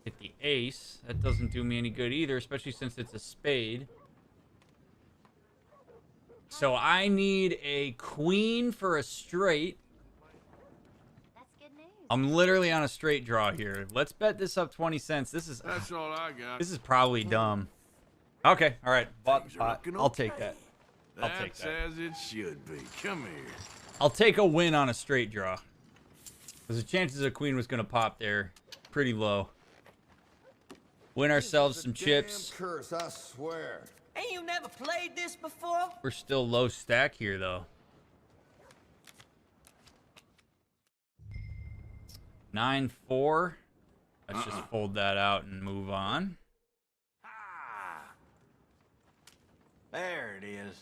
Hit the ace. That doesn't do me any good either, especially since it's a spade. So I need a queen for a straight. That's good news. I'm literally on a straight draw here. Let's bet this up 20 cents. That's all I got. This is probably dumb. Okay, all right. Bought the pot. I'll take that. I'll take That's that. as it should be. Come here. I'll take a win on a straight draw. Because the chances a queen was going to pop there pretty low. Win ourselves some chips. Curse, I swear. Ain't you never played this before? We're still low stack here, though. 9-4. Let's just fold that out and move on. There it is.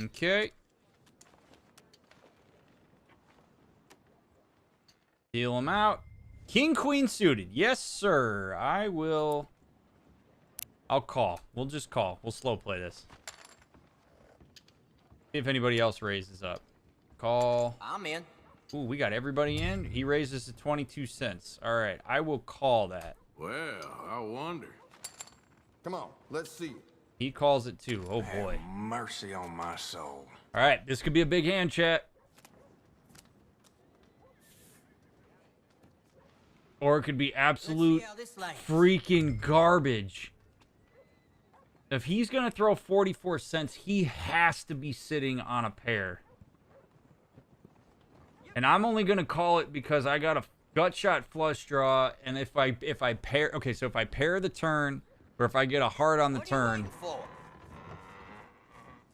Okay. Deal him out. King, queen suited. Yes, sir. I will. I'll call. We'll just call. We'll slow play this. See if anybody else raises up. Call. I'm in. Ooh, we got everybody in. He raises to 22 cents. All right, I will call that. Well, I wonder. Come on, let's see it. He calls it too. Oh boy. Have mercy on my soul. All right, this could be a big hand, chat. Or it could be absolute freaking garbage. If he's going to throw 44 cents, he has to be sitting on a pair. And I'm only going to call it because I got a gut shot flush draw, and if I pair, okay, so if I pair the turn, or if I get a heart on the turn,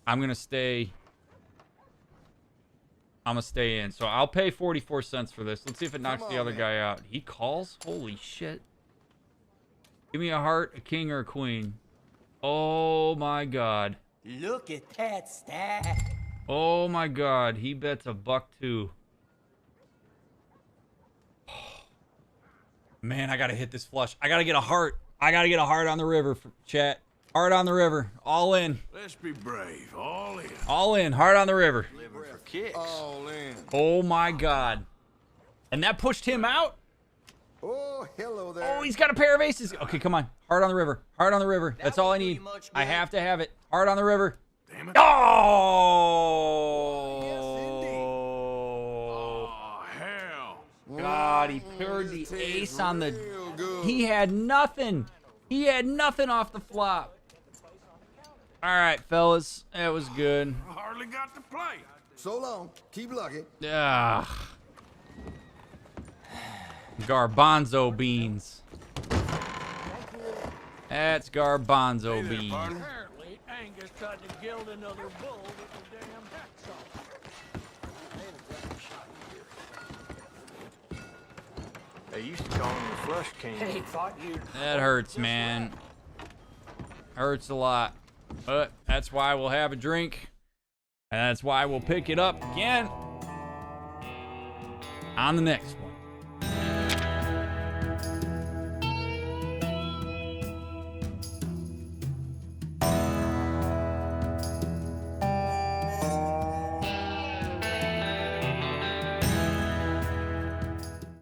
I'm going to stay. I'm going to stay in. So I'll pay 44 cents for this. Let's see if it knocks the other guy out. He calls? Holy shit. Give me a heart, a king, or a queen. Oh my god. Look at that stack. Oh my god. He bets a $1.02. Man, I gotta hit this flush. I gotta get a heart. I gotta get a heart on the river, chat. Heart on the river. All in. Let's be brave. All in. All in. Heart on the river. Living for kicks. All in. Oh my god. And that pushed him out? Oh, hello there. Oh, he's got a pair of aces. Okay, come on. Heart on the river. Heart on the river. That's all I need. I have to have it. Heart on the river. Damn it. Oh! Oh, hell. God, he paired the ace on the... He had nothing. He had nothing off the flop. All right, fellas. That was good. I hardly got to play. So long. Keep lucky. Ah. Garbanzo beans. That's garbanzo beans. Apparently, Angus tried to gild another bull with the damn hacksaw. They used to call him the Flush King. Hey, thought you'd... That hurts, man. Hurts a lot. But that's why we'll have a drink. And that's why we'll pick it up again on the next one.